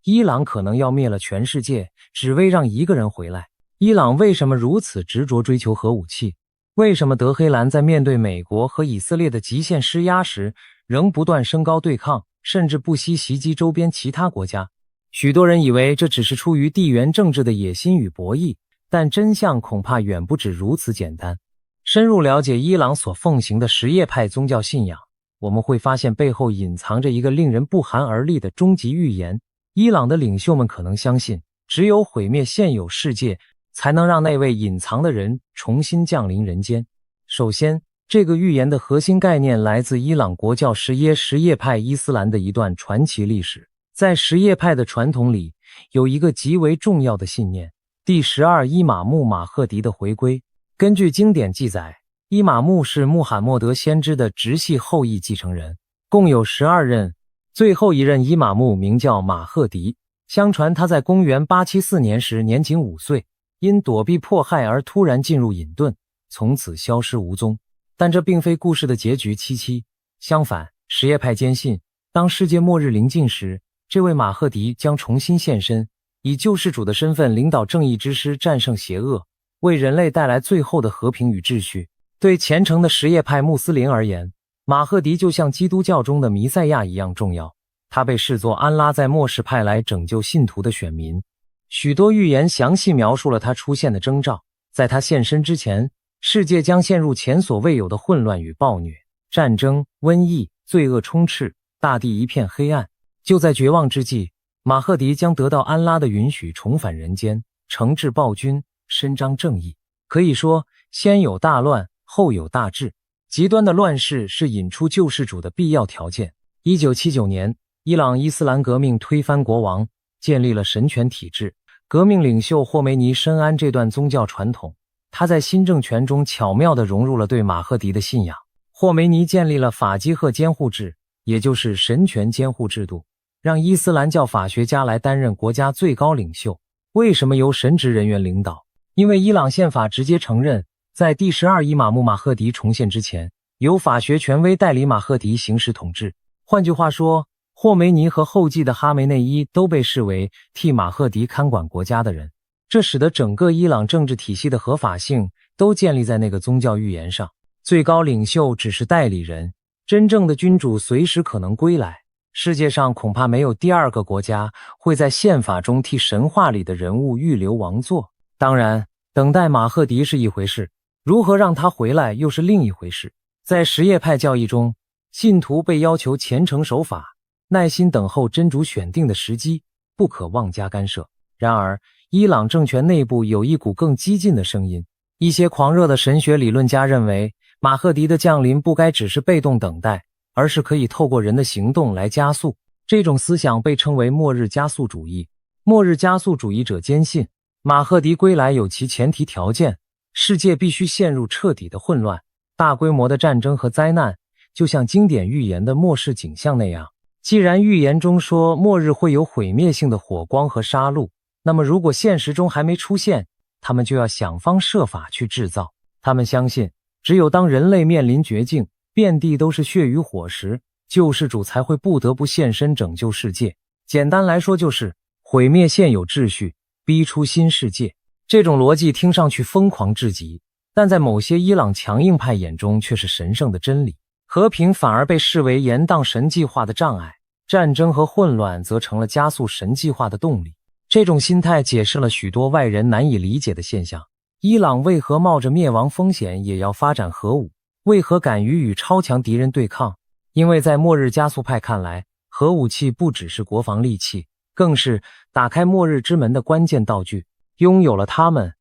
伊朗可能要灭了全世界，只为让一个人回来。伊朗为什么如此执着追求核武器？为什么德黑兰在面对美国和以色列的极限施压时，仍不断升高对抗，甚至不惜袭击周边其他国家？许多人以为这只是出于地缘政治的野心与博弈，但真相恐怕远不止如此简单。深入了解伊朗所奉行的什叶派宗教信仰，我们会发现背后隐藏着一个令人不寒而栗的终极预言。伊朗的领袖们可能相信，只有毁灭现有世界，才能让那位隐藏的人重新降临人间。首先，这个预言的核心概念来自伊朗国教什叶派伊斯兰的一段传奇历史。在什叶派的传统里，有一个极为重要的信念：第12伊玛目马赫迪的回归。根据经典记载，伊玛目是穆罕默德先知的直系后裔继承人，共有12任，最后一任伊玛目名叫马赫迪。相传他在公元874年时年仅5岁，因躲避迫害而突然进入隐遁，从此消失无踪。但这并非故事的结局凄凄，相反，什叶派坚信，当世界末日临近时，这位马赫迪将重新现身，以救世主的身份领导正义之师战胜邪恶，为人类带来最后的和平与秩序。对虔诚的什叶派穆斯林而言，马赫迪就像基督教中的弥赛亚一样重要，他被视作安拉在末世派来拯救信徒的选民。许多预言详细描述了他出现的征兆，在他现身之前，世界将陷入前所未有的混乱与暴虐，战争、瘟疫、罪恶充斥，大地一片黑暗。就在绝望之际，马赫迪将得到安拉的允许重返人间，惩治暴君，伸张正义。可以说，先有大乱，后有大治。极端的乱世是引出救世主的必要条件。1979年，伊朗伊斯兰革命推翻国王，建立了神权体制。革命领袖霍梅尼深谙这段宗教传统，他在新政权中巧妙地融入了对马赫迪的信仰。霍梅尼建立了法基赫监护制，也就是神权监护制度，让伊斯兰教法学家来担任国家最高领袖。为什么由神职人员领导？因为伊朗宪法直接承认，在第12伊玛目马赫迪重现之前，由法学权威代理马赫迪行使统治。换句话说，霍梅尼和后继的哈梅内伊都被视为替马赫迪看管国家的人，这使得整个伊朗政治体系的合法性都建立在那个宗教预言上。最高领袖只是代理人，真正的君主随时可能归来。世界上恐怕没有第二个国家会在宪法中替神话里的人物预留王座。当然，等待马赫迪是一回事，如何让他回来又是另一回事。在什叶派教义中，信徒被要求虔诚守法，耐心等候真主选定的时机，不可妄加干涉。然而，伊朗政权内部有一股更激进的声音，一些狂热的神学理论家认为，马赫迪的降临不该只是被动等待，而是可以透过人的行动来加速。这种思想被称为末日加速主义。末日加速主义者坚信，马赫迪归来有其前提条件，世界必须陷入彻底的混乱，大规模的战争和灾难，就像经典预言的末世景象那样。既然预言中说末日会有毁灭性的火光和杀戮，那么如果现实中还没出现，他们就要想方设法去制造。他们相信，只有当人类面临绝境，遍地都是血与火时，救世主才会不得不现身拯救世界。简单来说就是毁灭现有秩序，逼出新世界。这种逻辑听上去疯狂至极，但在某些伊朗强硬派眼中却是神圣的真理。和平反而被视为延宕神计划的障碍，战争和混乱则成了加速神计划的动力。这种心态解释了许多外人难以理解的现象。伊朗为何冒着灭亡风险也要发展核武？为何敢于与超强敌人对抗？因为在末日加速派看来，核武器不只是国防利器，更是打开末日之门的关键道具。拥有了它们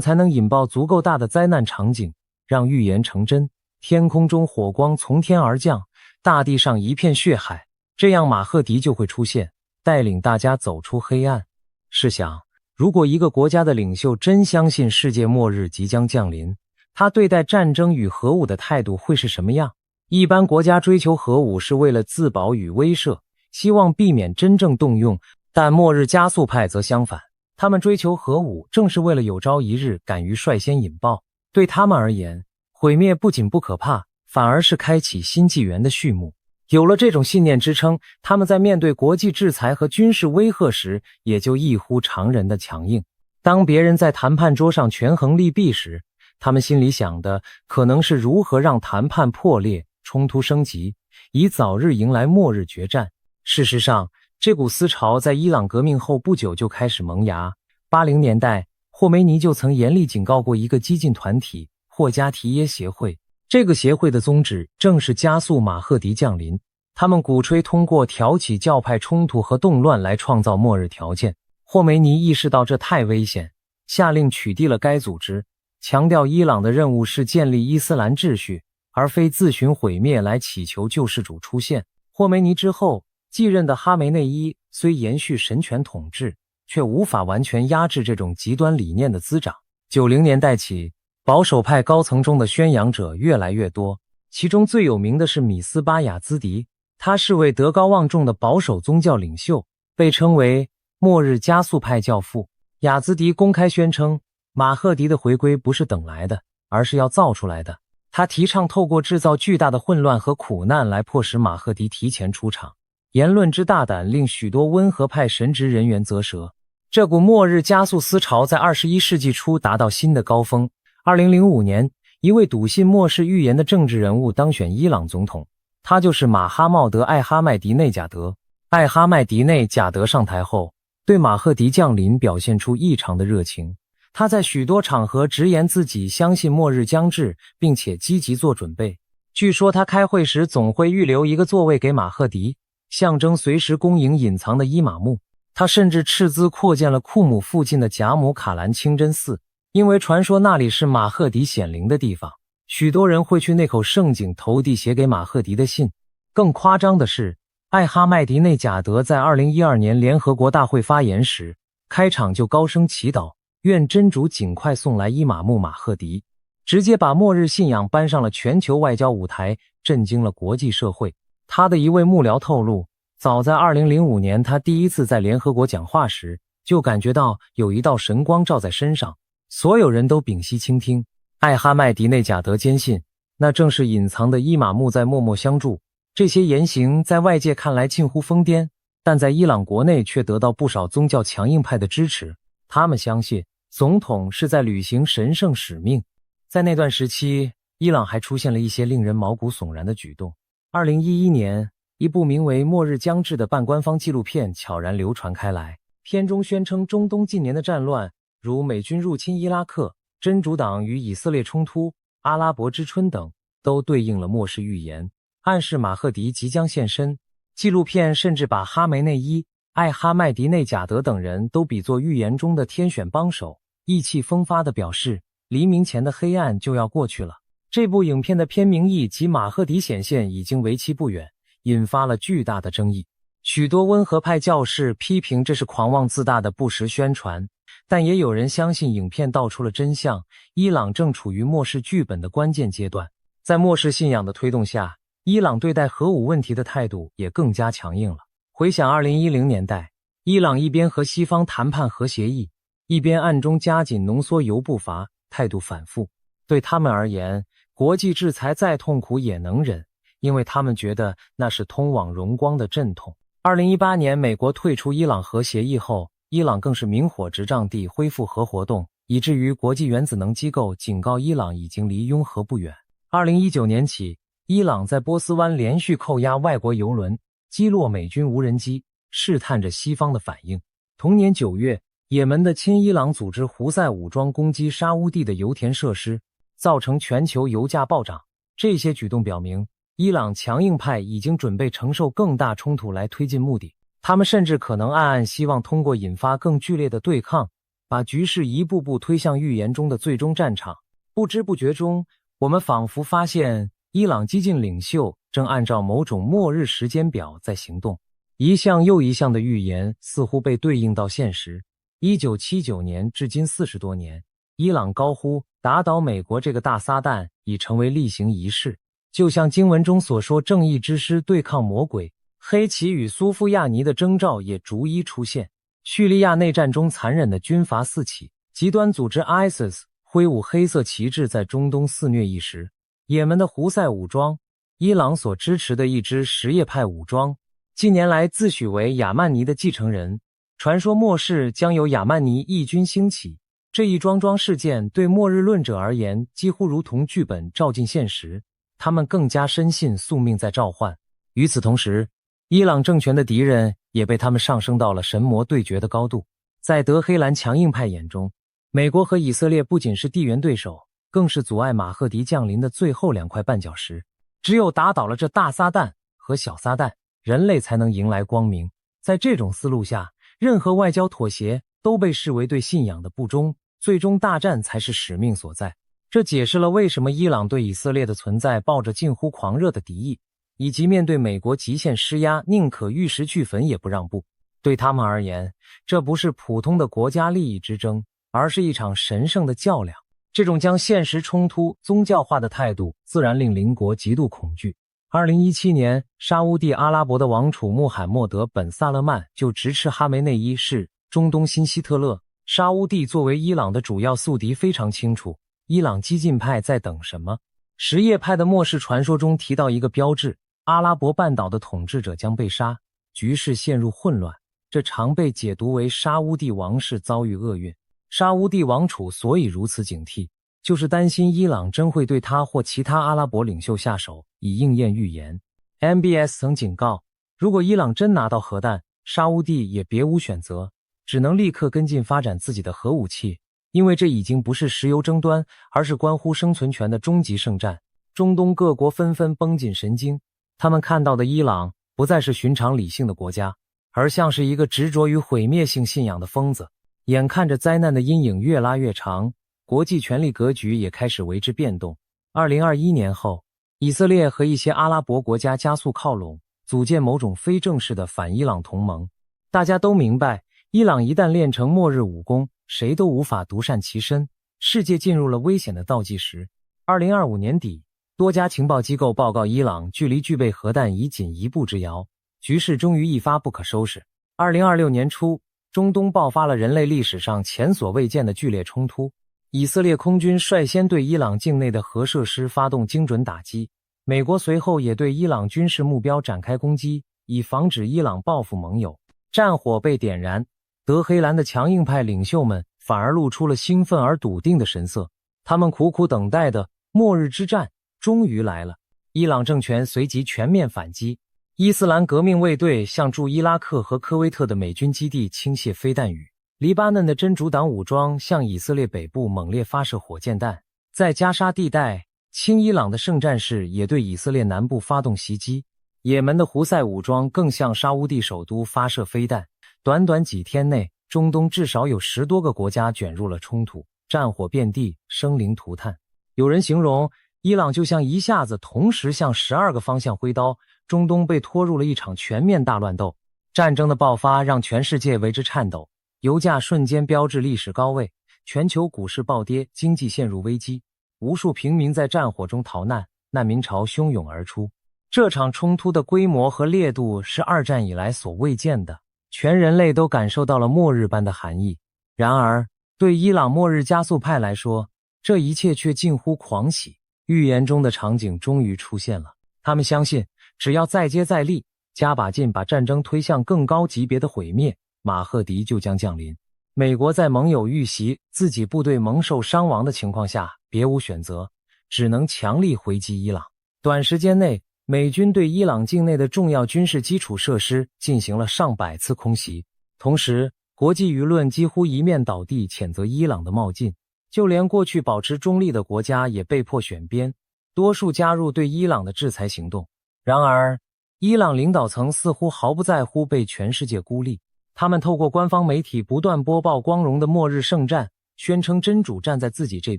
才能引爆足够大的灾难场景，让预言成真。天空中火光从天而降，大地上一片血海，这样马赫迪就会出现，带领大家走出黑暗。试想，如果一个国家的领袖真相信世界末日即将降临，他对待战争与核武的态度会是什么样？一般国家追求核武是为了自保与威慑，希望避免真正动用，但末日加速派则相反，他们追求核武正是为了有朝一日敢于率先引爆。对他们而言，毁灭不仅不可怕，反而是开启新纪元的序幕。有了这种信念支撑，他们在面对国际制裁和军事威吓时，也就异乎常人的强硬。当别人在谈判桌上权衡利弊时，他们心里想的可能是如何让谈判破裂、冲突升级，以早日迎来末日决战。事实上，这股思潮在伊朗革命后不久就开始萌芽。80年代，霍梅尼就曾严厉警告过一个激进团体——霍加提耶协会。这个协会的宗旨正是加速马赫迪降临。他们鼓吹通过挑起教派冲突和动乱来创造末日条件。霍梅尼意识到这太危险，下令取缔了该组织，强调伊朗的任务是建立伊斯兰秩序，而非自寻毁灭来祈求救世主出现。霍梅尼之后继任的哈梅内伊虽延续神权统治，却无法完全压制这种极端理念的滋长。90年代起，保守派高层中的宣扬者越来越多，其中最有名的是米斯巴雅兹迪，他是位德高望重的保守宗教领袖，被称为末日加速派教父。雅兹迪公开宣称，马赫迪的回归不是等来的，而是要造出来的。他提倡透过制造巨大的混乱和苦难来迫使马赫迪提前出场。言论之大胆令许多温和派神职人员啧舌。这股末日加速思潮在21世纪初达到新的高峰。2005年，一位笃信末世预言的政治人物当选伊朗总统，他就是马哈茂德·艾哈迈迪内贾德。艾哈迈迪内贾德上台后，对马赫迪降临表现出异常的热情。他在许多场合直言自己相信末日将至，并且积极做准备。据说他开会时总会预留一个座位给马赫迪，象征随时恭迎隐藏的伊玛目。他甚至斥资扩建了库姆附近的贾姆卡兰清真寺，因为传说那里是马赫迪显灵的地方，许多人会去那口圣井投递写给马赫迪的信。更夸张的是，艾哈迈迪内贾德在2012年联合国大会发言时，开场就高声祈祷，愿真主尽快送来伊玛目马赫迪，直接把末日信仰搬上了全球外交舞台，震惊了国际社会。他的一位幕僚透露，早在2005年他第一次在联合国讲话时，就感觉到有一道神光照在身上，所有人都屏息倾听。艾哈迈迪内贾德坚信，那正是隐藏的伊玛目在默默相助。这些言行在外界看来近乎疯癫，但在伊朗国内却得到不少宗教强硬派的支持。他们相信总统是在履行神圣使命。在那段时期，伊朗还出现了一些令人毛骨悚然的举动。2011年，一部名为《末日将至》的半官方纪录片悄然流传开来，片中宣称中东近年的战乱，如美军入侵伊拉克、真主党与以色列冲突、阿拉伯之春等，都对应了末世预言，暗示马赫迪即将现身。纪录片甚至把哈梅内伊、艾哈迈迪内贾德等人都比作预言中的天选帮手，意气风发地表示，黎明前的黑暗就要过去了。这部影片的片名译及马赫迪显现已经为期不远，引发了巨大的争议。许多温和派教士批评这是狂妄自大的不实宣传，但也有人相信影片道出了真相，伊朗正处于末世剧本的关键阶段。在末世信仰的推动下，伊朗对待核武问题的态度也更加强硬了。回想2010年代，伊朗一边和西方谈判核协议，一边暗中加紧浓缩铀步伐，态度反复。对他们而言，国际制裁再痛苦也能忍，因为他们觉得那是通往荣光的阵痛。2018年美国退出伊朗核协议后，伊朗更是明火执仗地恢复核活动，以至于国际原子能机构警告伊朗已经离拥核不远。2019年起，伊朗在波斯湾连续扣押外国油轮，击落美军无人机，试探着西方的反应。同年9月，也门的亲伊朗组织胡塞武装攻击沙乌地的油田设施，造成全球油价暴涨。这些举动表明，伊朗强硬派已经准备承受更大冲突来推进目的。他们甚至可能暗暗希望通过引发更剧烈的对抗，把局势一步步推向预言中的最终战场。不知不觉中，我们仿佛发现伊朗激进领袖正按照某种末日时间表在行动，一项又一项的预言似乎被对应到现实。1979年至今40多年，伊朗高呼打倒美国这个大撒旦已成为例行仪式，就像经文中所说，正义之师对抗魔鬼，黑旗与苏夫亚尼的征兆也逐一出现。叙利亚内战中残忍的军阀四起，极端组织 ISIS 挥舞黑色旗帜在中东肆虐一时，也门的胡塞武装、伊朗所支持的一支什叶派武装，近年来自诩为亚曼尼的继承人，传说末世将由亚曼尼义军兴起。这一桩桩事件对末日论者而言几乎如同剧本照进现实，他们更加深信宿命在召唤。与此同时，伊朗政权的敌人也被他们上升到了神魔对决的高度。在德黑兰强硬派眼中，美国和以色列不仅是地缘对手，更是阻碍马赫迪降临的最后2块绊脚石。只有打倒了这大撒旦和小撒旦，人类才能迎来光明。在这种思路下，任何外交妥协都被视为对信仰的不忠，最终大战才是使命所在。这解释了为什么伊朗对以色列的存在抱着近乎狂热的敌意，以及面对美国极限施压宁可玉石俱焚也不让步。对他们而言，这不是普通的国家利益之争，而是一场神圣的较量。这种将现实冲突宗教化的态度自然令邻国极度恐惧。2017年，沙乌地阿拉伯的王储穆罕默德本萨勒曼就直斥哈梅内伊是中东新希特勒。沙乌地作为伊朗的主要宿敌非常清楚，伊朗激进派在等什么。什叶派的末世传说中提到一个标志，阿拉伯半岛的统治者将被杀，局势陷入混乱。这常被解读为沙乌地王室遭遇厄运。沙乌地王储所以如此警惕，就是担心伊朗真会对他或其他阿拉伯领袖下手，以应验预言。MBS 曾警告，如果伊朗真拿到核弹，沙乌地也别无选择，只能立刻跟进发展自己的核武器，因为这已经不是石油争端，而是关乎生存权的终极圣战。中东各国纷纷绷紧神经，他们看到的伊朗不再是寻常理性的国家，而像是一个执着于毁灭性信仰的疯子。眼看着灾难的阴影越拉越长，国际权力格局也开始为之变动。2021年后，以色列和一些阿拉伯国家加速靠拢，组建某种非正式的反伊朗同盟。大家都明白，伊朗一旦练成末日武功，谁都无法独善其身，世界进入了危险的倒计时。2025年底，多家情报机构报告伊朗距离具备核弹已仅一步之遥，局势终于一发不可收拾。2026年初，中东爆发了人类历史上前所未见的剧烈冲突，以色列空军率先对伊朗境内的核设施发动精准打击，美国随后也对伊朗军事目标展开攻击，以防止伊朗报复盟友。战火被点燃，德黑兰的强硬派领袖们反而露出了兴奋而笃定的神色，他们苦苦等待的末日之战终于来了。伊朗政权随即全面反击，伊斯兰革命卫队向驻伊拉克和科威特的美军基地倾泻飞弹雨，黎巴嫩的真主党武装向以色列北部猛烈发射火箭弹，在加沙地带，亲伊朗的圣战士也对以色列南部发动袭击，也门的胡塞武装更向沙乌地首都发射飞弹。短短几天内，中东至少有10多个国家卷入了冲突，战火遍地，生灵涂炭。有人形容伊朗就像一下子同时向12个方向挥刀，中东被拖入了一场全面大乱斗。战争的爆发让全世界为之颤抖，油价瞬间飙至历史高位，全球股市暴跌，经济陷入危机，无数平民在战火中逃难，难民潮汹涌而出。这场冲突的规模和烈度是2战以来所未见的，全人类都感受到了末日般的寒意。然而，对伊朗末日加速派来说，这一切却近乎狂喜。预言中的场景终于出现了，他们相信只要再接再厉，加把劲把战争推向更高级别的毁灭，马赫迪就将降临。美国在盟友遇袭、自己部队蒙受伤亡的情况下，别无选择，只能强力回击伊朗。短时间内，美军对伊朗境内的重要军事基础设施进行了上百次空袭，同时国际舆论几乎一面倒地谴责伊朗的冒进，就连过去保持中立的国家也被迫选边，多数加入对伊朗的制裁行动。然而，伊朗领导层似乎毫不在乎被全世界孤立，他们透过官方媒体不断播报光荣的末日圣战，宣称真主站在自己这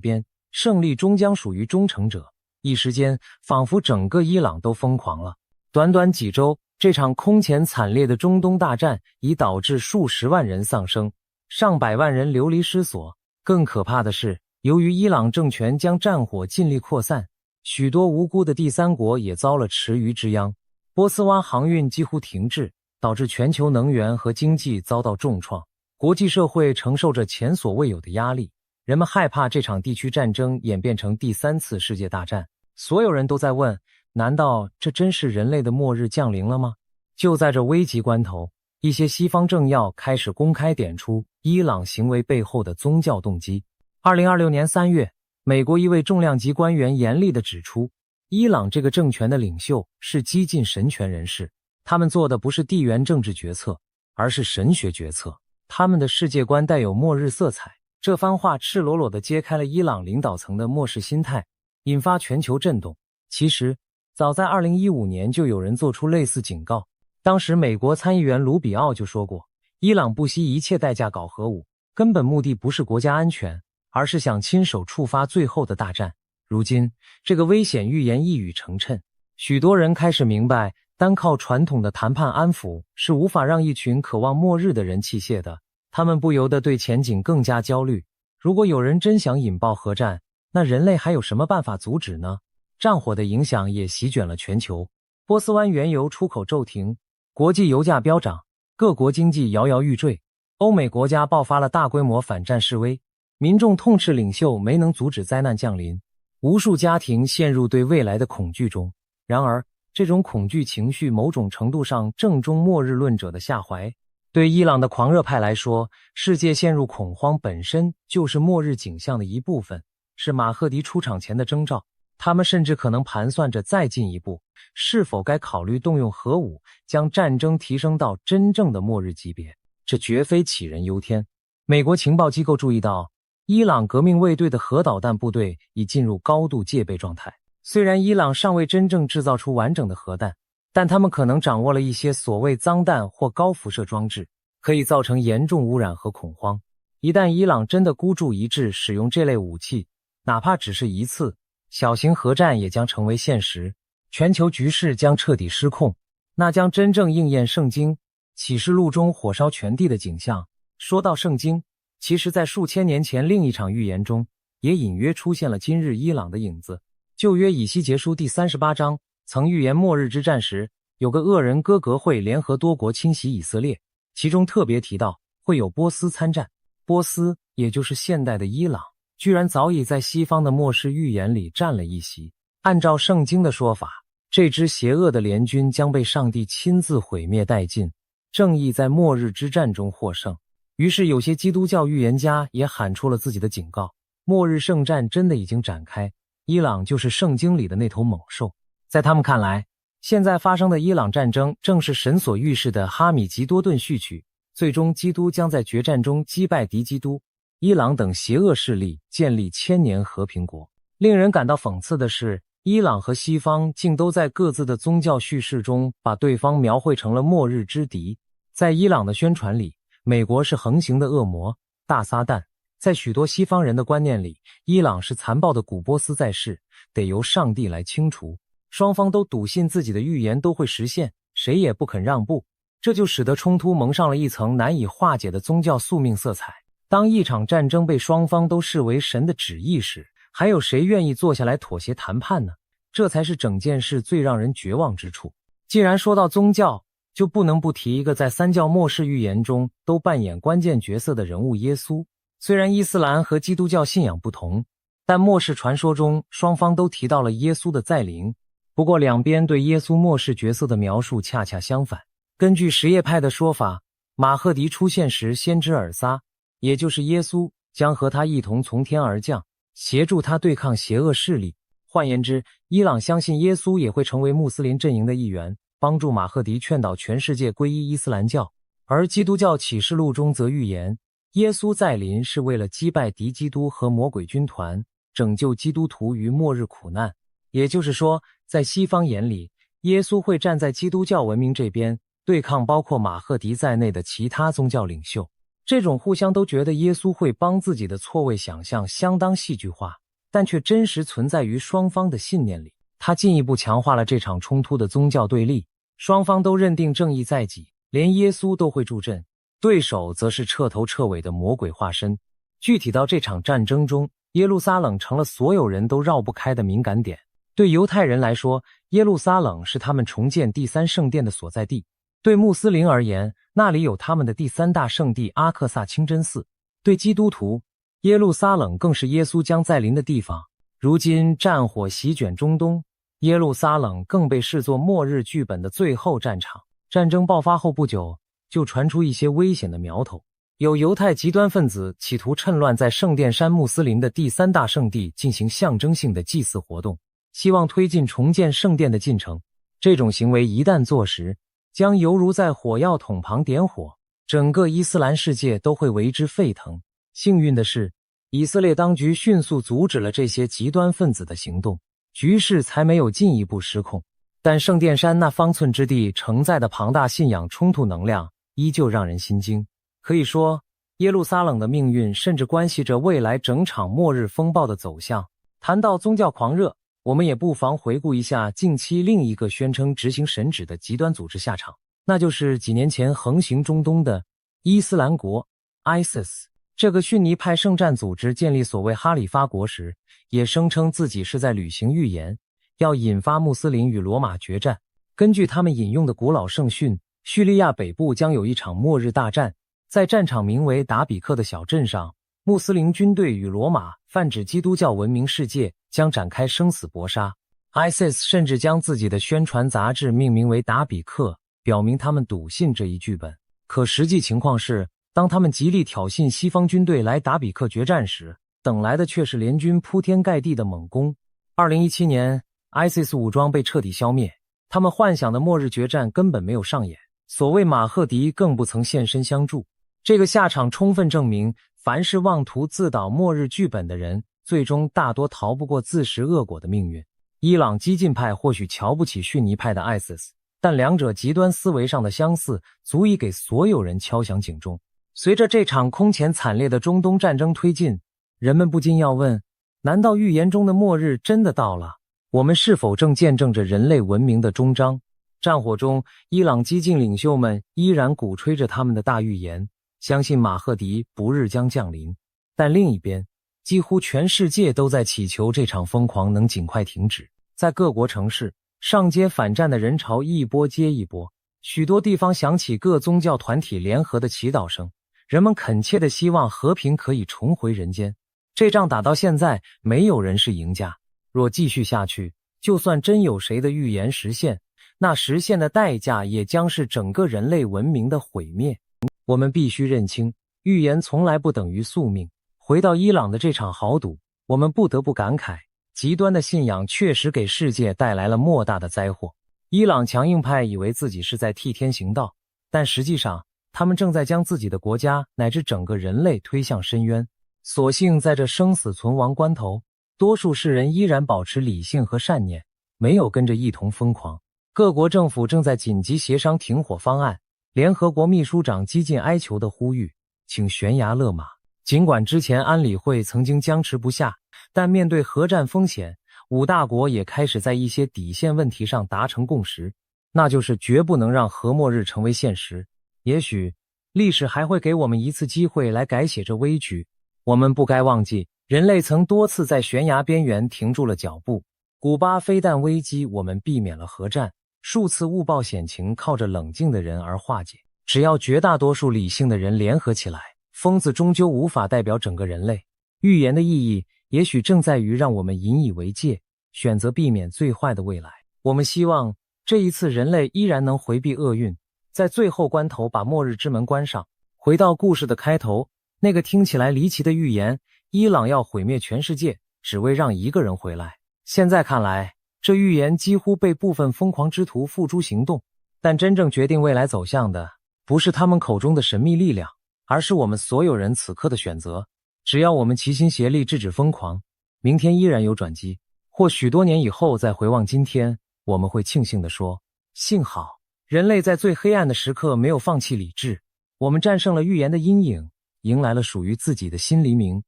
边，胜利终将属于忠诚者。一时间，仿佛整个伊朗都疯狂了。短短几周，这场空前惨烈的中东大战已导致数十万人丧生，上百万人流离失所。更可怕的是，由于伊朗政权将战火尽力扩散，许多无辜的第三国也遭了池鱼之殃。波斯湾航运几乎停滞，导致全球能源和经济遭到重创。国际社会承受着前所未有的压力，人们害怕这场地区战争演变成第3次世界大战。所有人都在问，难道这真是人类的末日降临了吗？就在这危急关头，一些西方政要开始公开点出伊朗行为背后的宗教动机。2026年3月，美国一位重量级官员严厉地指出，伊朗这个政权的领袖是激进神权人士，他们做的不是地缘政治决策，而是神学决策，他们的世界观带有末日色彩。这番话赤裸裸地揭开了伊朗领导层的末世心态，引发全球震动。其实，早在2015年就有人做出类似警告，当时美国参议员卢比奥就说过，伊朗不惜一切代价搞核武，根本目的不是国家安全，而是想亲手触发最后的大战。如今，这个危险预言一语成谶，许多人开始明白，单靠传统的谈判安抚是无法让一群渴望末日的人弃械的。他们不由得对前景更加焦虑。如果有人真想引爆核战，那人类还有什么办法阻止呢？战火的影响也席卷了全球，波斯湾原油出口骤停，国际油价飙涨，各国经济摇摇欲坠，欧美国家爆发了大规模反战示威，民众痛斥领袖没能阻止灾难降临，无数家庭陷入对未来的恐惧中。然而，这种恐惧情绪某种程度上正中末日论者的下怀。对伊朗的狂热派来说，世界陷入恐慌本身就是末日景象的一部分，是马赫迪出场前的征兆。他们甚至可能盘算着再进一步，是否该考虑动用核武，将战争提升到真正的末日级别。这绝非杞人忧天。美国情报机构注意到，伊朗革命卫队的核导弹部队已进入高度戒备状态。虽然伊朗尚未真正制造出完整的核弹，但他们可能掌握了一些所谓脏弹或高辐射装置，可以造成严重污染和恐慌。一旦伊朗真的孤注一掷使用这类武器，哪怕只是一次，小型核战也将成为现实，全球局势将彻底失控，那将真正应验圣经启示录中火烧全地的景象。说到圣经，其实在数千年前另一场预言中，也隐约出现了今日伊朗的影子。旧约以西结书第38章曾预言末日之战时，有个恶人哥格会联合多国侵袭以色列，其中特别提到会有波斯参战。波斯，也就是现代的伊朗，居然早已在西方的末世预言里占了一席。按照圣经的说法，这支邪恶的联军将被上帝亲自毁灭殆尽，正义在末日之战中获胜。于是有些基督教预言家也喊出了自己的警告，末日圣战真的已经展开，伊朗就是圣经里的那头猛兽。在他们看来，现在发生的伊朗战争正是神所预示的哈米吉多顿序曲，最终基督将在决战中击败敌基督、伊朗等邪恶势力，建立千年和平国。令人感到讽刺的是，伊朗和西方竟都在各自的宗教叙事中把对方描绘成了末日之敌。在伊朗的宣传里，美国是横行的恶魔、大撒旦。在许多西方人的观念里，伊朗是残暴的古波斯在世，得由上帝来清除。双方都笃信自己的预言都会实现，谁也不肯让步，这就使得冲突蒙上了一层难以化解的宗教宿命色彩。当一场战争被双方都视为神的旨意时，还有谁愿意坐下来妥协谈判呢？这才是整件事最让人绝望之处。既然说到宗教，就不能不提一个在三教末世预言中都扮演关键角色的人物——耶稣。虽然伊斯兰和基督教信仰不同，但末世传说中双方都提到了耶稣的再临。不过两边对耶稣末世角色的描述恰恰相反。根据什叶派的说法，马赫迪出现时，先知尔撒，也就是耶稣，将和他一同从天而降，协助他对抗邪恶势力。换言之，伊朗相信耶稣也会成为穆斯林阵营的一员，帮助马赫迪劝导全世界皈依伊斯兰教。而基督教启示录中则预言，耶稣再临是为了击败敌基督和魔鬼军团，拯救基督徒于末日苦难。也就是说，在西方眼里，耶稣会站在基督教文明这边，对抗包括马赫迪在内的其他宗教领袖。这种互相都觉得耶稣会帮自己的错位想象相当戏剧化，但却真实存在于双方的信念里。它进一步强化了这场冲突的宗教对立，双方都认定正义在己，连耶稣都会助阵，对手则是彻头彻尾的魔鬼化身。具体到这场战争中，耶路撒冷成了所有人都绕不开的敏感点。对犹太人来说，耶路撒冷是他们重建第三圣殿的所在地；对穆斯林而言，那里有他们的第三大圣地阿克萨清真寺；对基督徒，耶路撒冷更是耶稣将再临的地方。如今战火席卷中东，耶路撒冷更被视作末日剧本的最后战场。战争爆发后不久，就传出一些危险的苗头，有犹太极端分子企图趁乱在圣殿山穆斯林的第三大圣地进行象征性的祭祀活动，希望推进重建圣殿的进程。这种行为一旦坐实，将犹如在火药桶旁点火，整个伊斯兰世界都会为之沸腾。幸运的是，以色列当局迅速阻止了这些极端分子的行动，局势才没有进一步失控。但圣殿山那方寸之地承载的庞大信仰冲突能量依旧让人心惊。可以说，耶路撒冷的命运甚至关系着未来整场末日风暴的走向。谈到宗教狂热，我们也不妨回顾一下近期另一个宣称执行神旨的极端组织下场，那就是几年前横行中东的伊斯兰国 ISIS。 这个逊尼派圣战组织建立所谓哈里发国时，也声称自己是在履行预言，要引发穆斯林与罗马决战。根据他们引用的古老圣训，叙利亚北部将有一场末日大战，在战场名为达比克的小镇上，穆斯林军队与罗马泛指基督教文明世界将展开生死搏杀。ISIS 甚至将自己的宣传杂志命名为达比克，表明他们笃信这一剧本。可实际情况是，当他们极力挑衅西方军队来达比克决战时，等来的却是联军铺天盖地的猛攻。2017年 ISIS 武装被彻底消灭，他们幻想的末日决战根本没有上演，所谓马赫迪更不曾现身相助。这个下场充分证明，凡是妄图自导末日剧本的人，最终大多逃不过自食恶果的命运。伊朗激进派或许瞧不起逊尼派的 ISIS， 但两者极端思维上的相似足以给所有人敲响警钟。随着这场空前惨烈的中东战争推进，人们不禁要问，难道预言中的末日真的到了？我们是否正见证着人类文明的终章？战火中，伊朗激进领袖们依然鼓吹着他们的大预言，相信马赫迪不日将降临。但另一边，几乎全世界都在祈求这场疯狂能尽快停止。在各国城市，上街反战的人潮一波接一波，许多地方响起各宗教团体联合的祈祷声，人们恳切地希望和平可以重回人间。这仗打到现在，没有人是赢家。若继续下去，就算真有谁的预言实现，那实现的代价也将是整个人类文明的毁灭。我们必须认清，预言从来不等于宿命。回到伊朗的这场豪赌，我们不得不感慨，极端的信仰确实给世界带来了莫大的灾祸。伊朗强硬派以为自己是在替天行道，但实际上，他们正在将自己的国家乃至整个人类推向深渊。所幸在这生死存亡关头，多数世人依然保持理性和善念，没有跟着一同疯狂。各国政府正在紧急协商停火方案，联合国秘书长激进哀求的呼吁，请悬崖勒马。尽管之前安理会曾经僵持不下，但面对核战风险，5大国也开始在一些底线问题上达成共识，那就是绝不能让核末日成为现实。也许历史还会给我们一次机会来改写这危局。我们不该忘记，人类曾多次在悬崖边缘停住了脚步。古巴飞弹危机，我们避免了核战；数次误报险情靠着冷静的人而化解。只要绝大多数理性的人联合起来，疯子终究无法代表整个人类。预言的意义也许正在于让我们引以为戒，选择避免最坏的未来。我们希望这一次人类依然能回避厄运，在最后关头把末日之门关上。回到故事的开头，那个听起来离奇的预言，伊朗要毁灭全世界，只为让一个人回来。现在看来，这预言几乎被部分疯狂之徒付诸行动。但真正决定未来走向的，不是他们口中的神秘力量，而是我们所有人此刻的选择。只要我们齐心协力制止疯狂，明天依然有转机。或许多年以后再回望今天，我们会庆幸地说，幸好人类在最黑暗的时刻没有放弃理智，我们战胜了预言的阴影，迎来了属于自己的新黎明。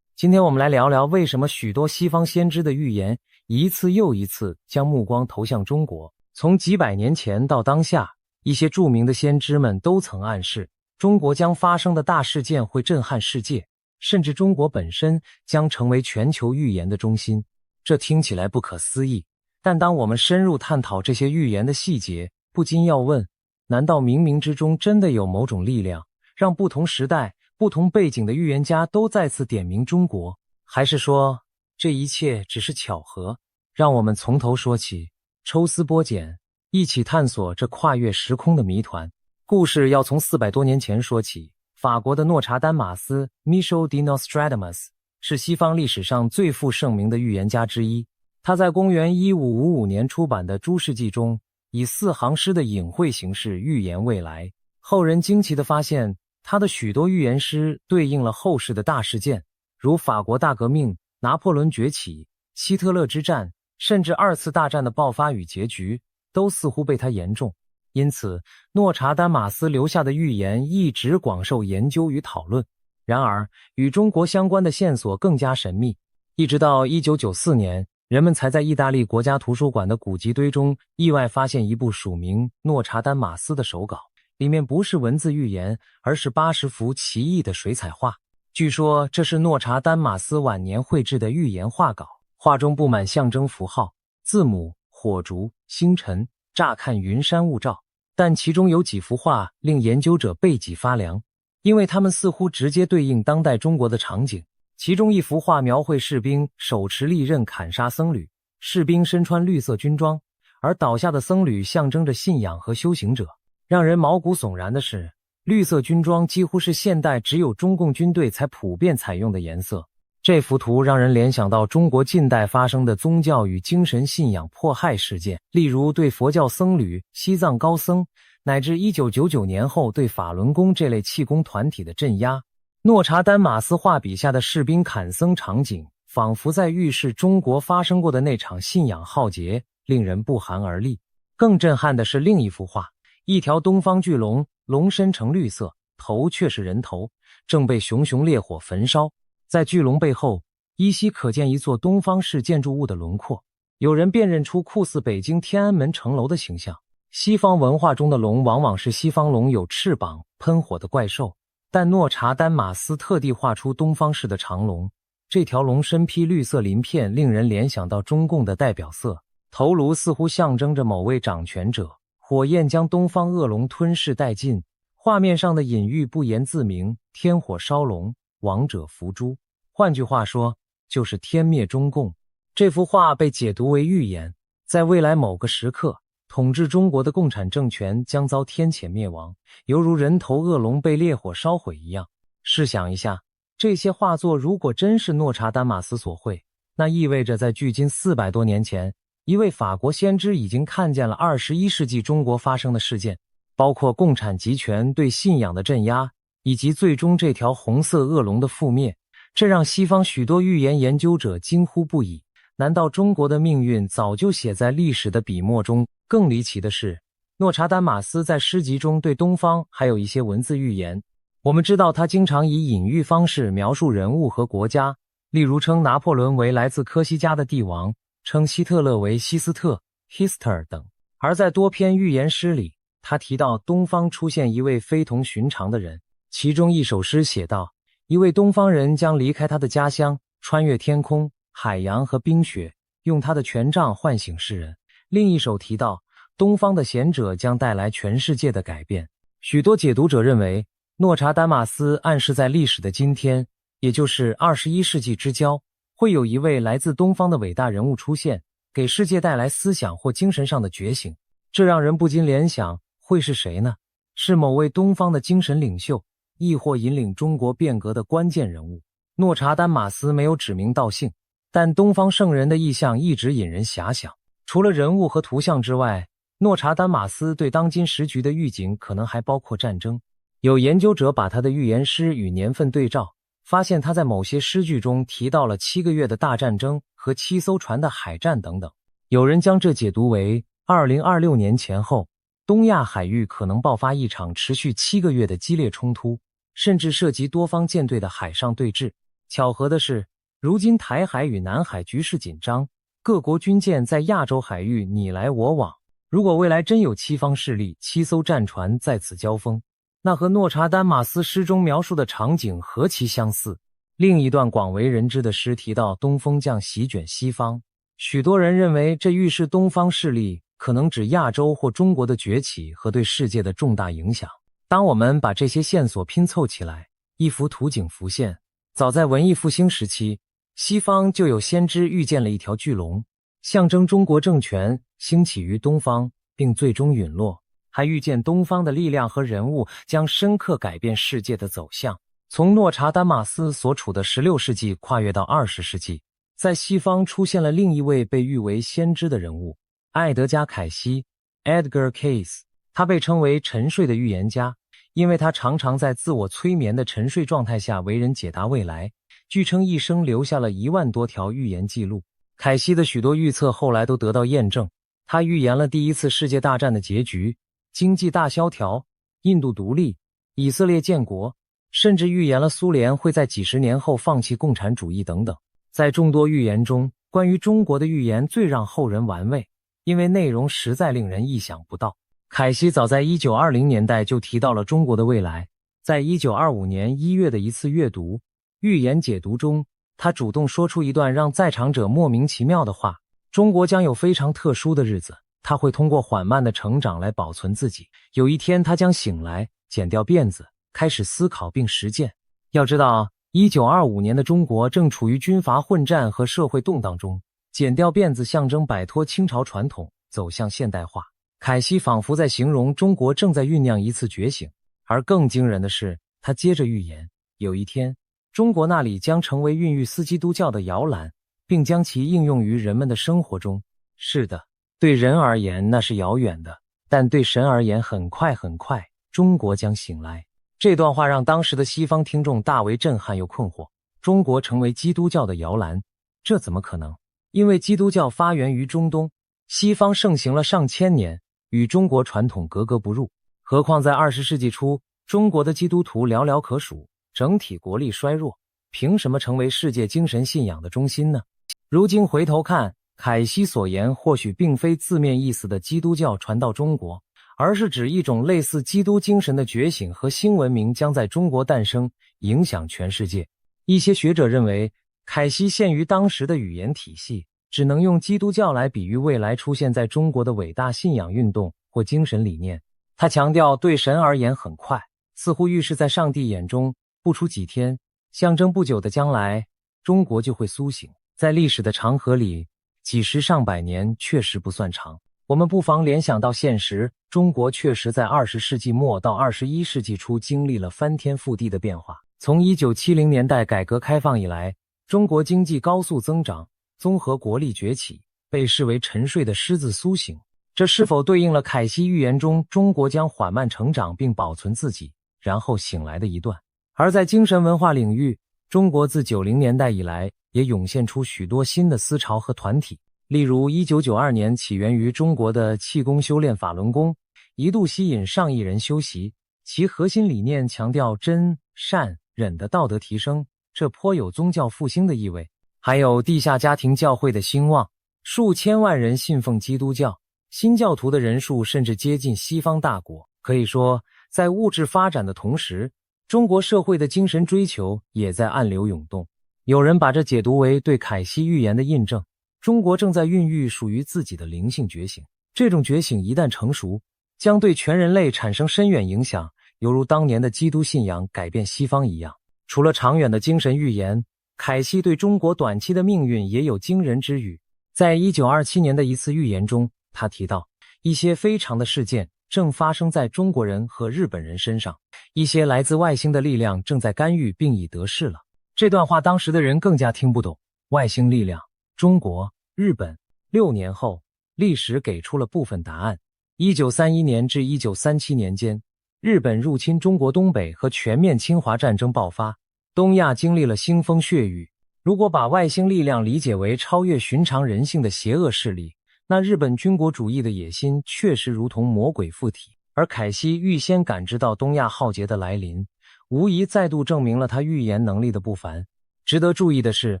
今天我们来聊聊为什么许多西方先知的预言一次又一次将目光投向中国。从几百年前到当下，一些著名的先知们都曾暗示，中国将发生的大事件会震撼世界，甚至中国本身将成为全球预言的中心。这听起来不可思议，但当我们深入探讨这些预言的细节，不禁要问，难道冥冥之中真的有某种力量，让不同时代、不同背景的预言家都再次点名中国？还是说，这一切只是巧合？让我们从头说起，抽丝剥茧，一起探索这跨越时空的谜团。故事要从400多年前说起。法国的诺查丹马斯 Michel de Nostradamus 是西方历史上最负盛名的预言家之一。他在公元1555年出版的《诸世纪》中，以4行诗的隐晦形式预言未来。后人惊奇地发现，他的许多预言诗对应了后世的大事件，如法国大革命、拿破仑崛起、希特勒之战，甚至2次大战的爆发与结局，都似乎被他言中。因此，诺查丹马斯留下的预言一直广受研究与讨论。然而，与中国相关的线索更加神秘，一直到1994年，人们才在意大利国家图书馆的古籍堆中意外发现一部署名诺查丹马斯的手稿，里面不是文字预言，而是80幅奇异的水彩画。据说这是诺查丹马斯晚年绘制的预言画稿，画中布满象征符号、字母、火烛、星辰，乍看云山雾罩，但其中有几幅画令研究者背脊发凉，因为它们似乎直接对应当代中国的场景。其中一幅画描绘士兵手持利刃砍杀僧侣，士兵身穿绿色军装，而倒下的僧侣象征着信仰和修行者。让人毛骨悚然的是，绿色军装几乎是现代只有中共军队才普遍采用的颜色。这幅图让人联想到中国近代发生的宗教与精神信仰迫害事件，例如对佛教僧侣、西藏高僧，乃至1999年后对法轮功这类气功团体的镇压。诺查丹马斯画笔下的士兵砍僧场景，仿佛在预示中国发生过的那场信仰浩劫，令人不寒而栗。更震撼的是另一幅画，一条东方巨龙，龙身呈绿色，头却是人头，正被熊熊烈火焚烧。在巨龙背后，依稀可见一座东方式建筑物的轮廓，有人辨认出酷似北京天安门城楼的形象。西方文化中的龙往往是西方龙有翅膀、喷火的怪兽，但诺查丹马斯特地画出东方式的长龙，这条龙身披绿色鳞片，令人联想到中共的代表色，头颅似乎象征着某位掌权者，火焰将东方恶龙吞噬殆尽。画面上的隐喻不言自明，天火烧龙，亡者伏诛。换句话说，就是天灭中共。这幅画被解读为预言，在未来某个时刻，统治中国的共产政权将遭天谴灭亡，犹如人头恶龙被烈火烧毁一样。试想一下，这些画作如果真是诺查丹马斯所绘，那意味着在距今400多年前，一位法国先知已经看见了21世纪中国发生的事件，包括共产集权对信仰的镇压，以及最终这条红色恶龙的覆灭。这让西方许多预言研究者惊呼不已，难道中国的命运早就写在历史的笔墨中？更离奇的是，诺查丹马斯在诗集中对东方还有一些文字预言。我们知道他经常以隐喻方式描述人物和国家，例如称拿破仑为来自科西嘉的帝王，称希特勒为希斯特 Hister 等。而在多篇预言诗里，他提到东方出现一位非同寻常的人，其中一首诗写道，一位东方人将离开他的家乡，穿越天空、海洋和冰雪，用他的权杖唤醒世人。另一首提到，东方的贤者将带来全世界的改变。许多解读者认为，诺查丹马斯暗示在历史的今天，也就是21世纪之交，会有一位来自东方的伟大人物出现，给世界带来思想或精神上的觉醒。这让人不禁联想，会是谁呢？是某位东方的精神领袖，亦或引领中国变革的关键人物？诺查丹马斯没有指名道姓，但东方圣人的意象一直引人遐想。除了人物和图像之外，诺查丹马斯对当今时局的预警可能还包括战争。有研究者把他的预言诗与年份对照，发现他在某些诗句中提到了7个月的大战争和7艘船的海战等等。有人将这解读为2026年前后，东亚海域可能爆发一场持续7个月的激烈冲突，甚至涉及多方舰队的海上对峙。巧合的是，如今台海与南海局势紧张，各国军舰在亚洲海域你来我往。如果未来真有7方势力、7艘战船在此交锋，那和诺查丹马斯诗中描述的场景何其相似。另一段广为人知的诗提到东风将席卷西方，许多人认为这预示东方势力可能指亚洲或中国的崛起和对世界的重大影响。当我们把这些线索拼凑起来，一幅图景浮现。早在文艺复兴时期，西方就有先知预见了一条巨龙，象征中国政权兴起于东方，并最终陨落。还预见东方的力量和人物将深刻改变世界的走向。从诺查丹马斯所处的16世纪跨越到20世纪，在西方出现了另一位被誉为先知的人物——艾德加·凯西 （Edgar Cayce）。他被称为沉睡的预言家，因为他常常在自我催眠的沉睡状态下为人解答未来。据称一生留下了1万多条预言记录。凯西的许多预测后来都得到验证。他预言了第一次世界大战的结局、经济大萧条、印度独立、以色列建国，甚至预言了苏联会在几十年后放弃共产主义等等。在众多预言中，关于中国的预言最让后人玩味，因为内容实在令人意想不到。凯西早在1920年代就提到了中国的未来。在1925年1月的一次阅读预言解读中，他主动说出一段让在场者莫名其妙的话：中国将有非常特殊的日子，他会通过缓慢的成长来保存自己。有一天他将醒来，剪掉辫子，开始思考并实践。要知道，1925年的中国正处于军阀混战和社会动荡中，剪掉辫子象征摆脱清朝传统，走向现代化。凯西仿佛在形容中国正在酝酿一次觉醒。而更惊人的是，他接着预言，有一天，中国那里将成为孕育斯基督教的摇篮，并将其应用于人们的生活中。是的，对人而言那是遥远的，但对神而言很快很快，中国将醒来。这段话让当时的西方听众大为震撼又困惑。中国成为基督教的摇篮，这怎么可能？因为基督教发源于中东，西方盛行了上千年，与中国传统格格不入。何况在20世纪初，中国的基督徒寥寥可数，整体国力衰弱，凭什么成为世界精神信仰的中心呢？如今回头看，凯西所言或许并非字面意思的基督教传到中国，而是指一种类似基督精神的觉醒和新文明将在中国诞生，影响全世界。一些学者认为，凯西限于当时的语言体系，只能用基督教来比喻未来出现在中国的伟大信仰运动或精神理念。他强调对神而言很快，似乎预示在上帝眼中不出几天，象征不久的将来，中国就会苏醒。在历史的长河里，几十上百年确实不算长。我们不妨联想到现实，中国确实在20世纪末到21世纪初经历了翻天覆地的变化。从1970年代改革开放以来，中国经济高速增长，综合国力崛起，被视为沉睡的狮子苏醒。这是否对应了凯西预言中中国将缓慢成长并保存自己，然后醒来的一段？而在精神文化领域，中国自90年代以来也涌现出许多新的思潮和团体。例如1992年起源于中国的气功修炼法轮功，一度吸引上亿人修习，其核心理念强调真、善、忍的道德提升，这颇有宗教复兴的意味。还有地下家庭教会的兴旺，数千万人信奉基督教，新教徒的人数甚至接近西方大国。可以说，在物质发展的同时，中国社会的精神追求也在暗流涌动。有人把这解读为对凯西预言的印证，中国正在孕育属于自己的灵性觉醒。这种觉醒一旦成熟，将对全人类产生深远影响，犹如当年的基督信仰改变西方一样。除了长远的精神预言，凯西对中国短期的命运也有惊人之语。在1927年的一次预言中，他提到，一些非常的事件正发生在中国人和日本人身上，一些来自外星的力量正在干预并已得势了。这段话当时的人更加听不懂，外星力量、中国、日本。6年后，历史给出了部分答案。1931年至1937年间，日本入侵中国东北和全面侵华战争爆发，东亚经历了腥风血雨。如果把外星力量理解为超越寻常人性的邪恶势力，那日本军国主义的野心确实如同魔鬼附体。而凯西预先感知到东亚浩劫的来临，无疑再度证明了他预言能力的不凡。值得注意的是，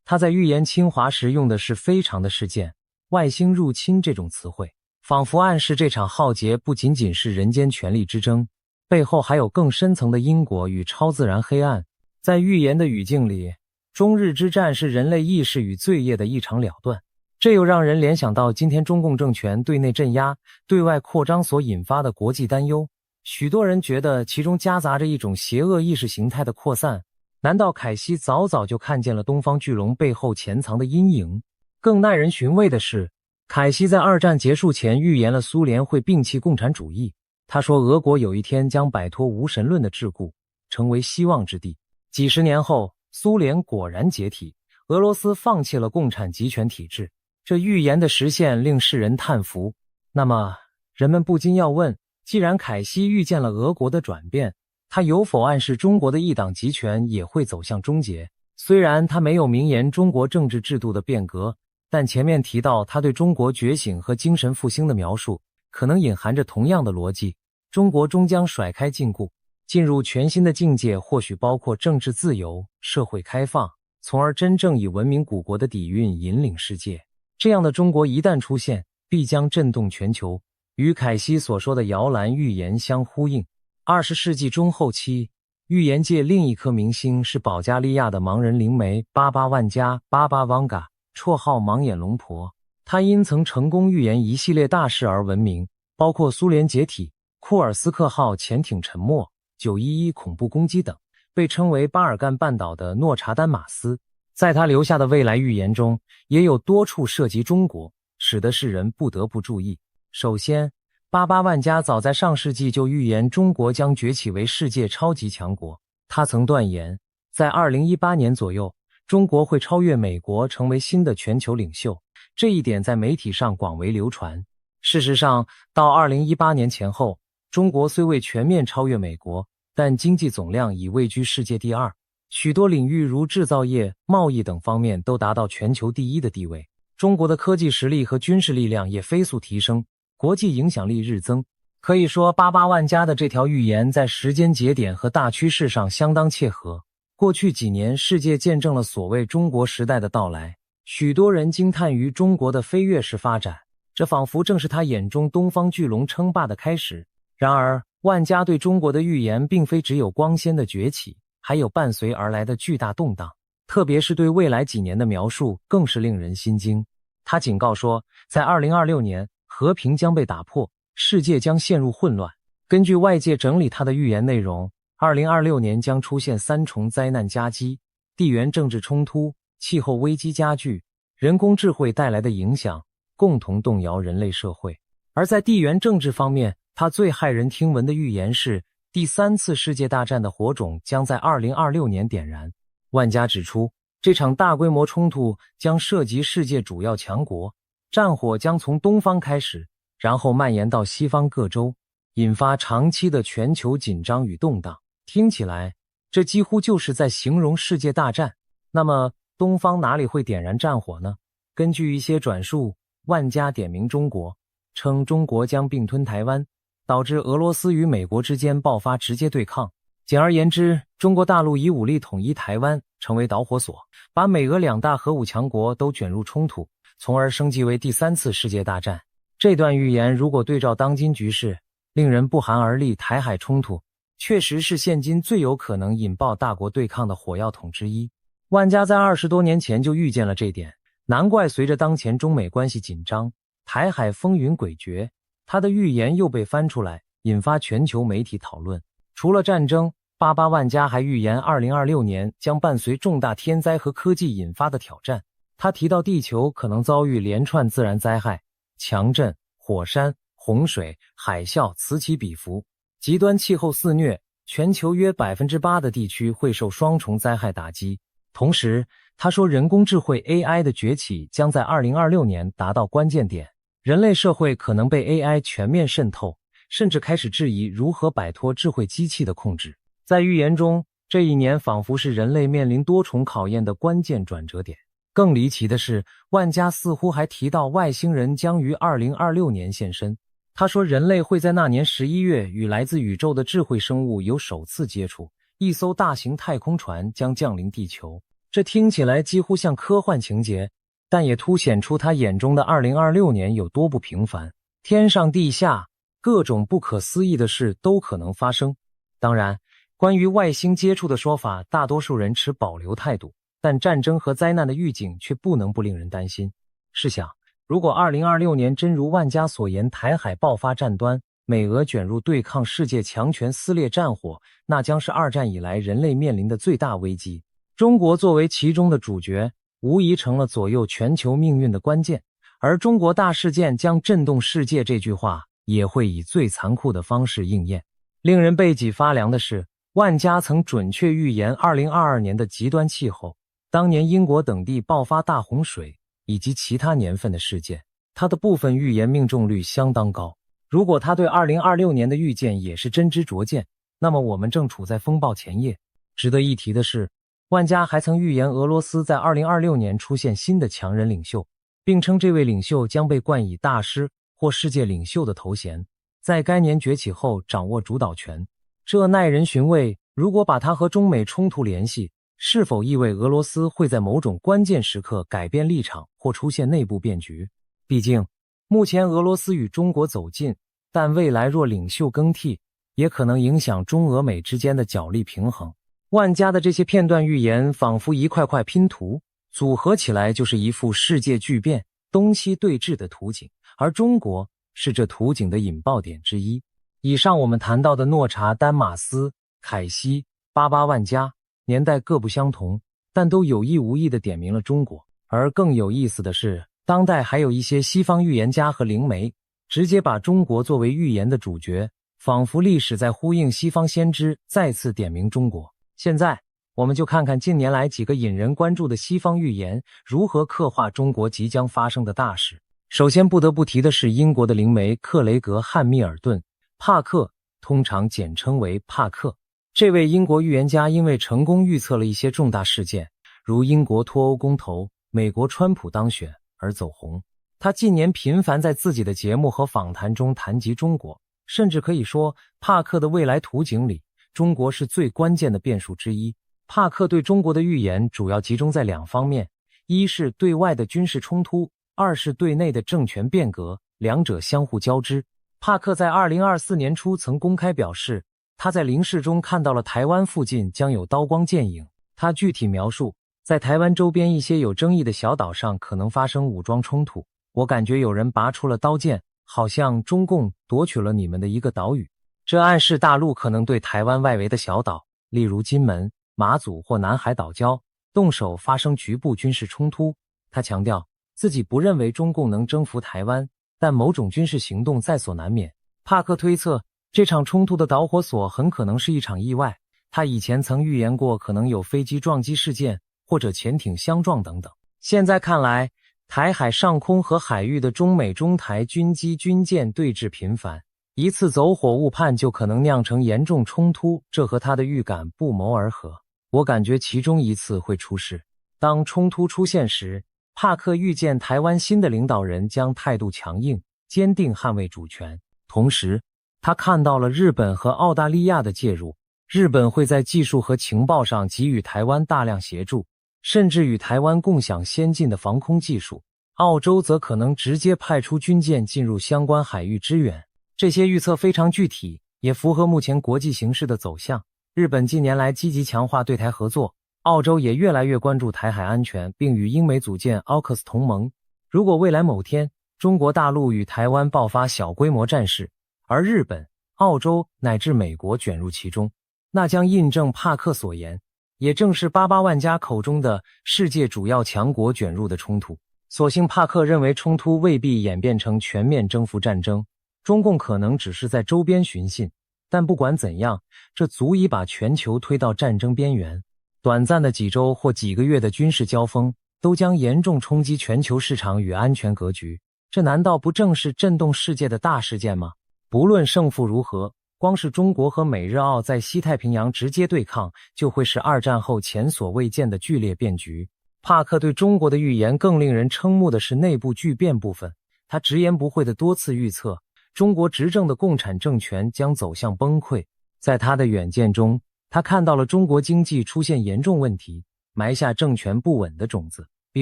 他在预言侵华时用的是非常的事件，外星入侵这种词汇，仿佛暗示这场浩劫不仅仅是人间权力之争，背后还有更深层的因果与超自然黑暗。在预言的语境里，中日之战是人类意识与罪业的一场了断，这又让人联想到今天中共政权对内镇压、对外扩张所引发的国际担忧。许多人觉得其中夹杂着一种邪恶意识形态的扩散。难道凯西早早就看见了东方巨龙背后潜藏的阴影？更耐人寻味的是，凯西在二战结束前预言了苏联会摒弃共产主义。他说俄国有一天将摆脱无神论的桎梏，成为希望之地。几十年后，苏联果然解体，俄罗斯放弃了共产集权体制。这预言的实现令世人叹服。那么，人们不禁要问，既然凯西预见了俄国的转变，他有否暗示中国的一党集权也会走向终结？虽然他没有明言中国政治制度的变革，但前面提到他对中国觉醒和精神复兴的描述，可能隐含着同样的逻辑。中国终将甩开禁锢，进入全新的境界，或许包括政治自由、社会开放，从而真正以文明古国的底蕴引领世界。这样的中国一旦出现，必将震动全球，与凯西所说的摇篮预言相呼应。20世纪中后期，预言界另一颗明星是保加利亚的盲人灵媒巴巴万加巴巴旺嘎，绰号盲眼龙婆。他因曾成功预言一系列大事而闻名，包括苏联解体、库尔斯克号潜艇沉没、911恐怖攻击等，被称为巴尔干半岛的诺查丹马斯。在他留下的未来预言中，也有多处涉及中国，使得世人不得不注意。首先，巴巴万加早在上世纪就预言中国将崛起为世界超级强国。他曾断言，在2018年左右，中国会超越美国成为新的全球领袖，这一点在媒体上广为流传。事实上，到2018年前后，中国虽未全面超越美国，但经济总量已位居世界第2，许多领域如制造业、贸易等方面都达到全球第1的地位。中国的科技实力和军事力量也飞速提升，国际影响力日增。可以说，巴巴万加的这条预言在时间节点和大趋势上相当切合。过去几年，世界见证了所谓中国时代的到来，许多人惊叹于中国的飞跃式发展，这仿佛正是他眼中东方巨龙称霸的开始。然而，万加对中国的预言并非只有光鲜的崛起，还有伴随而来的巨大动荡，特别是对未来几年的描述更是令人心惊。他警告说，在2026年，和平将被打破，世界将陷入混乱。根据外界整理他的预言内容，2026年将出现3重灾难夹击：地缘政治冲突、气候危机加剧、人工智慧带来的影响，共同动摇人类社会。而在地缘政治方面，他最骇人听闻的预言是，第3次世界大战的火种将在2026年点燃。万加指出，这场大规模冲突将涉及世界主要强国，战火将从东方开始，然后蔓延到西方各州，引发长期的全球紧张与动荡。听起来，这几乎就是在形容世界大战。那么，东方哪里会点燃战火呢？根据一些转述，万加点名中国，称中国将并吞台湾，导致俄罗斯与美国之间爆发直接对抗。简而言之，中国大陆以武力统一台湾，成为导火索，把美俄2大核武强国都卷入冲突，从而升级为第3次世界大战。这段预言如果对照当今局势，令人不寒而栗。台海冲突确实是现今最有可能引爆大国对抗的火药桶之一。万加在20多年前就预见了这点，难怪随着当前中美关系紧张，台海风云诡谲，他的预言又被翻出来，引发全球媒体讨论。除了战争，巴巴万加还预言2026年将伴随重大天灾和科技引发的挑战。他提到地球可能遭遇连串自然灾害，强震、火山、洪水、海啸此起彼伏，极端气候肆虐，全球约 8% 的地区会受双重灾害打击。同时，他说人工智慧 AI 的崛起将在2026年达到关键点，人类社会可能被 AI 全面渗透，甚至开始质疑如何摆脱智慧机器的控制。在预言中，这一年仿佛是人类面临多重考验的关键转折点。更离奇的是，万加似乎还提到外星人将于2026年现身。他说人类会在那年11月与来自宇宙的智慧生物有首次接触，一艘大型太空船将降临地球。这听起来几乎像科幻情节，但也凸显出他眼中的2026年有多不平凡。天上地下，各种不可思议的事都可能发生。当然，关于外星接触的说法，大多数人持保留态度，但战争和灾难的预警却不能不令人担心。试想，如果2026年真如万加所言，台海爆发战端，美俄卷入对抗世界强权撕裂战火，那将是2战以来人类面临的最大危机。中国作为其中的主角，无疑成了左右全球命运的关键。而中国大事件将震动世界这句话也会以最残酷的方式应验。令人背脊发凉的是，万家曾准确预言2022年的极端气候，当年英国等地爆发大洪水以及其他年份的事件，他的部分预言命中率相当高。如果他对2026年的预见也是真知灼见，那么我们正处在风暴前夜。值得一提的是，万家还曾预言俄罗斯在2026年出现新的强人领袖，并称这位领袖将被冠以大师或世界领袖的头衔，在该年崛起后掌握主导权。这耐人寻味，如果把他和中美冲突联系，是否意味俄罗斯会在某种关键时刻改变立场或出现内部变局？毕竟目前俄罗斯与中国走近，但未来若领袖更替，也可能影响中俄美之间的角力平衡。万家的这些片段预言仿佛一块块拼图，组合起来就是一幅世界巨变、东西对峙的图景，而中国是这图景的引爆点之一。以上我们谈到的诺查、丹马斯、凯西、万家，年代各不相同，但都有意无意地点明了中国。而更有意思的是，当代还有一些西方预言家和灵媒，直接把中国作为预言的主角，仿佛历史在呼应西方先知再次点名中国。现在我们就看看近年来几个引人关注的西方预言如何刻画中国即将发生的大事。首先不得不提的是英国的灵媒克雷格·汉密尔顿，帕克，通常简称为帕克。这位英国预言家因为成功预测了一些重大事件，如英国脱欧公投、美国川普当选而走红。他近年频繁在自己的节目和访谈中谈及中国，甚至可以说，帕克的未来图景里，中国是最关键的变数之一。帕克对中国的预言主要集中在两方面，一是对外的军事冲突，二是对内的政权变革，两者相互交织。帕克在2024年初曾公开表示，他在灵视中看到了台湾附近将有刀光剑影。他具体描述，在台湾周边一些有争议的小岛上可能发生武装冲突，我感觉有人拔出了刀剑，好像中共夺取了你们的一个岛屿。这暗示大陆可能对台湾外围的小岛，例如金门、马祖或南海岛礁，动手发生局部军事冲突。他强调自己不认为中共能征服台湾，但某种军事行动在所难免。帕克推测，这场冲突的导火索很可能是一场意外。他以前曾预言过可能有飞机撞击事件，或者潜艇相撞等等。现在看来，台海上空和海域的中美中台军机军舰对峙频繁，一次走火误判就可能酿成严重冲突，这和他的预感不谋而合。我感觉其中一次会出事。当冲突出现时，帕克预见台湾新的领导人将态度强硬，坚定捍卫主权。同时，他看到了日本和澳大利亚的介入，日本会在技术和情报上给予台湾大量协助，甚至与台湾共享先进的防空技术。澳洲则可能直接派出军舰进入相关海域支援。这些预测非常具体，也符合目前国际形势的走向。日本近年来积极强化对台合作，澳洲也越来越关注台海安全，并与英美组建 AUKUS 同盟。如果未来某天，中国大陆与台湾爆发小规模战事，而日本、澳洲乃至美国卷入其中，那将印证帕克所言，也正是万家口中的世界主要强国卷入的冲突。所幸帕克认为冲突未必演变成全面征服战争，中共可能只是在周边寻衅，但不管怎样，这足以把全球推到战争边缘。短暂的几周或几个月的军事交锋，都将严重冲击全球市场与安全格局。这难道不正是震动世界的大事件吗？不论胜负如何，光是中国和美日澳在西太平洋直接对抗，就会是二战后前所未见的剧烈变局。帕克对中国的预言更令人瞠目的是内部巨变部分，他直言不讳地多次预测，中国执政的共产政权将走向崩溃。在他的远见中，他看到了中国经济出现严重问题，埋下政权不稳的种子。比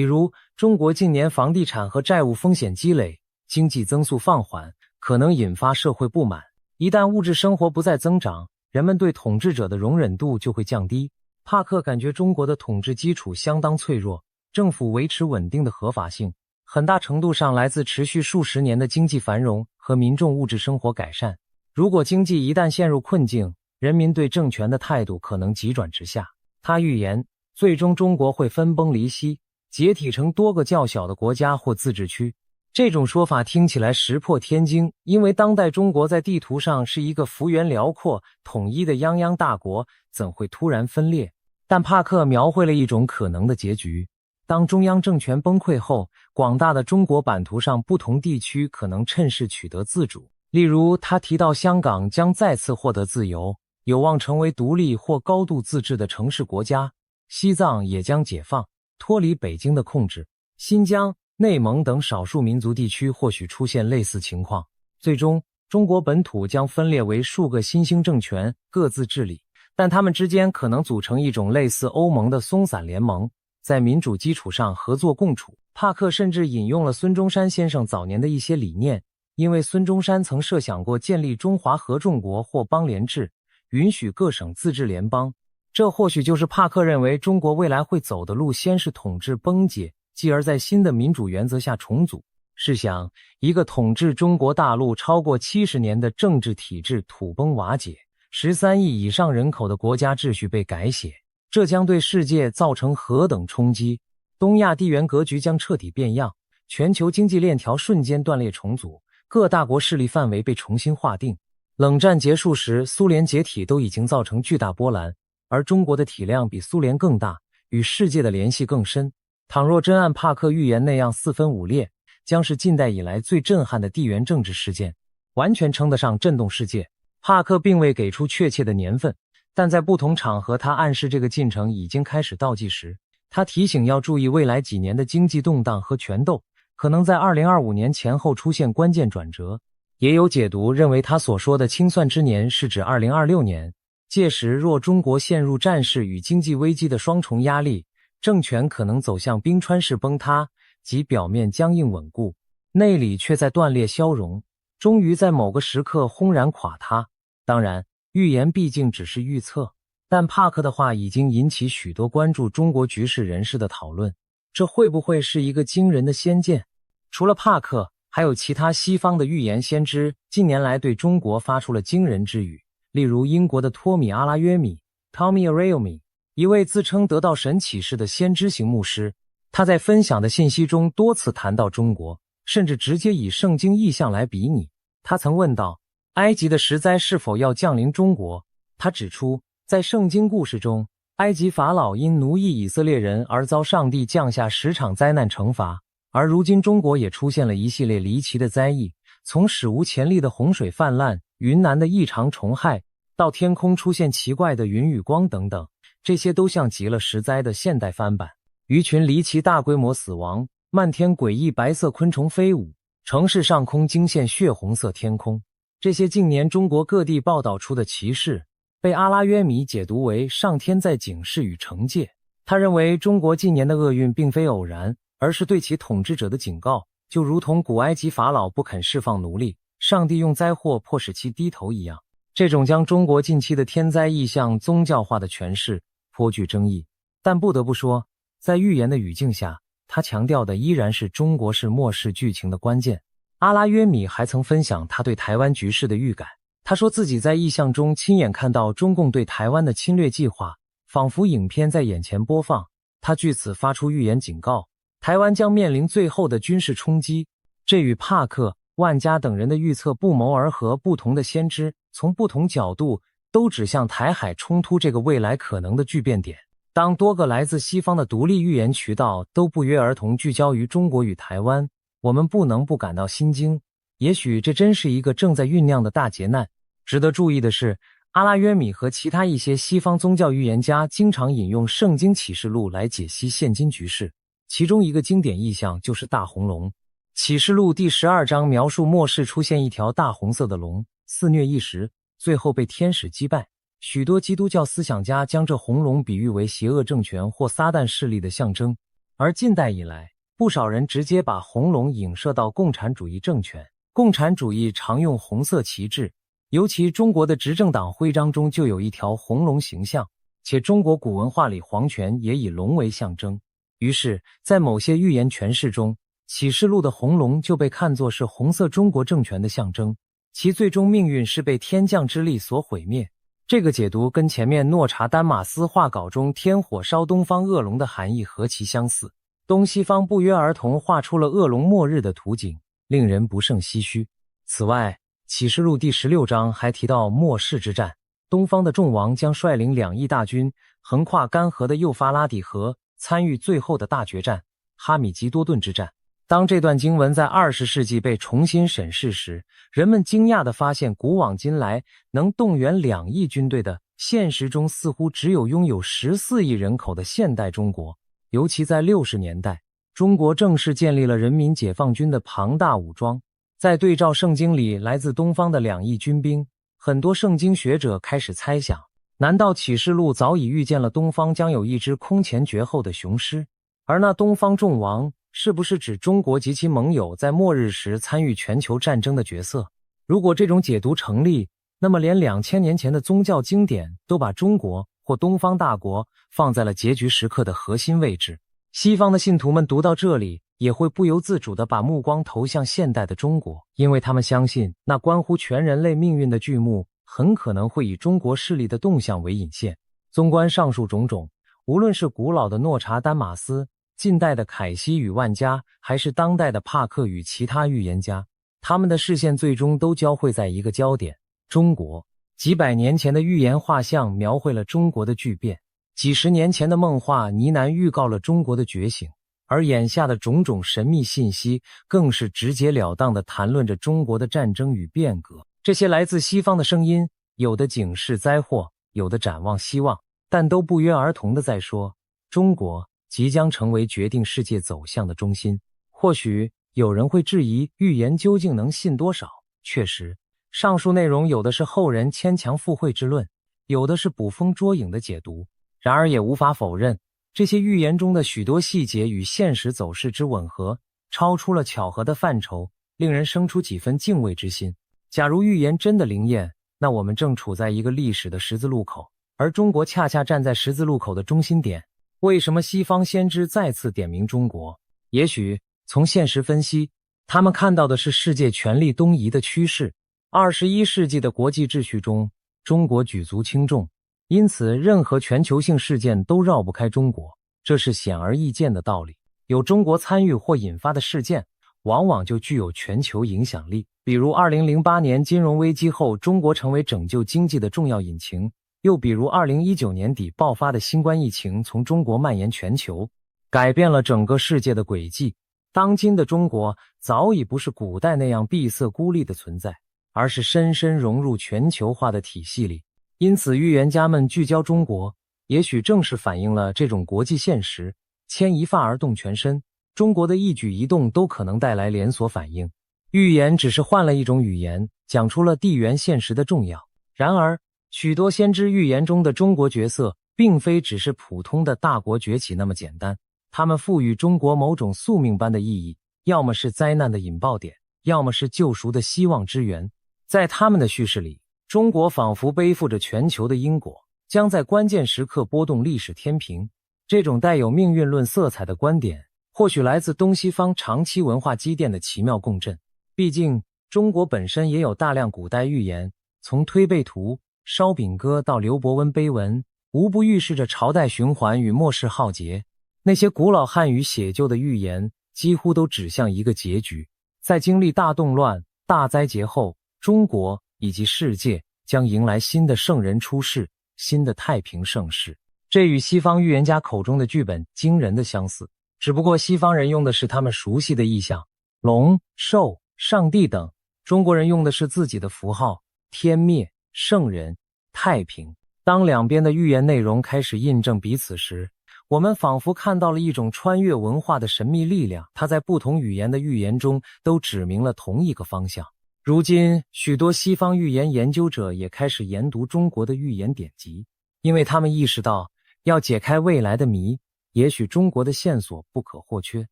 如，中国近年房地产和债务风险积累，经济增速放缓，可能引发社会不满。一旦物质生活不再增长，人们对统治者的容忍度就会降低。帕克感觉中国的统治基础相当脆弱，政府维持稳定的合法性，很大程度上来自持续数十年的经济繁荣和民众物质生活改善。如果经济一旦陷入困境，人民对政权的态度可能急转直下。他预言，最终中国会分崩离析，解体成多个较小的国家或自治区。这种说法听起来石破天惊，因为当代中国在地图上是一个幅员辽阔、统一的泱泱大国，怎会突然分裂？但帕克描绘了一种可能的结局。当中央政权崩溃后，广大的中国版图上不同地区可能趁势取得自主。例如，他提到香港将再次获得自由，有望成为独立或高度自治的城市国家；西藏也将解放，脱离北京的控制；新疆、内蒙等少数民族地区或许出现类似情况。最终，中国本土将分裂为数个新兴政权，各自治理，但他们之间可能组成一种类似欧盟的松散联盟，在民主基础上合作共处。帕克甚至引用了孙中山先生早年的一些理念，因为孙中山曾设想过建立中华合众国或邦联制，允许各省自治联邦。这或许就是帕克认为中国未来会走的路，先是统治崩解，继而在新的民主原则下重组。试想，一个统治中国大陆超过70年的政治体制土崩瓦解，13亿以上人口的国家秩序被改写，这将对世界造成何等冲击？东亚地缘格局将彻底变样，全球经济链条瞬间断裂重组，各大国势力范围被重新划定。冷战结束时，苏联解体都已经造成巨大波澜，而中国的体量比苏联更大，与世界的联系更深。倘若真按帕克预言那样四分五裂，将是近代以来最震撼的地缘政治事件，完全称得上震动世界。帕克并未给出确切的年份，但在不同场合他暗示这个进程已经开始倒计时。他提醒要注意未来几年的经济动荡和权斗，可能在2025年前后出现关键转折。也有解读认为他所说的清算之年是指2026年，届时若中国陷入战事与经济危机的双重压力，政权可能走向冰川式崩塌，即表面僵硬稳固，内里却在断裂消融，终于在某个时刻轰然垮塌。当然，预言毕竟只是预测，但帕克的话已经引起许多关注中国局势人士的讨论，这会不会是一个惊人的先见？除了帕克，还有其他西方的预言先知近年来对中国发出了惊人之语，例如英国的托米·阿拉约米 Tommy Arayomi， 一位自称得到神启示的先知型牧师。他在分享的信息中多次谈到中国，甚至直接以圣经意象来比拟。他曾问道，埃及的石灾是否要降临中国？他指出，在圣经故事中，埃及法老因奴役以色列人而遭上帝降下10场灾难惩罚，而如今中国也出现了一系列离奇的灾异，从史无前例的洪水泛滥、云南的异常虫害，到天空出现奇怪的云与光等等，这些都像极了石灾的现代翻版。鱼群离奇大规模死亡，漫天诡异白色昆虫飞舞，城市上空惊现血红色天空。这些近年中国各地报道出的奇事，被阿拉约米解读为上天在警示与惩戒。他认为中国近年的厄运并非偶然，而是对其统治者的警告，就如同古埃及法老不肯释放奴隶，上帝用灾祸迫使其低头一样。这种将中国近期的天灾异象宗教化的诠释颇具争议，但不得不说，在预言的语境下，他强调的依然是中国是末世剧情的关键。阿拉约米还曾分享他对台湾局势的预感，他说自己在异象中亲眼看到中共对台湾的侵略计划，仿佛影片在眼前播放。他据此发出预言警告，台湾将面临最后的军事冲击。这与帕克、万家等人的预测不谋而合，不同的先知从不同角度都指向台海冲突这个未来可能的巨变点。当多个来自西方的独立预言渠道都不约而同聚焦于中国与台湾，我们不能不感到心惊。也许这真是一个正在酝酿的大劫难。值得注意的是，阿拉约米和其他一些西方宗教预言家经常引用圣经启示录来解析现今局势，其中一个经典意象就是大红龙。启示录第12章描述末世出现一条大红色的龙，肆虐一时，最后被天使击败。许多基督教思想家将这红龙比喻为邪恶政权或撒旦势力的象征，而近代以来，不少人直接把红龙影射到共产主义政权。共产主义常用红色旗帜，尤其中国的执政党徽章中就有一条红龙形象，且中国古文化里皇权也以龙为象征。于是，在某些预言诠释中，启示录的红龙就被看作是红色中国政权的象征，其最终命运是被天降之力所毁灭。这个解读跟前面诺查丹马斯画稿中天火烧东方恶龙的含义何其相似。东西方不约而同画出了恶龙末日的图景，令人不胜唏嘘。此外，启示录第16章还提到末世之战，东方的众王将率领2亿大军横跨干涸的幼发拉底河，参与最后的大决战——哈米吉多顿之战。当这段经文在20世纪被重新审视时，人们惊讶地发现，古往今来能动员2亿军队的，现实中似乎只有拥有14亿人口的现代中国。尤其在60年代，中国正式建立了人民解放军的庞大武装。在对照圣经里来自东方的2亿军兵，很多圣经学者开始猜想，难道启示录早已预见了东方将有一只空前绝后的雄狮？而那东方众王是不是指中国及其盟友在末日时参与全球战争的角色？如果这种解读成立，那么连2000年前的宗教经典都把中国或东方大国放在了结局时刻的核心位置。西方的信徒们读到这里，也会不由自主地把目光投向现代的中国，因为他们相信那关乎全人类命运的剧目很可能会以中国势力的动向为引线。纵观上述种种，无论是古老的诺查丹马斯、近代的凯西与万家，还是当代的帕克与其他预言家，他们的视线最终都交汇在一个焦点：中国。几百年前的预言画像描绘了中国的巨变，几十年前的梦话呢喃预告了中国的觉醒，而眼下的种种神秘信息更是直截了当地谈论着中国的战争与变革。这些来自西方的声音，有的警示灾祸，有的展望希望，但都不约而同地在说，中国即将成为决定世界走向的中心。或许有人会质疑，预言究竟能信多少？确实，上述内容有的是后人牵强附会之论，有的是捕风捉影的解读。然而也无法否认，这些预言中的许多细节与现实走势之吻合，超出了巧合的范畴，令人生出几分敬畏之心。假如预言真的灵验，那我们正处在一个历史的十字路口，而中国恰恰站在十字路口的中心点。为什么西方先知再次点名中国？也许从现实分析，他们看到的是世界权力东移的趋势。21世纪的国际秩序中，中国举足轻重，因此任何全球性事件都绕不开中国，这是显而易见的道理。有中国参与或引发的事件，往往就具有全球影响力。比如2008年金融危机后，中国成为拯救经济的重要引擎；又比如2019年底爆发的新冠疫情从中国蔓延全球，改变了整个世界的轨迹。当今的中国早已不是古代那样闭塞孤立的存在，而是深深融入全球化的体系里。因此预言家们聚焦中国，也许正是反映了这种国际现实。牵一发而动全身，中国的一举一动都可能带来连锁反应。预言只是换了一种语言，讲出了地缘现实的重要。然而，许多先知预言中的中国角色并非只是普通的大国崛起那么简单，他们赋予中国某种宿命般的意义，要么是灾难的引爆点，要么是救赎的希望之源。在他们的叙事里，中国仿佛背负着全球的因果，将在关键时刻拨动历史天平。这种带有命运论色彩的观点，或许来自东西方长期文化积淀的奇妙共振。毕竟，中国本身也有大量古代预言，从推背图、烧饼歌到刘伯温碑文，无不预示着朝代循环与末世浩劫。那些古老汉语写就的预言，几乎都指向一个结局：在经历大动乱、大灾劫后，中国以及世界将迎来新的圣人出世，新的太平盛世。这与西方预言家口中的剧本惊人的相似，只不过西方人用的是他们熟悉的意象，龙、兽、上帝等，中国人用的是自己的符号，天灭、圣人、太平。当两边的预言内容开始印证彼此时，我们仿佛看到了一种穿越文化的神秘力量，它在不同语言的预言中都指明了同一个方向。如今，许多西方预言研究者也开始研读中国的预言典籍，因为他们意识到，要解开未来的谜，也许中国的线索不可或缺。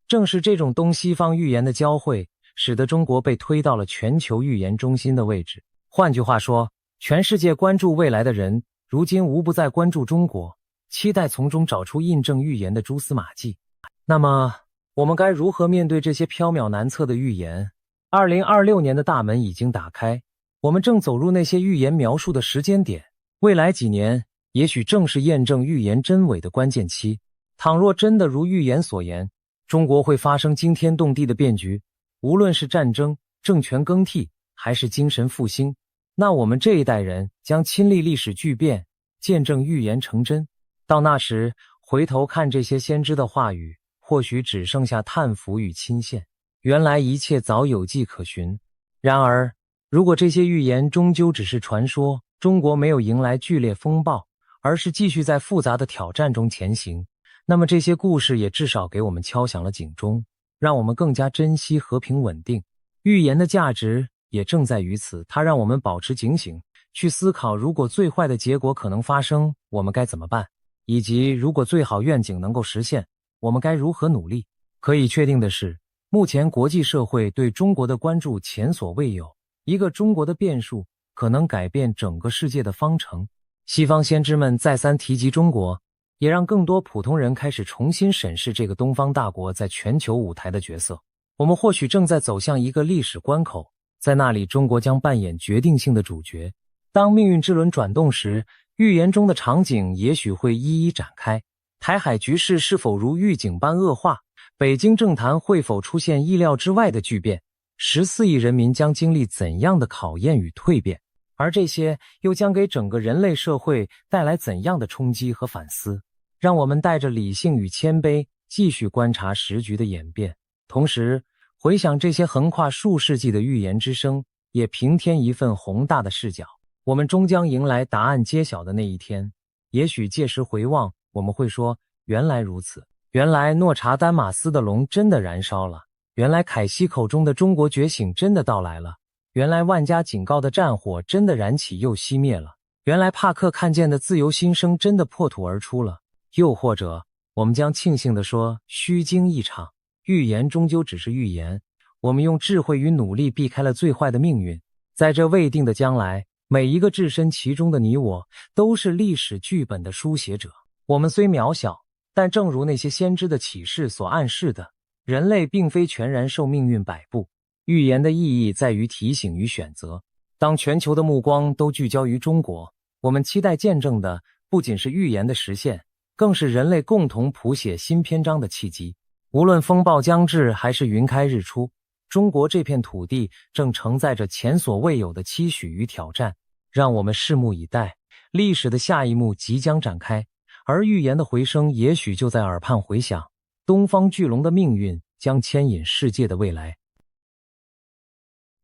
正是这种东西方预言的交汇，使得中国被推到了全球预言中心的位置。换句话说，全世界关注未来的人，如今无不在关注中国，期待从中找出印证预言的蛛丝马迹。那么，我们该如何面对这些缥缈难测的预言？2026年的大门已经打开，我们正走入那些预言描述的时间点。未来几年，也许正是验证预言真伪的关键期。倘若真的如预言所言，中国会发生惊天动地的变局，无论是战争、政权更替，还是精神复兴，那我们这一代人将亲历历史巨变，见证预言成真。到那时，回头看这些先知的话语，或许只剩下叹服与钦羡。原来一切早有迹可循。然而，如果这些预言终究只是传说，中国没有迎来剧烈风暴，而是继续在复杂的挑战中前行，那么这些故事也至少给我们敲响了警钟，让我们更加珍惜和平稳定。预言的价值也正在于此，它让我们保持警醒，去思考如果最坏的结果可能发生，我们该怎么办，以及如果最好愿景能够实现，我们该如何努力。可以确定的是，目前国际社会对中国的关注前所未有，一个中国的变数可能改变整个世界的方程。西方先知们再三提及中国，也让更多普通人开始重新审视这个东方大国在全球舞台的角色。我们或许正在走向一个历史关口，在那里中国将扮演决定性的主角。当命运之轮转动时，预言中的场景也许会一一展开。台海局势是否如预警般恶化？北京政坛会否出现意料之外的巨变？14亿人民将经历怎样的考验与蜕变？而这些又将给整个人类社会带来怎样的冲击和反思？让我们带着理性与谦卑，继续观察时局的演变，同时回想这些横跨数世纪的预言之声，也平添一份宏大的视角。我们终将迎来答案揭晓的那一天。也许届时回望，我们会说，原来如此，原来诺查丹马斯的龙真的燃烧了，原来凯西口中的中国觉醒真的到来了，原来万家警告的战火真的燃起又熄灭了，原来帕克看见的自由新生真的破土而出了。又或者，我们将庆幸地说，虚惊一场，预言终究只是预言，我们用智慧与努力避开了最坏的命运。在这未定的将来，每一个置身其中的你我，都是历史剧本的书写者。我们虽渺小，但正如那些先知的启示所暗示的，人类并非全然受命运摆布。预言的意义在于提醒与选择。当全球的目光都聚焦于中国，我们期待见证的不仅是预言的实现，更是人类共同谱写新篇章的契机。无论风暴将至还是云开日出，中国这片土地正承载着前所未有的期许与挑战。让我们拭目以待，历史的下一幕即将展开，而预言的回声也许就在耳畔回响。东方巨龙的命运将牵引世界的未来。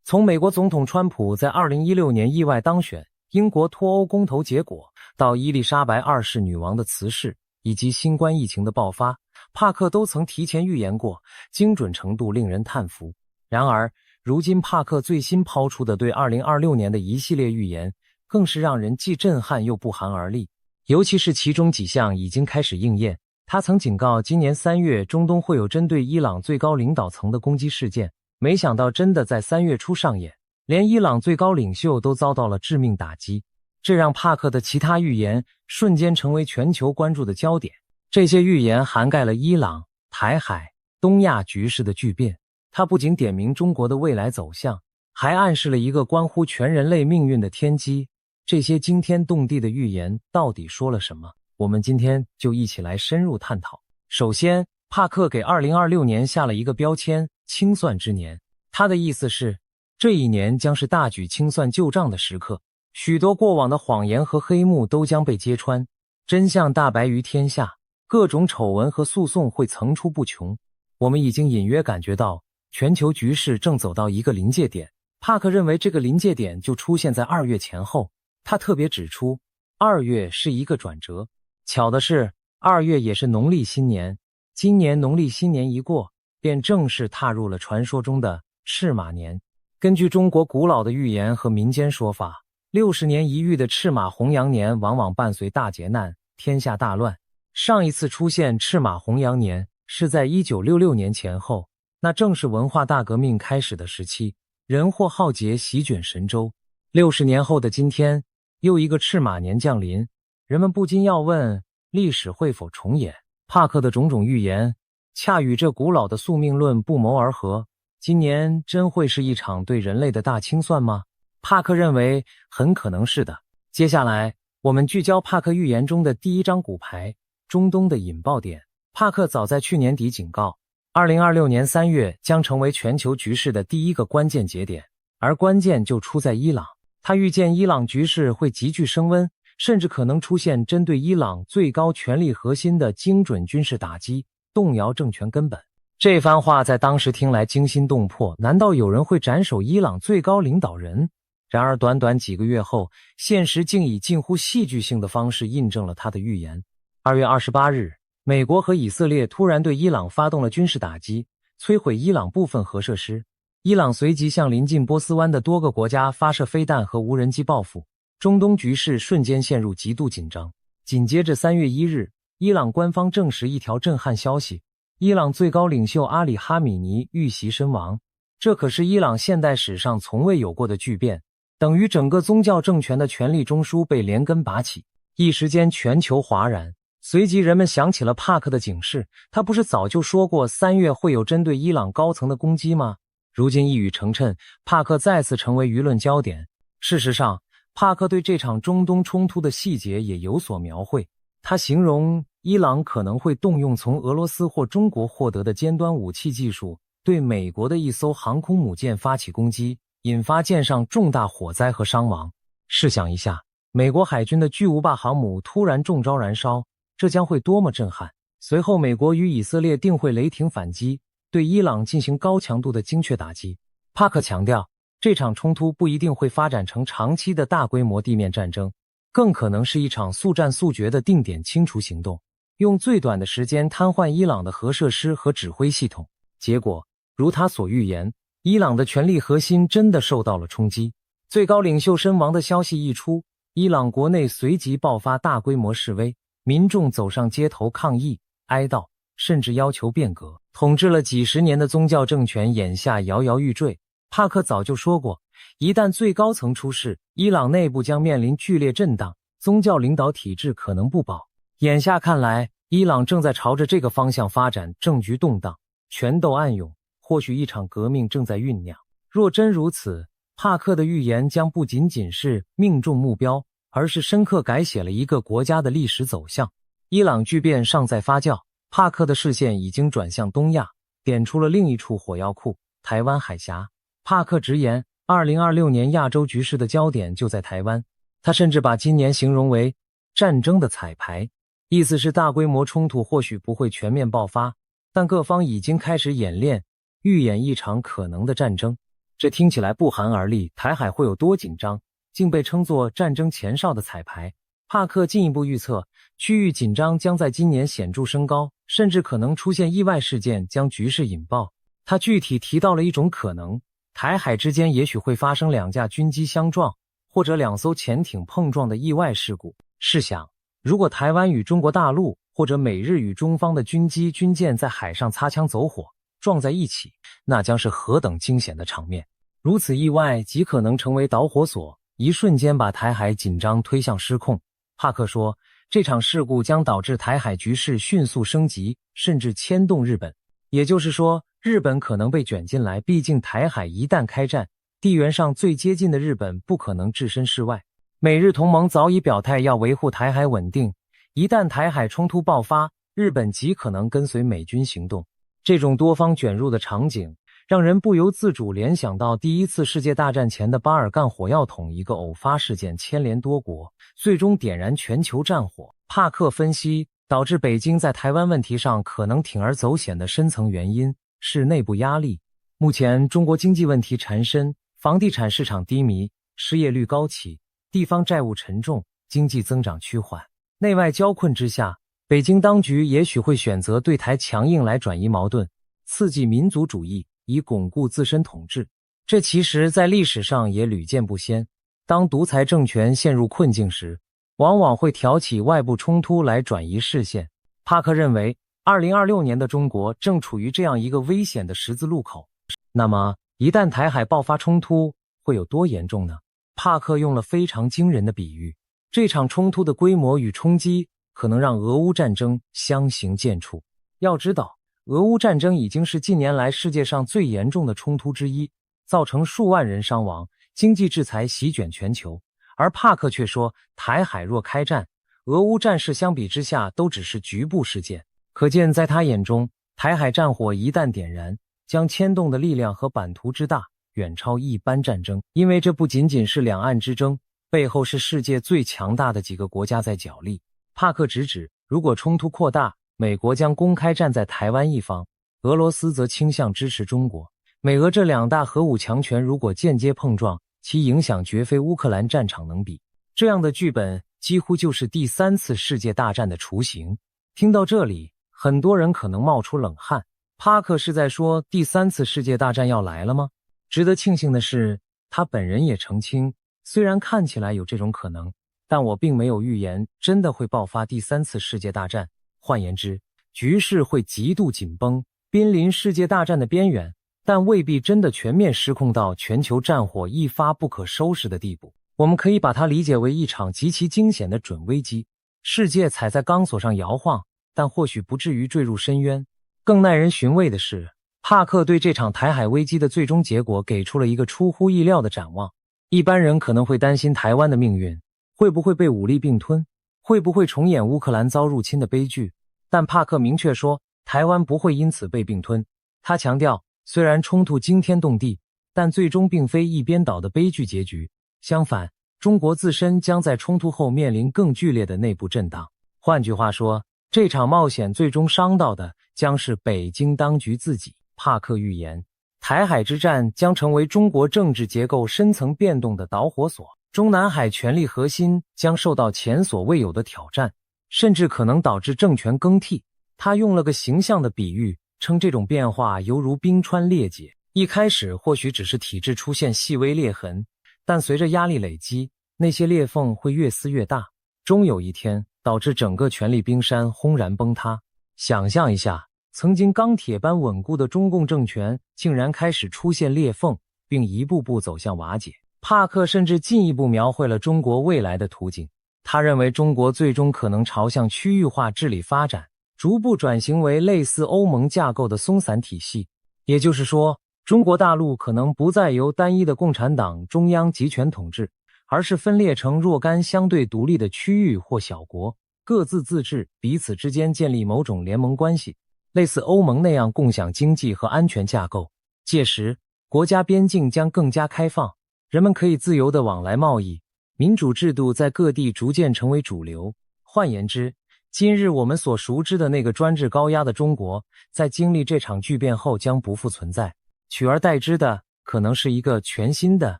从美国总统川普在2016年意外当选，英国脱欧公投结果，到伊丽莎白2世女王的辞世，以及新冠疫情的爆发，帕克都曾提前预言过，精准程度令人叹服。然而，如今帕克最新抛出的对2026年的一系列预言，更是让人既震撼又不寒而栗。尤其是其中几项已经开始应验。他曾警告今年3月中东会有针对伊朗最高领导层的攻击事件，没想到真的在3月初上演，连伊朗最高领袖都遭到了致命打击。这让帕克的其他预言瞬间成为全球关注的焦点。这些预言涵盖了伊朗、台海、东亚局势的巨变。它不仅点明中国的未来走向，还暗示了一个关乎全人类命运的天机。这些惊天动地的预言到底说了什么？我们今天就一起来深入探讨。首先，帕克给2026年下了一个标签：清算之年。他的意思是，这一年将是大举清算旧账的时刻，许多过往的谎言和黑幕都将被揭穿，真相大白于天下，各种丑闻和诉讼会层出不穷。我们已经隐约感觉到，全球局势正走到一个临界点。帕克认为这个临界点就出现在2月前后。他特别指出，2月是一个转折。巧的是，2月也是农历新年。今年农历新年一过，便正式踏入了传说中的赤马年。根据中国古老的寓言和民间说法，60年一遇的赤马红羊年往往伴随大劫难，天下大乱。上一次出现赤马红羊年是在1966年前后，那正是文化大革命开始的时期，人祸浩劫席卷神州。60年后的今天，又一个赤马年降临，人们不禁要问，历史会否重演？帕克的种种预言恰与这古老的宿命论不谋而合。今年真会是一场对人类的大清算吗？帕克认为很可能是的。接下来我们聚焦帕克预言中的第一张骨牌，中东的引爆点。帕克早在去年底警告， 2026年3月将成为全球局势的第一个关键节点，而关键就出在伊朗。他预见伊朗局势会急剧升温，甚至可能出现针对伊朗最高权力核心的精准军事打击，动摇政权根本。这番话在当时听来惊心动魄，难道有人会斩首伊朗最高领导人？然而短短几个月后，现实竟以近乎戏剧性的方式印证了他的预言。2月28日，美国和以色列突然对伊朗发动了军事打击，摧毁伊朗部分核设施。伊朗随即向临近波斯湾的多个国家发射飞弹和无人机报复，中东局势瞬间陷入极度紧张。紧接着3月1日，伊朗官方证实一条震撼消息：伊朗最高领袖阿里哈米尼遇袭身亡。这可是伊朗现代史上从未有过的巨变，等于整个宗教政权的权力中枢被连根拔起，一时间全球哗然。随即人们想起了帕克的警示，他不是早就说过3月会有针对伊朗高层的攻击吗？如今一语成谶，帕克再次成为舆论焦点。事实上，帕克对这场中东冲突的细节也有所描绘。他形容伊朗可能会动用从俄罗斯或中国获得的尖端武器技术，对美国的一艘航空母舰发起攻击，引发舰上重大火灾和伤亡。试想一下，美国海军的巨无霸航母突然中招燃烧，这将会多么震撼。随后美国与以色列定会雷霆反击，对伊朗进行高强度的精确打击。帕克强调，这场冲突不一定会发展成长期的大规模地面战争，更可能是一场速战速决的定点清除行动，用最短的时间瘫痪伊朗的核设施和指挥系统。结果如他所预言，伊朗的权力核心真的受到了冲击。最高领袖身亡的消息一出，伊朗国内随即爆发大规模示威，民众走上街头抗议、哀悼，甚至要求变革。统治了几十年的宗教政权眼下摇摇欲坠。帕克早就说过，一旦最高层出事，伊朗内部将面临剧烈震荡，宗教领导体制可能不保。眼下看来，伊朗正在朝着这个方向发展，政局动荡，权斗暗涌，或许一场革命正在酝酿。若真如此，帕克的预言将不仅仅是命中目标，而是深刻改写了一个国家的历史走向。伊朗巨变尚在发酵，帕克的视线已经转向东亚，点出了另一处火药库——台湾海峡。帕克直言，2026年亚洲局势的焦点就在台湾。他甚至把今年形容为战争的彩排，意思是大规模冲突或许不会全面爆发，但各方已经开始演练，预演一场可能的战争。这听起来不寒而栗，台海会有多紧张，竟被称作战争前哨的彩排。帕克进一步预测，区域紧张将在今年显著升高，甚至可能出现意外事件将局势引爆。他具体提到了一种可能，台海之间也许会发生2架军机相撞，或者2艘潜艇碰撞的意外事故。试想，如果台湾与中国大陆或者美日与中方的军机军舰在海上擦枪走火，撞在一起，那将是何等惊险的场面。如此意外极可能成为导火索，一瞬间把台海紧张推向失控。帕克说，这场事故将导致台海局势迅速升级，甚至牵动日本。也就是说，日本可能被卷进来，毕竟台海一旦开战，地缘上最接近的日本不可能置身事外。美日同盟早已表态要维护台海稳定，一旦台海冲突爆发，日本极可能跟随美军行动。这种多方卷入的场景，让人不由自主联想到第一次世界大战前的巴尔干火药桶一个偶发事件牵连多国，最终点燃全球战火。帕克分析，导致北京在台湾问题上可能铤而走险的深层原因是内部压力。目前中国经济问题缠身，房地产市场低迷，失业率高企，地方债务沉重，经济增长趋缓。内外交困之下，北京当局也许会选择对台强硬来转移矛盾，刺激民族主义，以巩固自身统治。这其实在历史上也屡见不鲜。当独裁政权陷入困境时，往往会挑起外部冲突来转移视线。帕克认为，2026年的中国正处于这样一个危险的十字路口。那么，一旦台海爆发冲突，会有多严重呢？帕克用了非常惊人的比喻，这场冲突的规模与冲击可能让俄乌战争相形见绌。要知道，俄乌战争已经是近年来世界上最严重的冲突之一，造成数万人伤亡，经济制裁席卷全球。而帕克却说，台海若开战，俄乌战事相比之下都只是局部事件。可见在他眼中，台海战火一旦点燃，将牵动的力量和版图之大，远超一般战争。因为这不仅仅是两岸之争，背后是世界最强大的几个国家在角力。帕克直指，如果冲突扩大，美国将公开站在台湾一方，俄罗斯则倾向支持中国。美俄这两大核武强权如果间接碰撞，其影响绝非乌克兰战场能比。这样的剧本几乎就是第三次世界大战的雏形。听到这里，很多人可能冒出冷汗，帕克是在说第三次世界大战要来了吗？值得庆幸的是，他本人也澄清，虽然看起来有这种可能，但我并没有预言真的会爆发第三次世界大战。换言之，局势会极度紧绷，濒临世界大战的边缘，但未必真的全面失控到全球战火一发不可收拾的地步。我们可以把它理解为一场极其惊险的准危机，世界踩在钢索上摇晃，但或许不至于坠入深渊。更耐人寻味的是，帕克对这场台海危机的最终结果给出了一个出乎意料的展望。一般人可能会担心台湾的命运，会不会被武力并吞，会不会重演乌克兰遭入侵的悲剧，但帕克明确说，台湾不会因此被并吞。他强调，虽然冲突惊天动地，但最终并非一边倒的悲剧结局。相反，中国自身将在冲突后面临更剧烈的内部震荡。换句话说，这场冒险最终伤到的将是北京当局自己。帕克预言，台海之战将成为中国政治结构深层变动的导火索，中南海权力核心将受到前所未有的挑战，甚至可能导致政权更替。他用了个形象的比喻，称这种变化犹如冰川裂解，一开始或许只是体制出现细微裂痕，但随着压力累积，那些裂缝会越撕越大，终有一天导致整个权力冰山轰然崩塌。想象一下，曾经钢铁般稳固的中共政权竟然开始出现裂缝，并一步步走向瓦解。帕克甚至进一步描绘了中国未来的图景，他认为中国最终可能朝向区域化治理发展，逐步转型为类似欧盟架构的松散体系。也就是说，中国大陆可能不再由单一的共产党中央集权统治，而是分裂成若干相对独立的区域或小国，各自自治，彼此之间建立某种联盟关系，类似欧盟那样共享经济和安全架构。届时，国家边境将更加开放，人们可以自由地往来贸易，民主制度在各地逐渐成为主流。换言之，今日我们所熟知的那个专制高压的中国，在经历这场巨变后将不复存在，取而代之的可能是一个全新的、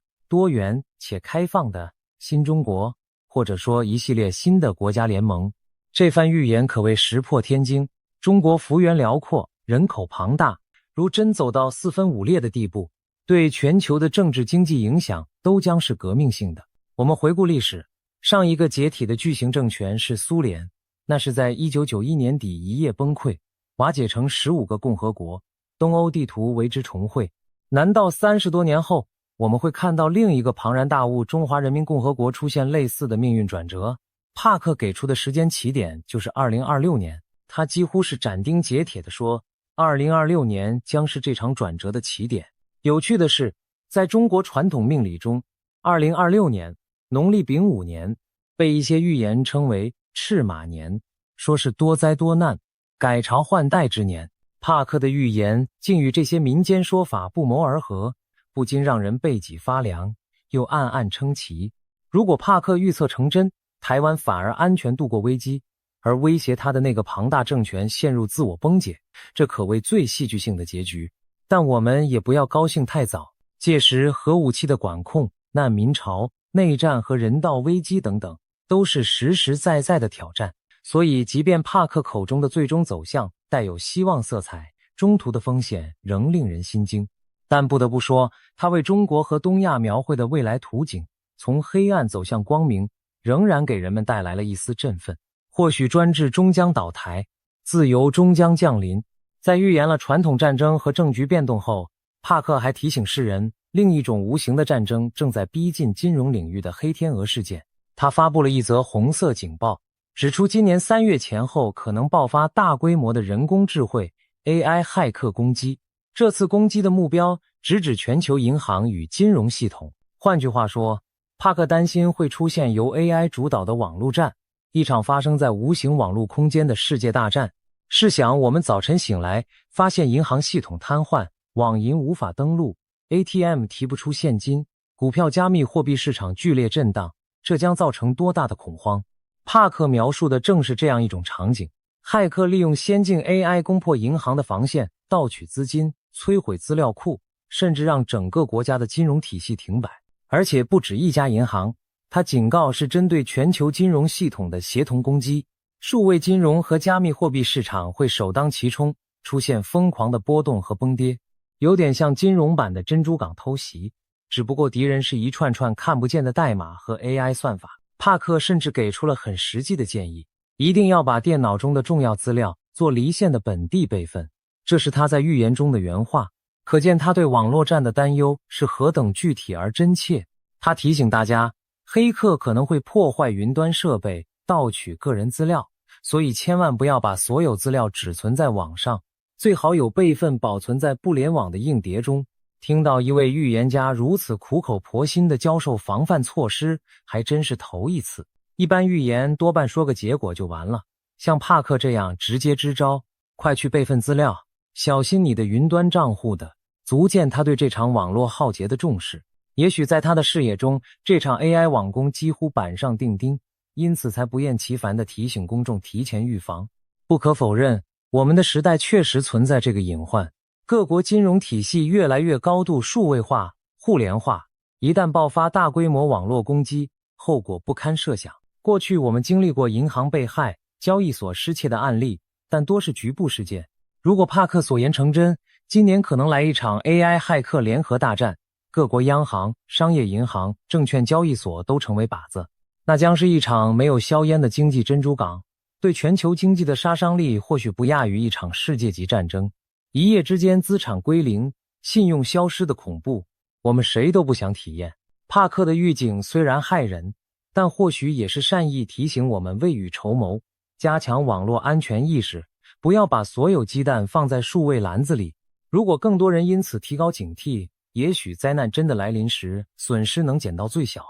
多元且开放的新中国，或者说一系列新的国家联盟。这番预言可谓石破天惊，中国幅员辽阔，人口庞大，如真走到四分五裂的地步，对全球的政治经济影响都将是革命性的。我们回顾历史，上一个解体的巨型政权是苏联，那是在1991年底一夜崩溃，瓦解成15个共和国，东欧地图为之重绘。难道30多年后，我们会看到另一个庞然大物中华人民共和国出现类似的命运转折？帕克给出的时间起点就是2026年，他几乎是斩钉截铁地说，2026年将是这场转折的起点。有趣的是，在中国传统命理中，2026年农历丙午年被一些预言称为赤马年，说是多灾多难、改朝换代之年。帕克的预言竟与这些民间说法不谋而合，不禁让人背脊发凉，又暗暗称奇。如果帕克预测成真，台湾反而安全度过危机，而威胁他的那个庞大政权陷入自我崩解，这可谓最戏剧性的结局。但我们也不要高兴太早，届时核武器的管控、难民潮、内战和人道危机等等，都是实实在在的挑战。所以即便帕克口中的最终走向带有希望色彩，中途的风险仍令人心惊。但不得不说，他为中国和东亚描绘的未来图景，从黑暗走向光明，仍然给人们带来了一丝振奋。或许专制终将倒台，自由终将降临。在预言了传统战争和政局变动后，帕克还提醒世人，另一种无形的战争正在逼近金融领域的黑天鹅事件。他发布了一则红色警报，指出今年3月前后可能爆发大规模的人工智慧 AI 骇客攻击。这次攻击的目标直指全球银行与金融系统。换句话说，帕克担心会出现由 AI 主导的网络战，一场发生在无形网络空间的世界大战。试想我们早晨醒来，发现银行系统瘫痪，网银无法登录， ATM 提不出现金，股票加密货币市场剧烈震荡，这将造成多大的恐慌？帕克描述的正是这样一种场景。骇客利用先进 AI 攻破银行的防线，盗取资金，摧毁资料库，甚至让整个国家的金融体系停摆。而且不止一家银行，他警告是针对全球金融系统的协同攻击，数位金融和加密货币市场会首当其冲，出现疯狂的波动和崩跌，有点像金融版的珍珠港偷袭，只不过敌人是一串串看不见的代码和 AI 算法。帕克甚至给出了很实际的建议，一定要把电脑中的重要资料做离线的本地备份，这是他在预言中的原话，可见他对网络战的担忧是何等具体而真切。他提醒大家，黑客可能会破坏云端设备，盗取个人资料，所以千万不要把所有资料只存在网上，最好有备份保存在不联网的硬碟中。听到一位预言家如此苦口婆心地教授防范措施，还真是头一次。一般预言多半说个结果就完了，像帕克这样直接支招，快去备份资料，小心你的云端账户的，足见他对这场网络浩劫的重视。也许在他的视野中，这场 AI 网攻几乎板上钉钉，因此才不厌其烦地提醒公众提前预防。不可否认，我们的时代确实存在这个隐患，各国金融体系越来越高度数位化、互联化，一旦爆发大规模网络攻击，后果不堪设想。过去我们经历过银行被害、交易所失窃的案例，但多是局部事件。如果帕克所言成真，今年可能来一场 AI 骇客联合大战，各国央行、商业银行、证券交易所都成为靶子，那将是一场没有硝烟的经济珍珠港，对全球经济的杀伤力或许不亚于一场世界级战争。一夜之间资产归零、信用消失的恐怖，我们谁都不想体验。帕克的预警虽然骇人，但或许也是善意提醒我们未雨绸缪，加强网络安全意识，不要把所有鸡蛋放在数位篮子里。如果更多人因此提高警惕，也许灾难真的来临时，损失能减到最小。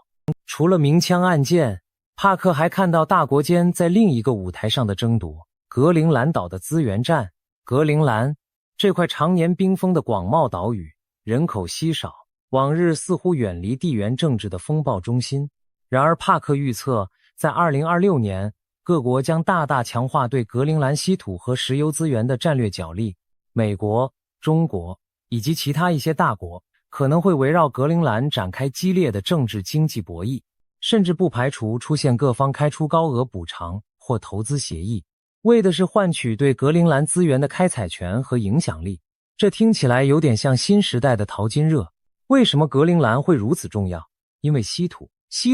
除了明枪暗箭，帕克还看到大国间在另一个舞台上的争夺——格陵兰岛的资源战。格陵兰这块常年冰封的广袤岛屿，人口稀少，往日似乎远离地缘政治的风暴中心。然而帕克预测，在2026年，各国将大大强化对格陵兰稀土和石油资源的战略角力。美国、中国以及其他一些大国可能会围绕格陵兰展开激烈的政治经济博弈，甚至不排除出现各方开出高额补偿或投资协议，为的是换取对格陵兰资源的开采权和影响力。这听起来有点像新时代的淘金热。为什么格陵兰会如此重要？因为稀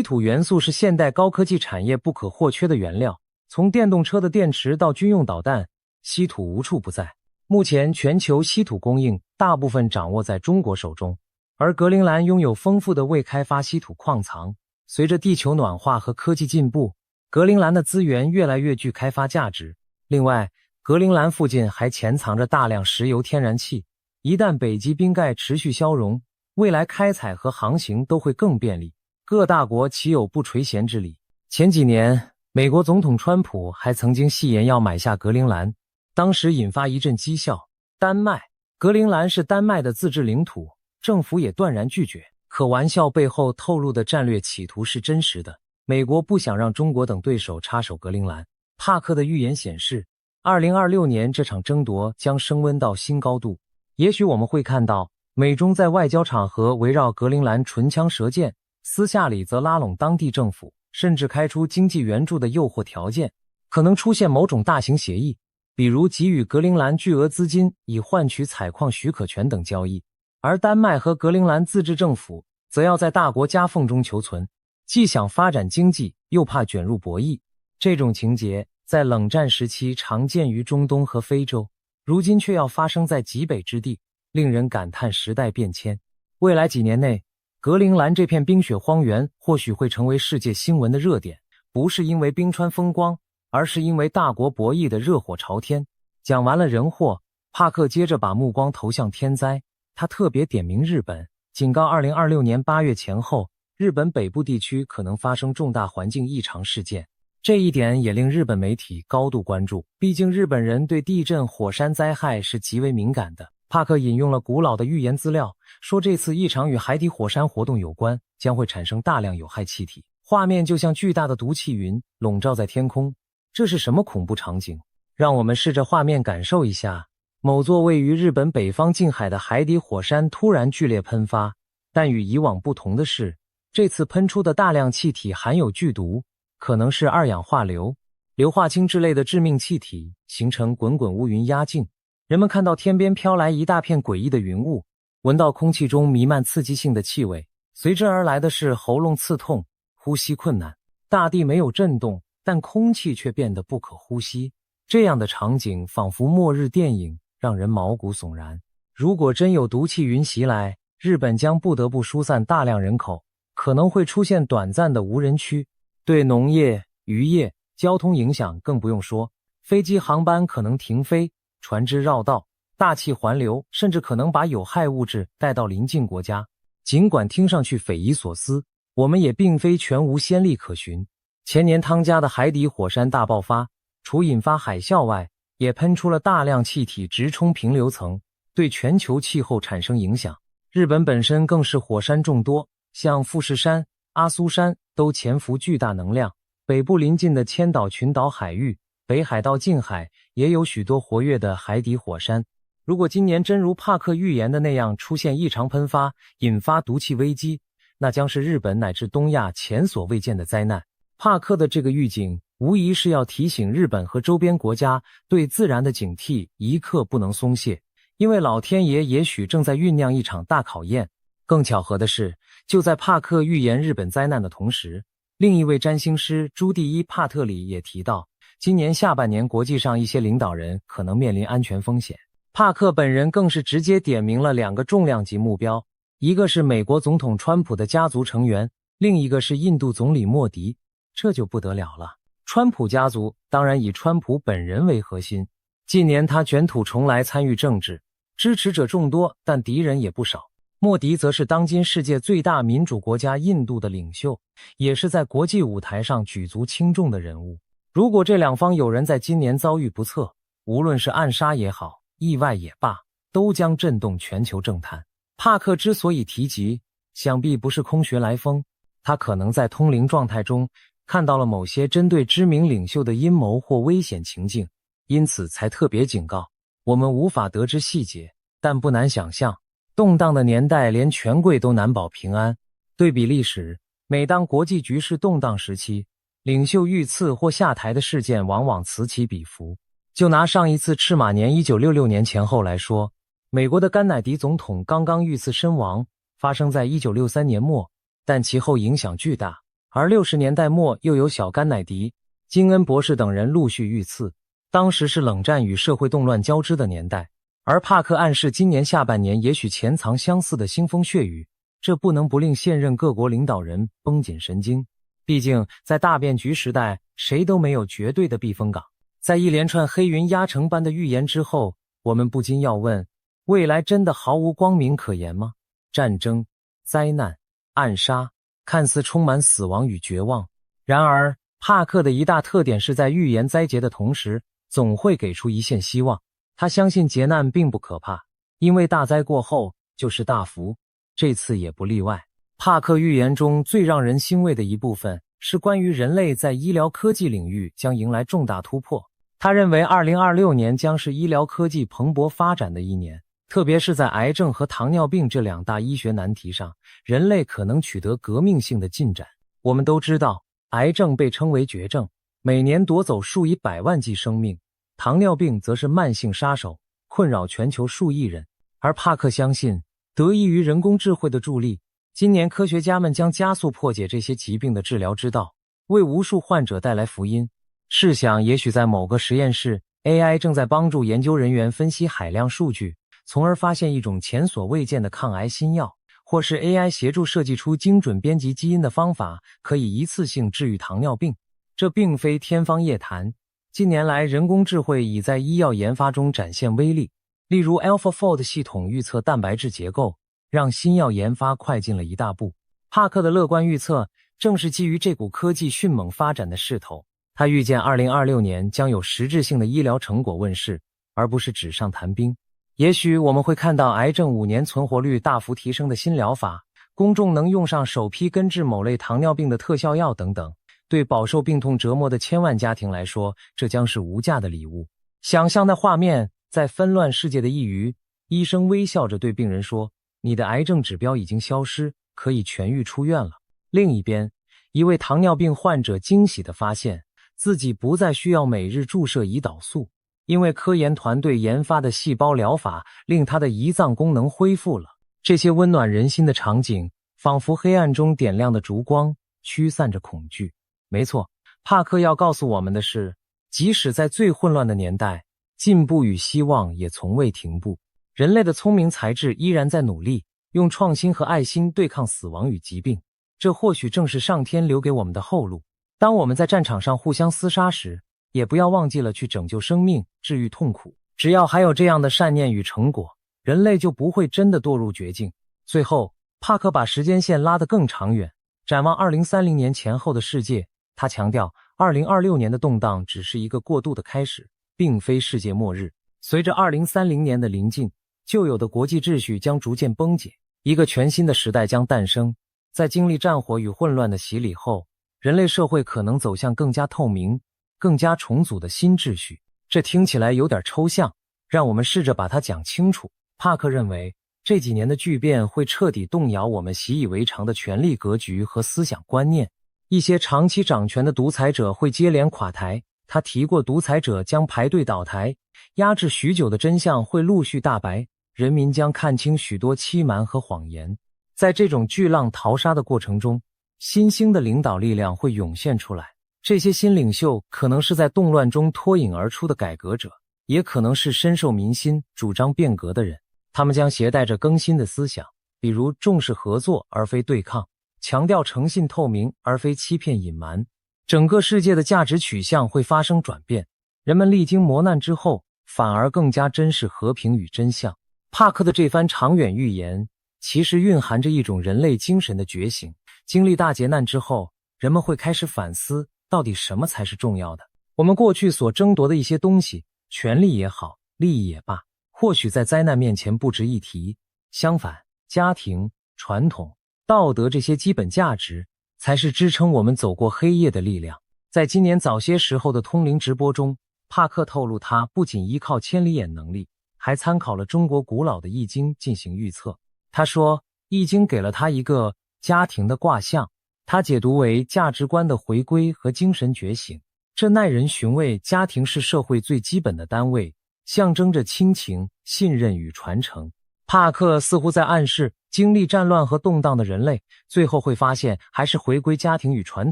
土元素是现代高科技产业不可或缺的原料，从电动车的电池到军用导弹，稀土无处不在。目前全球稀土供应大部分掌握在中国手中，而格陵兰拥有丰富的未开发稀土矿藏。随着地球暖化和科技进步，格陵兰的资源越来越具开发价值。另外，格陵兰附近还潜藏着大量石油天然气，一旦北极冰盖持续消融，未来开采和航行都会更便利，各大国岂有不垂涎之理？前几年，美国总统川普还曾经戏言要买下格陵兰，当时引发一阵讥笑。丹麦，格陵兰是丹麦的自治领土，政府也断然拒绝。可玩笑背后透露的战略企图是真实的，美国不想让中国等对手插手格陵兰。帕克的预言显示，2026年这场争夺将升温到新高度。也许我们会看到美中在外交场合围绕格陵兰唇枪舌剑，私下里则拉拢当地政府，甚至开出经济援助的诱惑条件，可能出现某种大型协议，比如给予格陵兰巨额资金以换取采矿许可权等交易。而丹麦和格陵兰自治政府则要在大国夹缝中求存，既想发展经济，又怕卷入博弈。这种情节在冷战时期常见于中东和非洲，如今却要发生在极北之地，令人感叹时代变迁。未来几年内，格陵兰这片冰雪荒原或许会成为世界新闻的热点，不是因为冰川风光，而是因为大国博弈的热火朝天。讲完了人祸，帕克接着把目光投向天灾。他特别点名日本，警告2026年8月前后，日本北部地区可能发生重大环境异常事件。这一点也令日本媒体高度关注，毕竟日本人对地震、火山灾害是极为敏感的。帕克引用了古老的预言资料，说这次异常与海底火山活动有关，将会产生大量有害气体，画面就像巨大的毒气云笼罩在天空。这是什么恐怖场景？让我们试着画面感受一下。某座位于日本北方近海的海底火山突然剧烈喷发，但与以往不同的是，这次喷出的大量气体含有剧毒，可能是二氧化硫、硫化氢之类的致命气体，形成滚滚乌云压境。人们看到天边飘来一大片诡异的云雾，闻到空气中弥漫刺激性的气味，随之而来的是喉咙刺痛、呼吸困难。大地没有震动，但空气却变得不可呼吸。这样的场景仿佛末日电影，让人毛骨悚然。如果真有毒气云袭来，日本将不得不疏散大量人口，可能会出现短暂的无人区，对农业、渔业、交通影响更不用说，飞机航班可能停飞，船只绕道，大气环流，甚至可能把有害物质带到邻近国家。尽管听上去匪夷所思，我们也并非全无先例可循。前年汤加的海底火山大爆发，除引发海啸外，也喷出了大量气体直冲平流层，对全球气候产生影响。日本本身更是火山众多，像富士山、阿苏山都潜伏巨大能量，北部邻近的千岛群岛海域、北海道近海也有许多活跃的海底火山。如果今年真如帕克预言的那样出现异常喷发，引发毒气危机，那将是日本乃至东亚前所未见的灾难。帕克的这个预警无疑是要提醒日本和周边国家对自然的警惕一刻不能松懈，因为老天爷也许正在酝酿一场大考验。更巧合的是，就在帕克预言日本灾难的同时，另一位占星师朱蒂伊·帕特里也提到，今年下半年国际上一些领导人可能面临安全风险。帕克本人更是直接点明了2个重量级目标，一个是美国总统川普的家族成员，另一个是印度总理莫迪。这就不得了了。川普家族当然以川普本人为核心，近年他卷土重来参与政治，支持者众多，但敌人也不少。莫迪则是当今世界最大民主国家印度的领袖，也是在国际舞台上举足轻重的人物。如果这两方有人在今年遭遇不测，无论是暗杀也好，意外也罢，都将震动全球政坛。帕克之所以提及，想必不是空穴来风，他可能在通灵状态中看到了某些针对知名领袖的阴谋或危险情境，因此才特别警告。我们无法得知细节，但不难想象，动荡的年代连权贵都难保平安。对比历史，每当国际局势动荡时期，领袖遇刺或下台的事件往往此起彼伏。就拿上一次赤马年1966年前后来说，美国的甘乃迪总统刚刚遇刺身亡，发生在1963年末，但其后影响巨大。而60年代末又有小甘乃迪、金恩博士等人陆续遇刺，当时是冷战与社会动乱交织的年代。而帕克暗示今年下半年也许潜藏相似的腥风血雨，这不能不令现任各国领导人绷紧神经。毕竟在大变局时代，谁都没有绝对的避风港。在一连串黑云压城般的预言之后，我们不禁要问，未来真的毫无光明可言吗？战争、灾难、暗杀，看似充满死亡与绝望。然而，帕克的一大特点是在预言灾劫的同时，总会给出一线希望。他相信劫难并不可怕，因为大灾过后就是大福，这次也不例外。帕克预言中最让人欣慰的一部分是关于人类在医疗科技领域将迎来重大突破。他认为2026年将是医疗科技蓬勃发展的一年，特别是在癌症和糖尿病这2大医学难题上，人类可能取得革命性的进展。我们都知道，癌症被称为绝症，每年夺走数以百万计生命，糖尿病则是慢性杀手，困扰全球数亿人。而帕克相信，得益于人工智慧的助力，今年科学家们将加速破解这些疾病的治疗之道，为无数患者带来福音。试想，也许在某个实验室， AI 正在帮助研究人员分析海量数据，从而发现一种前所未见的抗癌新药，或是 AI 协助设计出精准编辑基因的方法，可以一次性治愈糖尿病。这并非天方夜谭，近年来人工智慧已在医药研发中展现威力，例如 AlphaFold 系统预测蛋白质结构，让新药研发快进了一大步。帕克的乐观预测正是基于这股科技迅猛发展的势头，他预见2026年将有实质性的医疗成果问世，而不是纸上谈兵。也许我们会看到癌症5年存活率大幅提升的新疗法，公众能用上首批根治某类糖尿病的特效药等等。对饱受病痛折磨的千万家庭来说，这将是无价的礼物。想象那画面，在纷乱世界的一隅，医生微笑着对病人说：“你的癌症指标已经消失，可以痊愈出院了。”另一边，一位糖尿病患者惊喜地发现，自己不再需要每日注射胰岛素，因为科研团队研发的细胞疗法令他的胰脏功能恢复了。这些温暖人心的场景，仿佛黑暗中点亮的烛光，驱散着恐惧。没错，帕克要告诉我们的是，即使在最混乱的年代，进步与希望也从未停步。人类的聪明才智依然在努力，用创新和爱心对抗死亡与疾病。这或许正是上天留给我们的后路。当我们在战场上互相厮杀时，也不要忘记了去拯救生命，治愈痛苦。只要还有这样的善念与成果，人类就不会真的堕入绝境。最后，帕克把时间线拉得更长远，展望2030年前后的世界。他强调，2026年的动荡只是一个过渡的开始，并非世界末日。随着2030年的临近，旧有的国际秩序将逐渐崩解，一个全新的时代将诞生。在经历战火与混乱的洗礼后，人类社会可能走向更加透明、更加重组的新秩序。这听起来有点抽象，让我们试着把它讲清楚。帕克认为，这几年的巨变会彻底动摇我们习以为常的权力格局和思想观念。一些长期掌权的独裁者会接连垮台，他提过独裁者将排队倒台，压制许久的真相会陆续大白，人民将看清许多欺瞒和谎言。在这种巨浪淘沙的过程中，新兴的领导力量会涌现出来。这些新领袖可能是在动乱中脱颖而出的改革者，也可能是深受民心、主张变革的人。他们将携带着更新的思想，比如重视合作而非对抗，强调诚信透明而非欺骗隐瞒。整个世界的价值取向会发生转变，人们历经磨难之后，反而更加珍视和平与真相。帕克的这番长远预言，其实蕴含着一种人类精神的觉醒。经历大劫难之后，人们会开始反思，到底什么才是重要的。我们过去所争夺的一些东西，权力也好，利益也罢，或许在灾难面前不值一提。相反，家庭、传统、道德这些基本价值才是支撑我们走过黑夜的力量。在今年早些时候的通灵直播中，帕克透露他不仅依靠千里眼能力，还参考了中国古老的易经进行预测。他说，易经给了他一个家庭的卦象，他解读为价值观的回归和精神觉醒。这耐人寻味，家庭是社会最基本的单位，象征着亲情、信任与传承。帕克似乎在暗示，经历战乱和动荡的人类，最后会发现还是回归家庭与传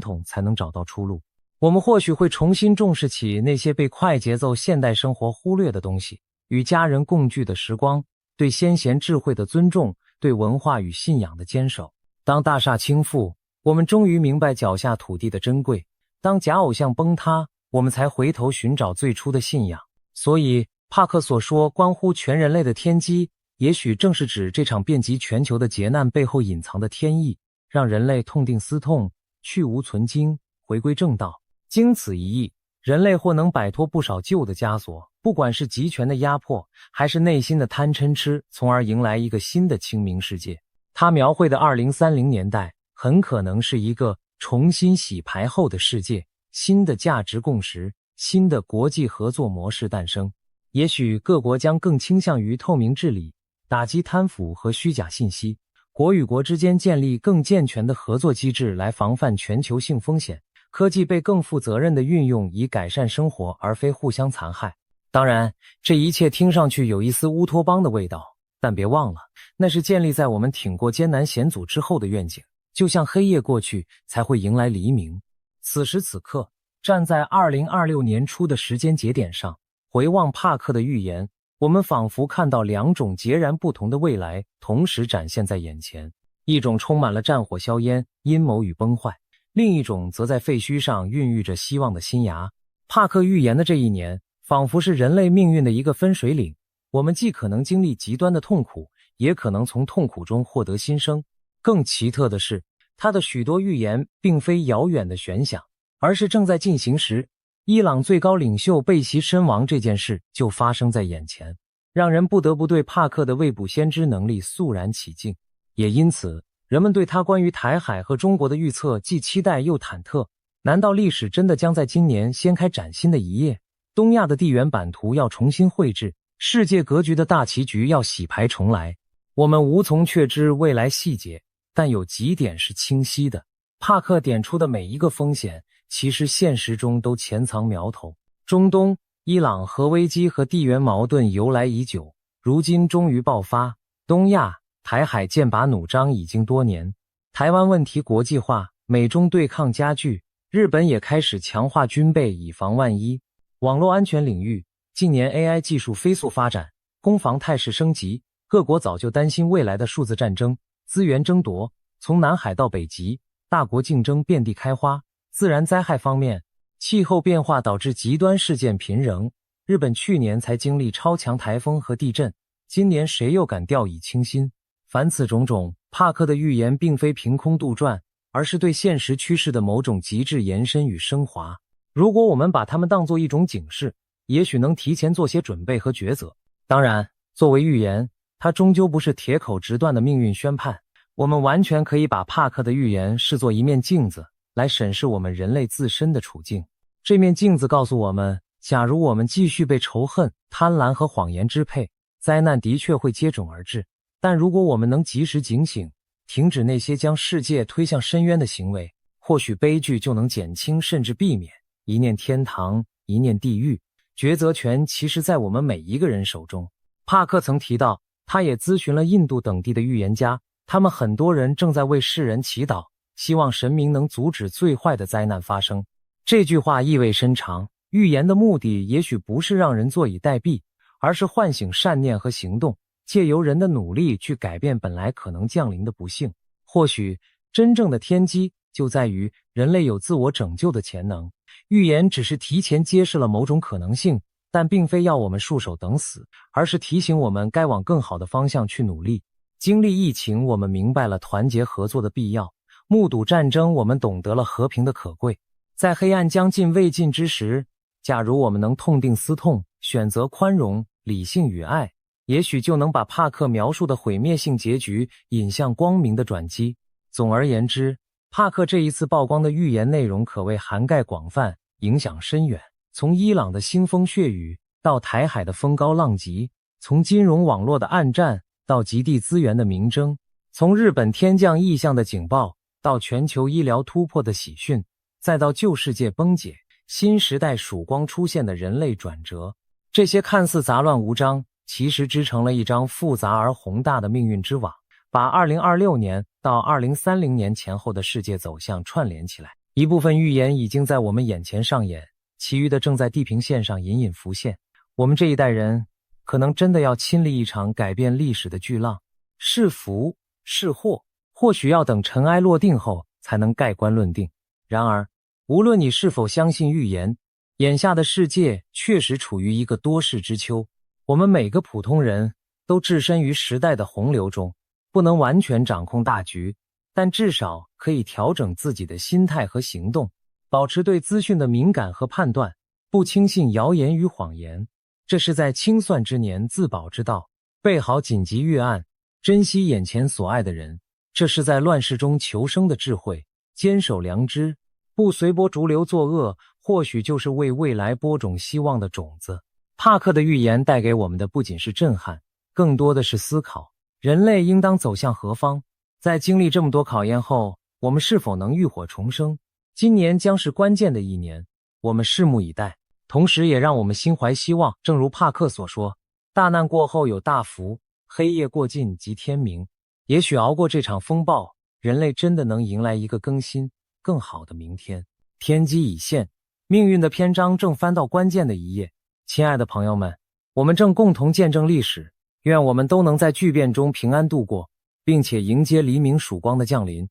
统才能找到出路。我们或许会重新重视起那些被快节奏现代生活忽略的东西，与家人共聚的时光，对先贤智慧的尊重，对文化与信仰的坚守。当大厦倾覆，我们终于明白脚下土地的珍贵；当假偶像崩塌，我们才回头寻找最初的信仰。所以，帕克所说关乎全人类的天机，也许正是指这场遍及全球的劫难背后隐藏的天意，让人类痛定思痛，去无存精，回归正道。经此一役，人类或能摆脱不少旧的枷锁，不管是集权的压迫，还是内心的贪嗔痴，从而迎来一个新的清明世界。他描绘的2030年代，很可能是一个重新洗牌后的世界，新的价值共识，新的国际合作模式诞生。也许各国将更倾向于透明治理，打击贪腐和虚假信息，国与国之间建立更健全的合作机制来防范全球性风险，科技被更负责任地运用以改善生活，而非互相残害。当然，这一切听上去有一丝乌托邦的味道，但别忘了，那是建立在我们挺过艰难险阻之后的愿景。就像黑夜过去，才会迎来黎明。此时此刻，站在2026年初的时间节点上，回望帕克的预言，我们仿佛看到两种截然不同的未来同时展现在眼前，一种充满了战火硝烟、阴谋与崩坏，另一种则在废墟上孕育着希望的新芽。帕克预言的这一年，仿佛是人类命运的一个分水岭，我们既可能经历极端的痛苦，也可能从痛苦中获得新生。更奇特的是，他的许多预言并非遥远的悬想，而是正在进行时，伊朗最高领袖被袭身亡这件事就发生在眼前，让人不得不对帕克的未卜先知能力肃然起敬。也因此，人们对他关于台海和中国的预测既期待又忐忑。难道历史真的将在今年掀开崭新的一页？东亚的地缘版图要重新绘制，世界格局的大棋局要洗牌重来。我们无从确知未来细节，但有几点是清晰的。帕克点出的每一个风险，其实现实中都潜藏苗头。中东、伊朗核危机和地缘矛盾由来已久，如今终于爆发。东亚、台海剑拔弩张已经多年，台湾问题国际化，美中对抗加剧，日本也开始强化军备以防万一。网络安全领域，近年 AI 技术飞速发展，攻防态势升级，各国早就担心未来的数字战争、资源争夺，从南海到北极，大国竞争遍地开花。自然灾害方面，气候变化导致极端事件频仍，日本去年才经历超强台风和地震，今年谁又敢掉以轻心？凡此种种，帕克的预言并非凭空杜撰，而是对现实趋势的某种极致延伸与升华。如果我们把它们当作一种警示，也许能提前做些准备和抉择。当然，作为预言，它终究不是铁口直断的命运宣判。我们完全可以把帕克的预言视作一面镜子，来审视我们人类自身的处境。这面镜子告诉我们，假如我们继续被仇恨、贪婪和谎言支配，灾难的确会接踵而至。但如果我们能及时警醒，停止那些将世界推向深渊的行为，或许悲剧就能减轻甚至避免。一念天堂，一念地狱，抉择权其实在我们每一个人手中。帕克曾提到，他也咨询了印度等地的预言家，他们很多人正在为世人祈祷，希望神明能阻止最坏的灾难发生。这句话意味深长，预言的目的也许不是让人坐以待毙，而是唤醒善念和行动，借由人的努力去改变本来可能降临的不幸。或许真正的天机就在于人类有自我拯救的潜能。预言只是提前揭示了某种可能性，但并非要我们束手等死，而是提醒我们该往更好的方向去努力。经历疫情，我们明白了团结合作的必要；目睹战争，我们懂得了和平的可贵。在黑暗将近未尽之时，假如我们能痛定思痛，选择宽容、理性与爱，也许就能把帕克描述的毁灭性结局引向光明的转机。总而言之，帕克这一次曝光的预言内容可谓涵盖广泛，影响深远。从伊朗的腥风血雨到台海的风高浪急，从金融网络的暗战到极地资源的明争，从日本天降异象的警报到全球医疗突破的喜讯，再到旧世界崩解、新时代曙光出现的人类转折，这些看似杂乱无章，其实织成了一张复杂而宏大的命运之网，把2026年到2030年前后的世界走向串联起来。一部分预言已经在我们眼前上演，其余的正在地平线上隐隐浮现。我们这一代人可能真的要亲历一场改变历史的巨浪，是福是祸，或许要等尘埃落定后才能盖棺论定。然而，无论你是否相信预言，眼下的世界确实处于一个多事之秋。我们每个普通人都置身于时代的洪流中，不能完全掌控大局，但至少可以调整自己的心态和行动，保持对资讯的敏感和判断，不轻信谣言与谎言。这是在清算之年自保之道，备好紧急预案，珍惜眼前所爱的人。这是在乱世中求生的智慧，坚守良知，不随波逐流作恶，或许就是为未来播种希望的种子。帕克的预言带给我们的不仅是震撼，更多的是思考，人类应当走向何方？在经历这么多考验后，我们是否能浴火重生？今年将是关键的一年，我们拭目以待，同时也让我们心怀希望。正如帕克所说，大难过后有大福，黑夜过尽即天明。也许熬过这场风暴，人类真的能迎来一个更新、更好的明天。天机已现，命运的篇章正翻到关键的一页。亲爱的朋友们，我们正共同见证历史，愿我们都能在巨变中平安度过，并且迎接黎明曙光的降临。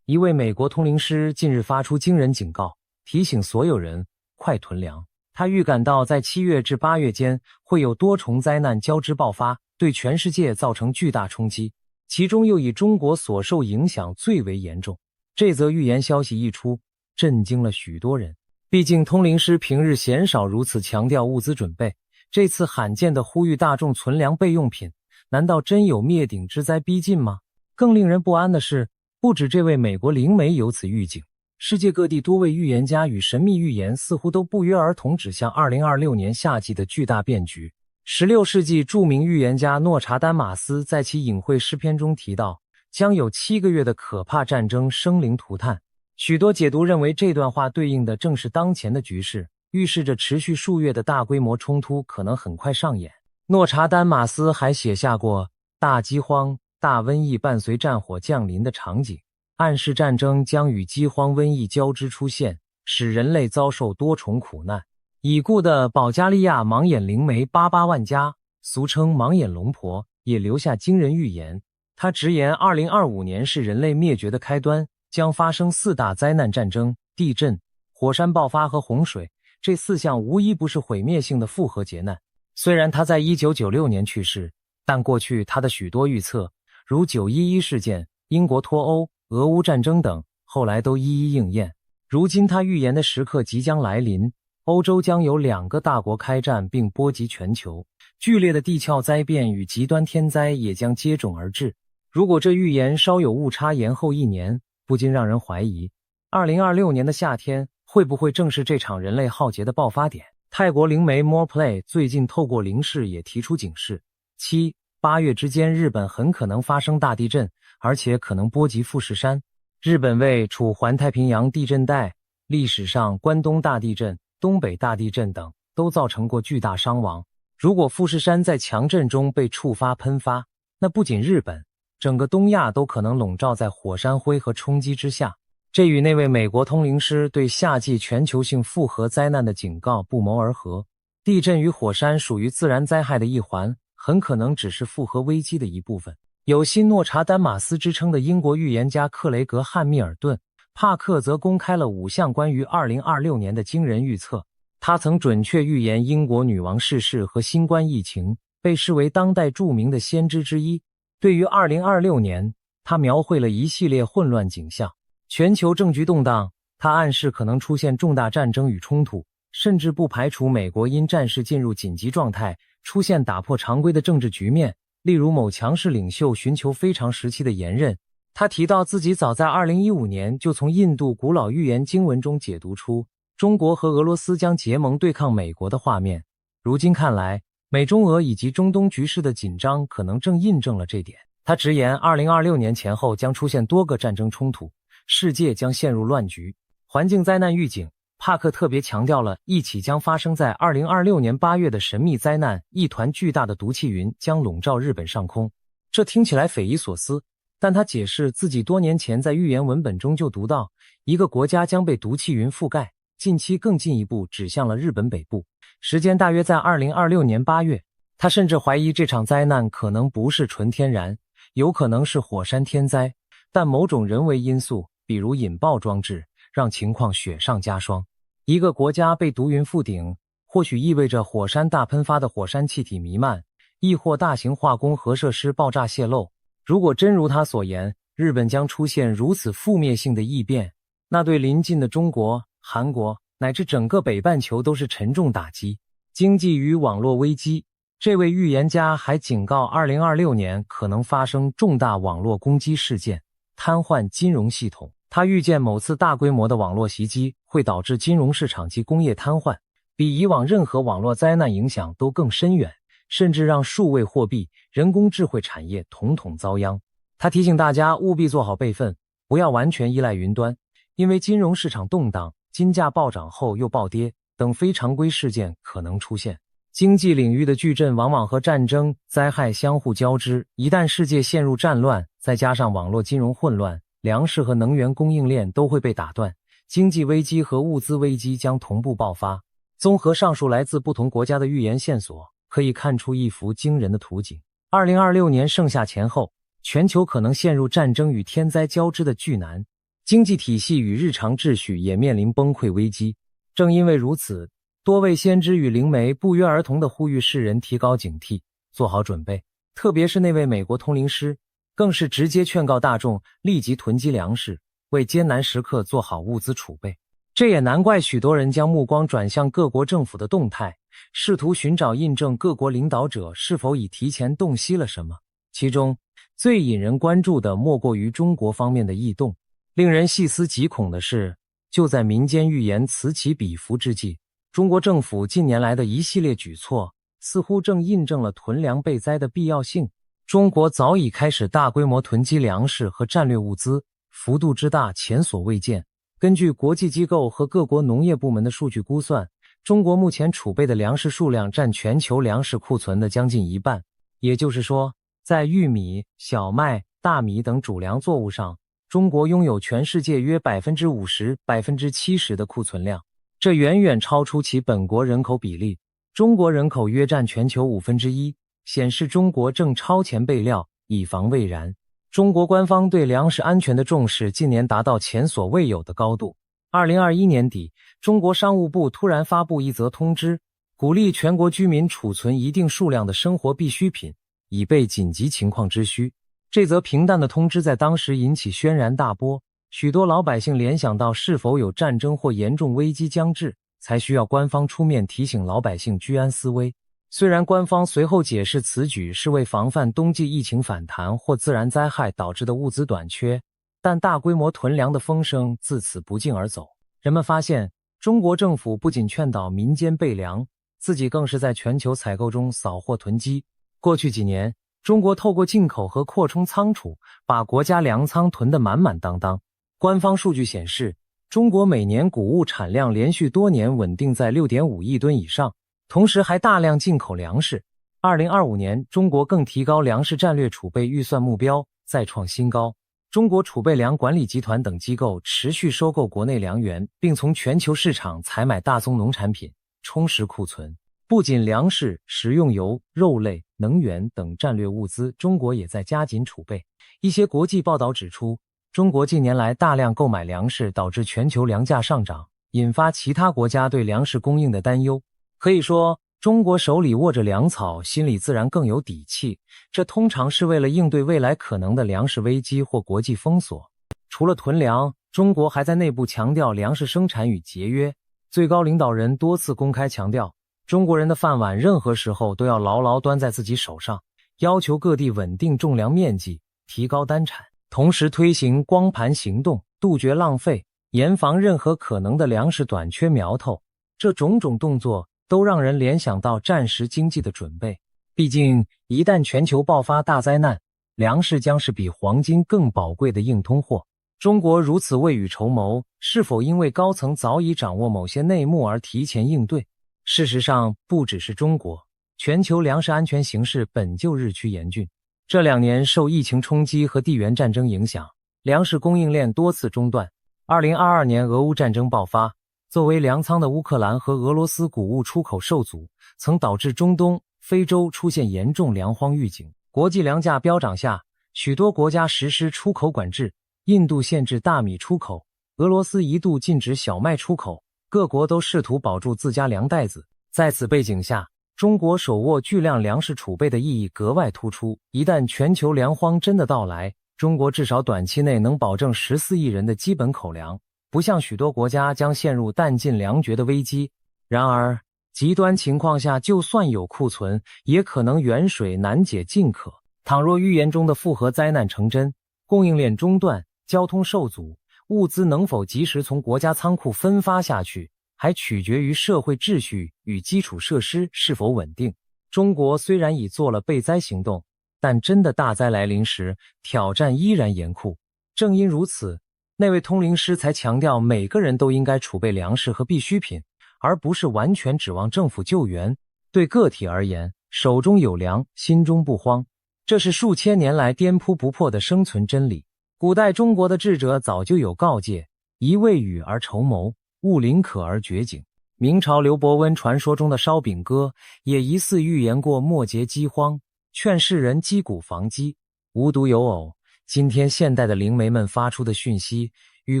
一位美国通灵师近日发出惊人警告，提醒所有人快囤粮。他预感到在7月至8月间会有多重灾难交织爆发，对全世界造成巨大冲击，其中又以中国所受影响最为严重。这则预言消息一出，震惊了许多人，毕竟通灵师平日鲜少如此强调物资准备，这次罕见的呼吁大众存粮备用品，难道真有灭顶之灾逼近吗？更令人不安的是，不止这位美国灵媒有此预警，世界各地多位预言家与神秘预言似乎都不约而同指向2026年夏季的巨大变局。16世纪著名预言家诺查丹马斯在其隐晦诗篇中提到，将有7个月的可怕战争生灵涂炭。许多解读认为这段话对应的正是当前的局势，预示着持续数月的大规模冲突可能很快上演。诺查丹马斯还写下过大饥荒、大瘟疫伴随战火降临的场景，暗示战争将与饥荒瘟疫交织出现，使人类遭受多重苦难。已故的保加利亚盲眼灵媒巴巴万加，俗称盲眼龙婆，也留下惊人预言。他直言2025年是人类灭绝的开端，将发生4大灾难：战争、地震、火山爆发和洪水。这4项无一不是毁灭性的复合劫难。虽然他在1996年去世，但过去他的许多预测，如911事件、英国脱欧、俄乌战争等，后来都一一应验。如今他预言的时刻即将来临，欧洲将有2个大国开战并波及全球，剧烈的地壳灾变与极端天灾也将接踵而至。如果这预言稍有误差延后1年，不禁让人怀疑2026年的夏天会不会正是这场人类浩劫的爆发点。泰国灵媒 Moreplay 最近透过灵视也提出警示，7、8月之间日本很可能发生大地震，而且可能波及富士山。日本位处环太平洋地震带，历史上关东大地震、东北大地震等都造成过巨大伤亡。如果富士山在强震中被触发喷发，那不仅日本，整个东亚都可能笼罩在火山灰和冲击之下。这与那位美国通灵师对夏季全球性复合灾难的警告不谋而合。地震与火山属于自然灾害的一环，很可能只是复合危机的一部分。有新诺查丹马斯之称的英国预言家克雷格·汉密尔顿·帕克则公开了5项关于2026年的惊人预测。他曾准确预言英国女王逝世和新冠疫情，被视为当代著名的先知之一。对于2026年，他描绘了一系列混乱景象。全球政局动荡，他暗示可能出现重大战争与冲突，甚至不排除美国因战事进入紧急状态，出现打破常规的政治局面，例如某强势领袖寻求非常时期的延任。他提到自己早在2015年就从印度古老预言经文中解读出中国和俄罗斯将结盟对抗美国的画面。如今看来，美中俄以及中东局势的紧张可能正印证了这点。他直言2026年前后将出现多个战争冲突，世界将陷入乱局。环境灾难预警，帕克特别强调了一起将发生在2026年8月的神秘灾难，一团巨大的毒气云将笼罩日本上空。这听起来匪夷所思，但他解释自己多年前在预言文本中就读到一个国家将被毒气云覆盖，近期更进一步指向了日本北部，时间大约在2026年8月。他甚至怀疑这场灾难可能不是纯天然，有可能是火山天灾，但某种人为因素，比如引爆装置，让情况雪上加霜。一个国家被毒云覆顶，或许意味着火山大喷发的火山气体弥漫，亦或大型化工核设施爆炸泄漏。如果真如他所言，日本将出现如此负面性的异变，那对邻近的中国、韩国乃至整个北半球都是沉重打击。经济与网络危机，这位预言家还警告2026年可能发生重大网络攻击事件，瘫痪金融系统。他预见某次大规模的网络袭击会导致金融市场及工业瘫痪，比以往任何网络灾难影响都更深远，甚至让数位货币、人工智慧产业统统遭殃。他提醒大家务必做好备份，不要完全依赖云端，因为金融市场动荡、金价暴涨后又暴跌等非常规事件可能出现。经济领域的巨震往往和战争、灾害相互交织，一旦世界陷入战乱，再加上网络金融混乱，粮食和能源供应链都会被打断，经济危机和物资危机将同步爆发。综合上述来自不同国家的预言线索，可以看出一幅惊人的图景。2026年盛夏前后，全球可能陷入战争与天灾交织的巨难，经济体系与日常秩序也面临崩溃危机。正因为如此，多位先知与灵媒不约而同地呼吁世人提高警惕，做好准备。特别是那位美国通灵师，更是直接劝告大众立即囤积粮食，为艰难时刻做好物资储备。这也难怪许多人将目光转向各国政府的动态，试图寻找印证各国领导者是否已提前洞悉了什么。其中最引人关注的莫过于中国方面的异动。令人细思极恐的是，就在民间预言此起彼伏之际，中国政府近年来的一系列举措似乎正印证了囤粮备灾的必要性。中国早已开始大规模囤积粮食和战略物资，幅度之大前所未见。根据国际机构和各国农业部门的数据估算，中国目前储备的粮食数量占全球粮食库存的将近一半。也就是说，在玉米、小麦、大米等主粮作物上，中国拥有全世界约 50%、70% 的库存量，这远远超出其本国人口比例。中国人口约占全球1/5，显示中国正超前备料，以防未然。中国官方对粮食安全的重视近年达到前所未有的高度。2021年底，中国商务部突然发布一则通知，鼓励全国居民储存一定数量的生活必需品，以备紧急情况之需。这则平淡的通知在当时引起轩然大波，许多老百姓联想到是否有战争或严重危机将至，才需要官方出面提醒老百姓居安思危。虽然官方随后解释此举是为防范冬季疫情反弹或自然灾害导致的物资短缺，但大规模囤粮的风声自此不胫而走。人们发现，中国政府不仅劝导民间备粮，自己更是在全球采购中扫货囤积。过去几年，中国透过进口和扩充仓储，把国家粮仓囤得满满当当。官方数据显示，中国每年谷物产量连续多年稳定在 6.5 亿吨以上，同时还大量进口粮食。2025年，中国更提高粮食战略储备预算目标，再创新高。中国储备粮管理集团等机构持续收购国内粮源，并从全球市场采买大宗农产品，充实库存。不仅粮食、食用油、肉类、能源等战略物资，中国也在加紧储备。一些国际报道指出，中国近年来大量购买粮食，导致全球粮价上涨，引发其他国家对粮食供应的担忧。可以说，中国手里握着粮草，心里自然更有底气，这通常是为了应对未来可能的粮食危机或国际封锁。除了囤粮，中国还在内部强调粮食生产与节约。最高领导人多次公开强调，中国人的饭碗任何时候都要牢牢端在自己手上，要求各地稳定种粮面积，提高单产，同时推行光盘行动，杜绝浪费，严防任何可能的粮食短缺苗头。这种种动作都让人联想到战时经济的准备。毕竟，一旦全球爆发大灾难，粮食将是比黄金更宝贵的硬通货。中国如此未雨绸缪，是否因为高层早已掌握某些内幕而提前应对？事实上，不只是中国，全球粮食安全形势本就日趋严峻。这2年受疫情冲击和地缘战争影响，粮食供应链多次中断。2022年俄乌战争爆发，作为粮仓的乌克兰和俄罗斯谷物出口受阻，曾导致中东、非洲出现严重粮荒预警。国际粮价飙涨下，许多国家实施出口管制，印度限制大米出口，俄罗斯一度禁止小麦出口，各国都试图保住自家粮袋子。在此背景下，中国手握巨量粮食储备的意义格外突出。一旦全球粮荒真的到来，中国至少短期内能保证14亿人的基本口粮，不像许多国家将陷入弹尽粮绝的危机。然而，极端情况下，就算有库存，也可能远水难解近渴。倘若预言中的复合灾难成真，供应链中断，交通受阻，物资能否及时从国家仓库分发下去，还取决于社会秩序与基础设施是否稳定。中国虽然已做了备灾行动，但真的大灾来临时，挑战依然严酷。正因如此，那位通灵师才强调每个人都应该储备粮食和必需品，而不是完全指望政府救援。对个体而言，手中有粮，心中不慌，这是数千年来颠扑不破的生存真理。古代中国的智者早就有告诫，宜未雨而绸缪，勿临渴而掘井。明朝刘伯温传说中的烧饼歌也疑似预言过末节饥荒，劝世人积谷防饥。无独有偶，今天现代的灵媒们发出的讯息与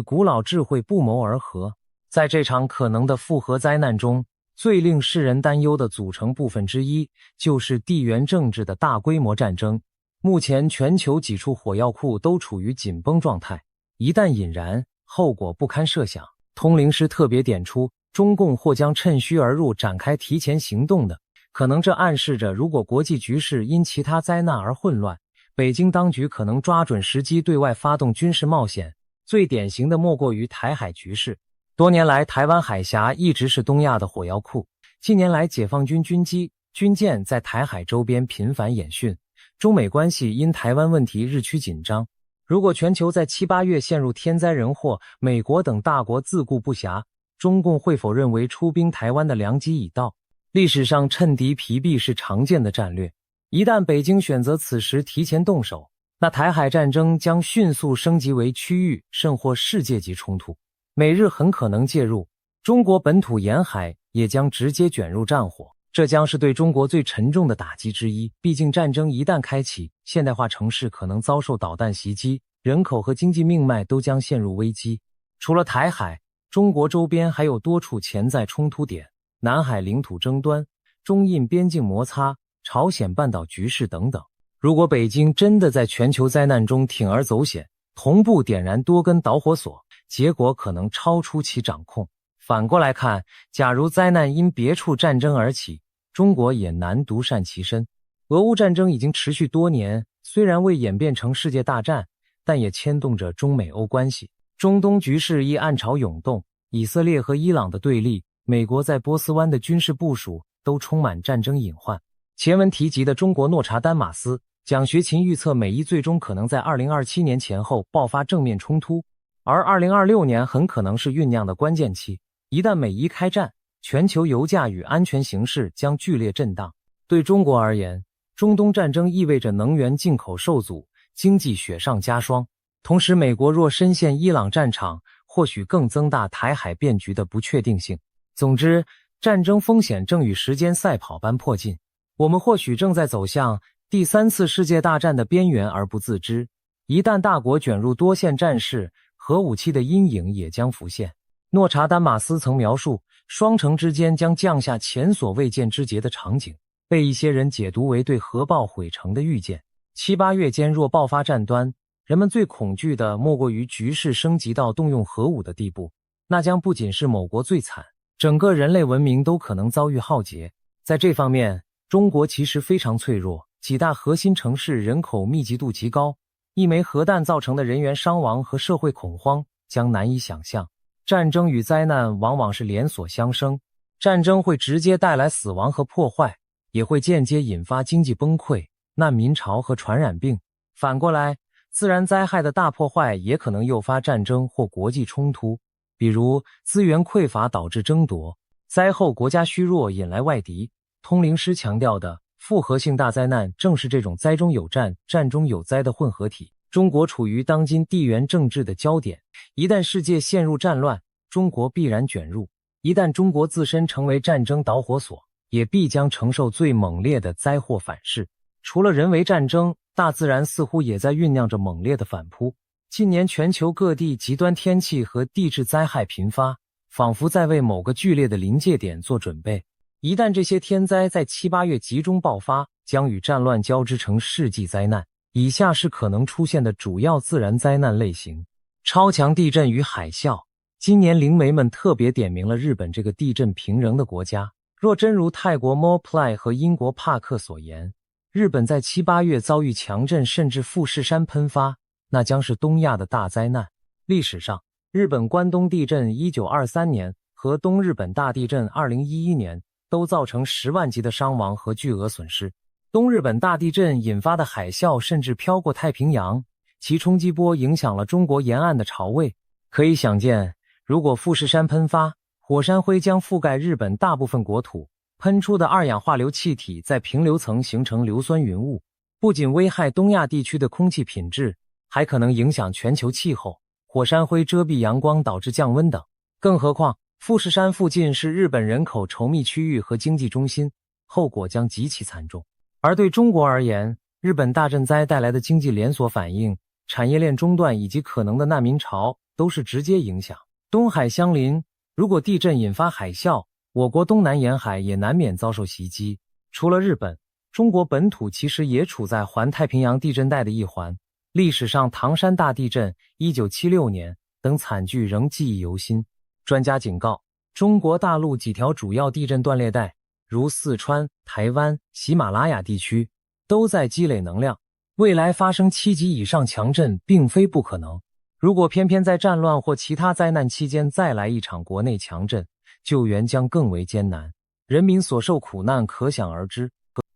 古老智慧不谋而合。在这场可能的复合灾难中，最令世人担忧的组成部分之一，就是地缘政治的大规模战争。目前全球几处火药库都处于紧绷状态，一旦引燃，后果不堪设想。通灵师特别点出，中共或将趁虚而入，展开提前行动的，可能这暗示着，如果国际局势因其他灾难而混乱，北京当局可能抓准时机对外发动军事冒险。最典型的莫过于台海局势。多年来，台湾海峡一直是东亚的火药库。近年来，解放军军机、军舰在台海周边频繁演训，中美关系因台湾问题日趋紧张。如果全球在7、8月陷入天灾人祸，美国等大国自顾不暇，中共会否认为出兵台湾的良机已到？历史上趁敌疲弊是常见的战略，一旦北京选择此时提前动手，那台海战争将迅速升级为区域甚或世界级冲突。美日很可能介入，中国本土沿海也将直接卷入战火，这将是对中国最沉重的打击之一。毕竟战争一旦开启，现代化城市可能遭受导弹袭击，人口和经济命脉都将陷入危机。除了台海，中国周边还有多处潜在冲突点，南海领土争端、中印边境摩擦、朝鲜半岛局势等等。如果北京真的在全球灾难中铤而走险，同步点燃多根导火索，结果可能超出其掌控。反过来看，假如灾难因别处战争而起，中国也难独善其身。俄乌战争已经持续多年，虽然未演变成世界大战，但也牵动着中美欧关系。中东局势亦暗潮涌动，以色列和伊朗的对立，美国在波斯湾的军事部署都充满战争隐患。前文提及的中国诺查丹马斯，蒋学勤预测美伊最终可能在2027年前后爆发正面冲突，而2026年很可能是酝酿的关键期。一旦美伊开战，全球油价与安全形势将剧烈震荡。对中国而言，中东战争意味着能源进口受阻，经济雪上加霜。同时，美国若深陷伊朗战场，或许更增大台海变局的不确定性。总之，战争风险正与时间赛跑般迫近，我们或许正在走向第3次世界大战的边缘而不自知。一旦大国卷入多线战事，核武器的阴影也将浮现。诺查丹马斯曾描述，双城之间将降下前所未见之劫的场景，被一些人解读为对核爆毁城的预见。7、8月间若爆发战端，人们最恐惧的莫过于局势升级到动用核武的地步，那将不仅是某国最惨，整个人类文明都可能遭遇浩劫。在这方面，中国其实非常脆弱，几大核心城市人口密集度极高，一枚核弹造成的人员伤亡和社会恐慌将难以想象。战争与灾难往往是连锁相生，战争会直接带来死亡和破坏，也会间接引发经济崩溃、难民潮和传染病。反过来，自然灾害的大破坏也可能诱发战争或国际冲突，比如资源匮乏导致争夺，灾后国家虚弱引来外敌。通灵师强调的复合性大灾难正是这种灾中有战、战中有灾的混合体。中国处于当今地缘政治的焦点，一旦世界陷入战乱，中国必然卷入；一旦中国自身成为战争导火索，也必将承受最猛烈的灾祸反噬。除了人为战争，大自然似乎也在酝酿着猛烈的反扑。近年全球各地极端天气和地质灾害频发，仿佛在为某个剧烈的临界点做准备。一旦这些天灾在7、8月集中爆发，将与战乱交织成世纪灾难。以下是可能出现的主要自然灾难类型：超强地震与海啸。今年灵媒们特别点明了日本这个地震频仍的国家。若真如泰国 Moplai 和英国帕克所言，日本在7、8月遭遇强震甚至富士山喷发，那将是东亚的大灾难。历史上，日本关东地震1923年和东日本大地震2011年都造成10万级的伤亡和巨额损失。东日本大地震引发的海啸甚至飘过太平洋，其冲击波影响了中国沿岸的潮位。可以想见，如果富士山喷发，火山灰将覆盖日本大部分国土，喷出的二氧化硫气体在平流层形成硫酸云雾，不仅危害东亚地区的空气品质，还可能影响全球气候。火山灰遮蔽阳光导致降温等。更何况，富士山附近是日本人口稠密区域和经济中心，后果将极其惨重。而对中国而言，日本大震灾带来的经济连锁反应、产业链中断以及可能的难民潮都是直接影响。东海相邻，如果地震引发海啸，我国东南沿海也难免遭受袭击。除了日本，中国本土其实也处在环太平洋地震带的一环。历史上唐山大地震、1976年等惨剧仍记忆犹新。专家警告，中国大陆几条主要地震断裂带，如四川、台湾、喜马拉雅地区，都在积累能量，未来发生7级以上强震并非不可能。如果偏偏在战乱或其他灾难期间再来一场国内强震，救援将更为艰难，人民所受苦难可想而知。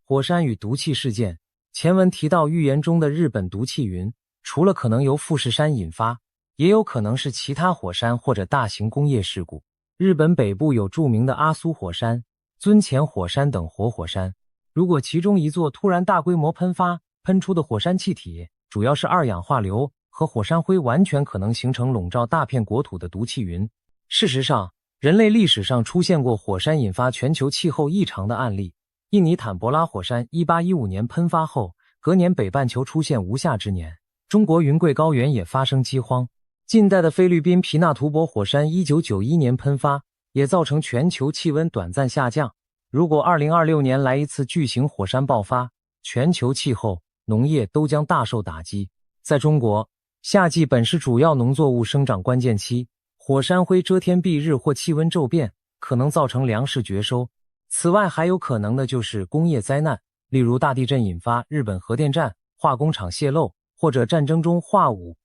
火山与毒气事件，前文提到预言中的日本毒气云，除了可能由富士山引发，也有可能是其他火山或者大型工业事故。日本北部有著名的阿苏火山、尊前火山等活火山，如果其中一座突然大规模喷发，喷出的火山气体主要是二氧化硫和火山灰，完全可能形成笼罩大片国土的毒气云。事实上，人类历史上出现过火山引发全球气候异常的案例。印尼坦博拉火山1815年喷发后，隔年北半球出现无夏之年，中国云贵高原也发生饥荒。近代的菲律宾皮纳图博火山1991年喷发，也造成全球气温短暂下降。如果2026年来一次巨型火山爆发，全球气候、农业都将大受打击。在中国，夏季本是主要农作物生长关键期，火山灰遮天蔽日或气温骤变，可能造成粮食绝收。此外，还有可能的就是工业灾难，例如大地震引发日本核电站、化工厂泄漏，或者战争中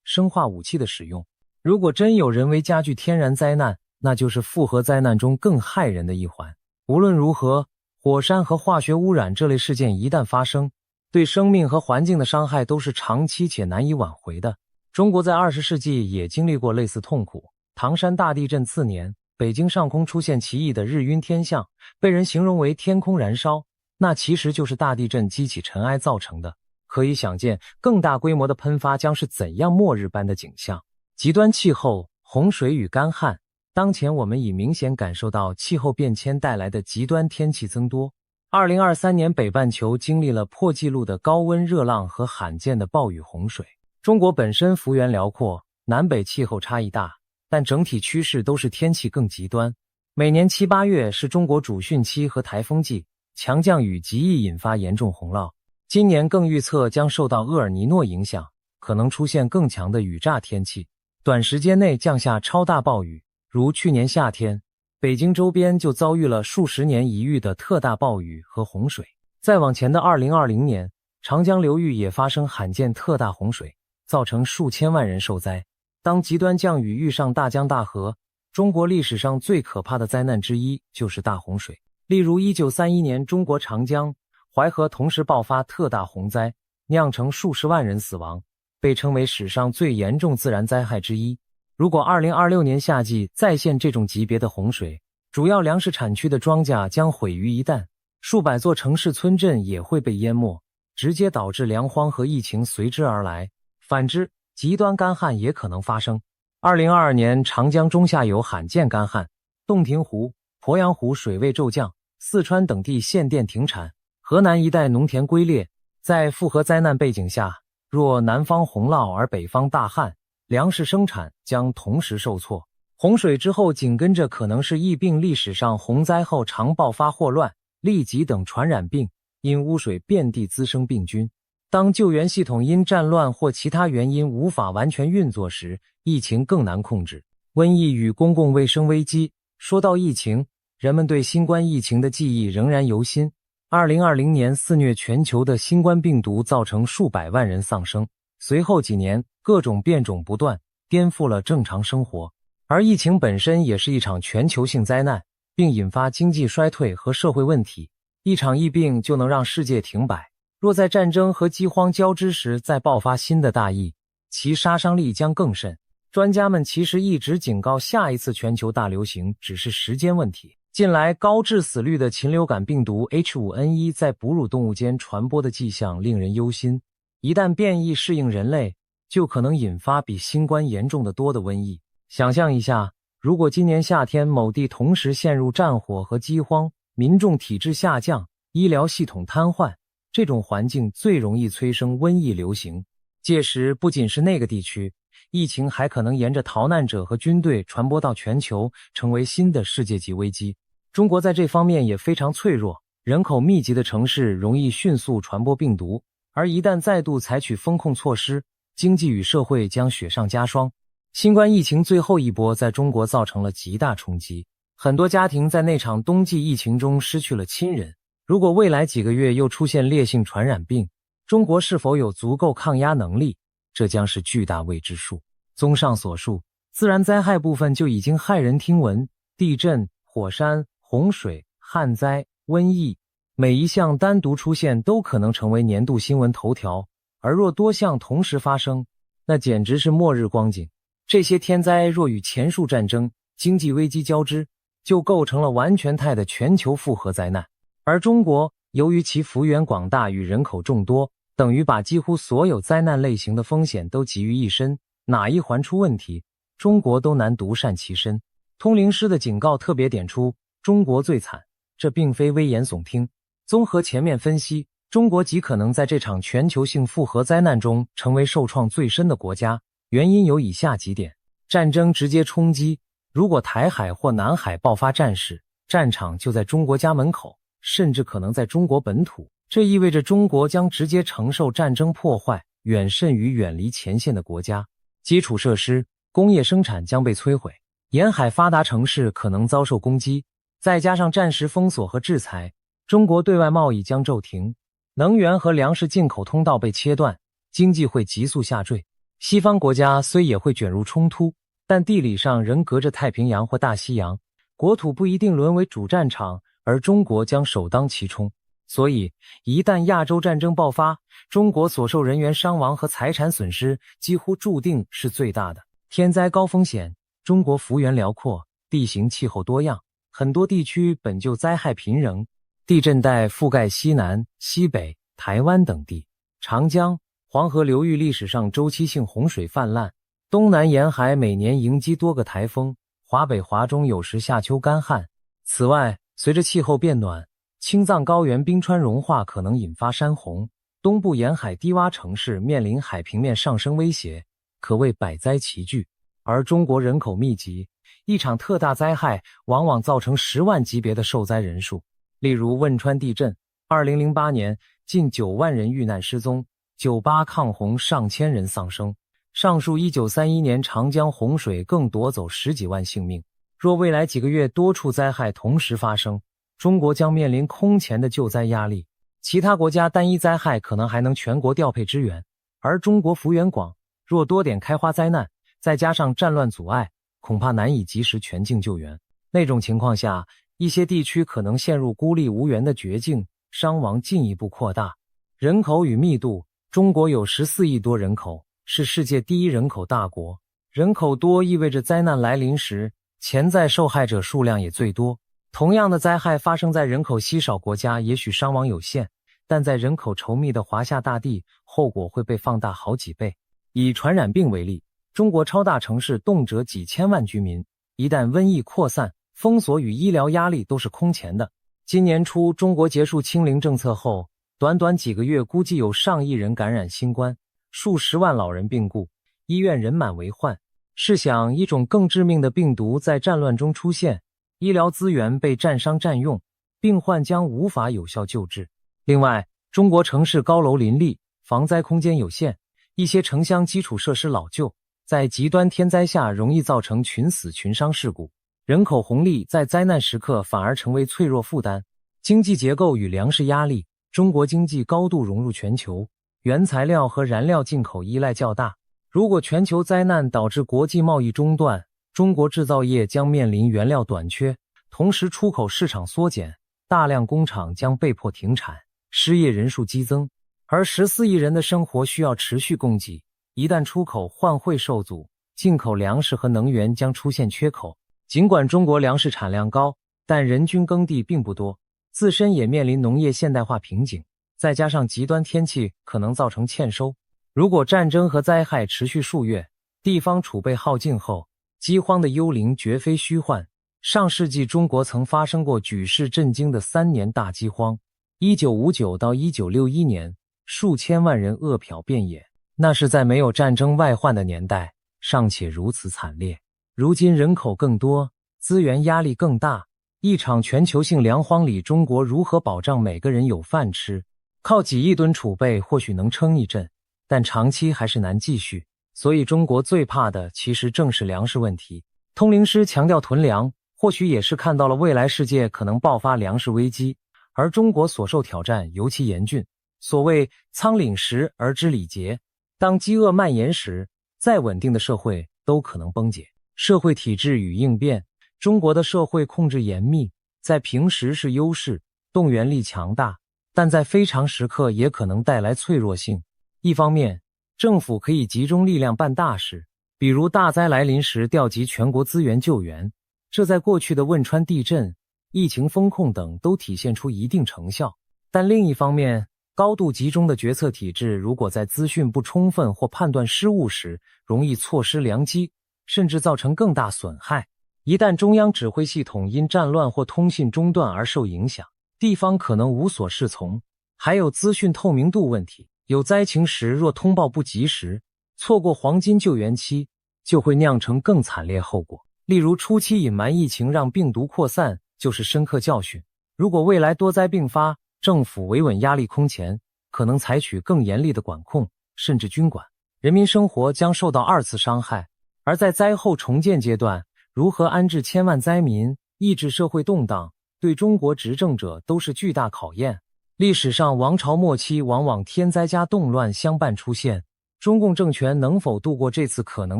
生化武器的使用。如果真有人为加剧天然灾难，那就是复合灾难中更骇人的一环。无论如何，火山和化学污染这类事件一旦发生，对生命和环境的伤害都是长期且难以挽回的。中国在20世纪也经历过类似痛苦。唐山大地震次年，北京上空出现奇异的日晕天象，被人形容为天空燃烧，那其实就是大地震激起尘埃造成的。可以想见，更大规模的喷发将是怎样末日般的景象。极端气候、洪水与干旱，当前我们已明显感受到气候变迁带来的极端天气增多。2023年北半球经历了破纪录的高温热浪和罕见的暴雨洪水。中国本身幅员辽阔，南北气候差异大，但整体趋势都是天气更极端。每年7、8月是中国主汛期和台风季，强降雨极易引发严重洪涝。今年更预测将受到厄尔尼诺影响，可能出现更强的雨乍天气，短时间内降下超大暴雨。如去年夏天，北京周边就遭遇了数十年一遇的特大暴雨和洪水。再往前的2020年，长江流域也发生罕见特大洪水，造成数千万人受灾。当极端降雨遇上大江大河，中国历史上最可怕的灾难之一就是大洪水。例如1931年中国长江、淮河同时爆发特大洪灾，酿成数十万人死亡，被称为史上最严重自然灾害之一。如果2026年夏季再现这种级别的洪水，主要粮食产区的庄稼将毁于一旦，数百座城市村镇也会被淹没，直接导致粮荒和疫情随之而来。反之，极端干旱也可能发生。2022年长江中下游罕见干旱，洞庭湖、鄱阳湖水位骤降，四川等地限电停产，河南一带农田龟裂。在复合灾难背景下，若南方洪涝而北方大旱，粮食生产将同时受挫。洪水之后紧跟着可能是疫病，历史上洪灾后常爆发霍乱、痢疾等传染病，因污水遍地滋生病菌。当救援系统因战乱或其他原因无法完全运作时，疫情更难控制。瘟疫与公共卫生危机，说到疫情，人们对新冠疫情的记忆仍然犹新。2020年肆虐全球的新冠病毒造成数百万人丧生，随后几年各种变种不断，颠覆了正常生活。而疫情本身也是一场全球性灾难，并引发经济衰退和社会问题。一场疫病就能让世界停摆，若在战争和饥荒交织时再爆发新的大疫，其杀伤力将更甚。专家们其实一直警告，下一次全球大流行只是时间问题。近来高致死率的禽流感病毒 H5N1 在哺乳动物间传播的迹象令人忧心，一旦变异适应人类，就可能引发比新冠严重的多的瘟疫。想象一下，如果今年夏天某地同时陷入战火和饥荒，民众体质下降，医疗系统瘫痪，这种环境最容易催生瘟疫流行。届时不仅是那个地区，疫情还可能沿着逃难者和军队传播到全球，成为新的世界级危机。中国在这方面也非常脆弱，人口密集的城市容易迅速传播病毒，而一旦再度采取封控措施，经济与社会将雪上加霜。新冠疫情最后一波在中国造成了极大冲击，很多家庭在那场冬季疫情中失去了亲人。如果未来几个月又出现烈性传染病，中国是否有足够抗压能力，这将是巨大未知数。综上所述，自然灾害部分就已经骇人听闻，地震、火山、洪水、旱灾、瘟疫，每一项单独出现都可能成为年度新闻头条，而若多项同时发生，那简直是末日光景。这些天灾若与前述战争、经济危机交织，就构成了完全态的全球复合灾难。而中国由于其幅员广大与人口众多，等于把几乎所有灾难类型的风险都集于一身，哪一环出问题，中国都难独善其身。通灵师的警告特别点出，中国最惨，这并非危言耸听。综合前面分析，中国极可能在这场全球性复合灾难中成为受创最深的国家，原因有以下几点：战争直接冲击，如果台海或南海爆发战事，战场就在中国家门口，甚至可能在中国本土，这意味着中国将直接承受战争破坏，远甚于远离前线的国家。基础设施、工业生产将被摧毁，沿海发达城市可能遭受攻击，再加上战时封锁和制裁，中国对外贸易将骤停，能源和粮食进口通道被切断，经济会急速下坠。西方国家虽也会卷入冲突，但地理上仍隔着太平洋或大西洋，国土不一定沦为主战场，而中国将首当其冲。所以，一旦亚洲战争爆发，中国所受人员伤亡和财产损失几乎注定是最大的。天灾高风险，中国幅员辽阔，地形气候多样，很多地区本就灾害频仍，地震带覆盖西南、西北、台湾等地，长江、黄河流域历史上周期性洪水泛滥，东南沿海每年迎击多个台风，华北华中有时夏秋干旱。此外，随着气候变暖，青藏高原冰川融化可能引发山洪，东部沿海低洼城市面临海平面上升威胁，可谓百灾齐聚。而中国人口密集，一场特大灾害往往造成10万级别的受灾人数。例如汶川地震，2008年近9万人遇难失踪，98抗洪上千人丧生。上述1931年长江洪水更夺走10几万性命。若未来几个月多处灾害同时发生，中国将面临空前的救灾压力。其他国家单一灾害可能还能全国调配支援，而中国幅员广，若多点开花灾难，再加上战乱阻碍，恐怕难以及时全境救援。那种情况下，一些地区可能陷入孤立无援的绝境，伤亡进一步扩大。人口与密度，中国有14亿多人口，是世界第一人口大国。人口多意味着灾难来临时，潜在受害者数量也最多。同样的灾害发生在人口稀少国家，也许伤亡有限，但在人口稠密的华夏大地，后果会被放大好几倍。以传染病为例，中国超大城市动辄几千万居民，一旦瘟疫扩散，封锁与医疗压力都是空前的。今年初，中国结束清零政策后，短短几个月估计有上亿人感染新冠，数十万老人病故，医院人满为患。试想，一种更致命的病毒在战乱中出现，医疗资源被战伤占用，病患将无法有效救治。另外，中国城市高楼林立，防灾空间有限，一些城乡基础设施老旧，在极端天灾下容易造成群死群伤事故。人口红利在灾难时刻反而成为脆弱负担。经济结构与粮食压力，中国经济高度融入全球，原材料和燃料进口依赖较大。如果全球灾难导致国际贸易中断，中国制造业将面临原料短缺，同时出口市场缩减，大量工厂将被迫停产，失业人数激增。而14亿人的生活需要持续供给，一旦出口换汇受阻，进口粮食和能源将出现缺口。尽管中国粮食产量高，但人均耕地并不多，自身也面临农业现代化瓶颈，再加上极端天气可能造成欠收。如果战争和灾害持续数月，地方储备耗尽后，饥荒的幽灵绝非虚幻。上世纪中国曾发生过举世震惊的3年大饥荒，1959到1961年，数千万人饿殍遍野，那是在没有战争外患的年代，尚且如此惨烈。如今人口更多，资源压力更大，一场全球性粮荒里，中国如何保障每个人有饭吃？靠几亿吨储备或许能撑一阵，但长期还是难继续。所以中国最怕的其实正是粮食问题。通灵师强调囤粮，或许也是看到了未来世界可能爆发粮食危机，而中国所受挑战尤其严峻。所谓仓廪实而知礼节，当饥饿蔓延时，再稳定的社会都可能崩解。社会体制与应变，中国的社会控制严密，在平时是优势，动员力强大，但在非常时刻也可能带来脆弱性。一方面，政府可以集中力量办大事，比如大灾来临时调集全国资源救援，这在过去的汶川地震、疫情封控等都体现出一定成效。但另一方面，高度集中的决策体制如果在资讯不充分或判断失误时，容易错失良机，甚至造成更大损害。一旦中央指挥系统因战乱或通信中断而受影响，地方可能无所适从。还有资讯透明度问题，有灾情时若通报不及时，错过黄金救援期，就会酿成更惨烈后果。例如初期隐瞒疫情让病毒扩散，就是深刻教训。如果未来多灾并发，政府维稳压力空前，可能采取更严厉的管控，甚至军管，人民生活将受到二次伤害。而在灾后重建阶段，如何安置千万灾民，抑制社会动荡，对中国执政者都是巨大考验。历史上王朝末期往往天灾加动乱相伴出现，中共政权能否度过这次可能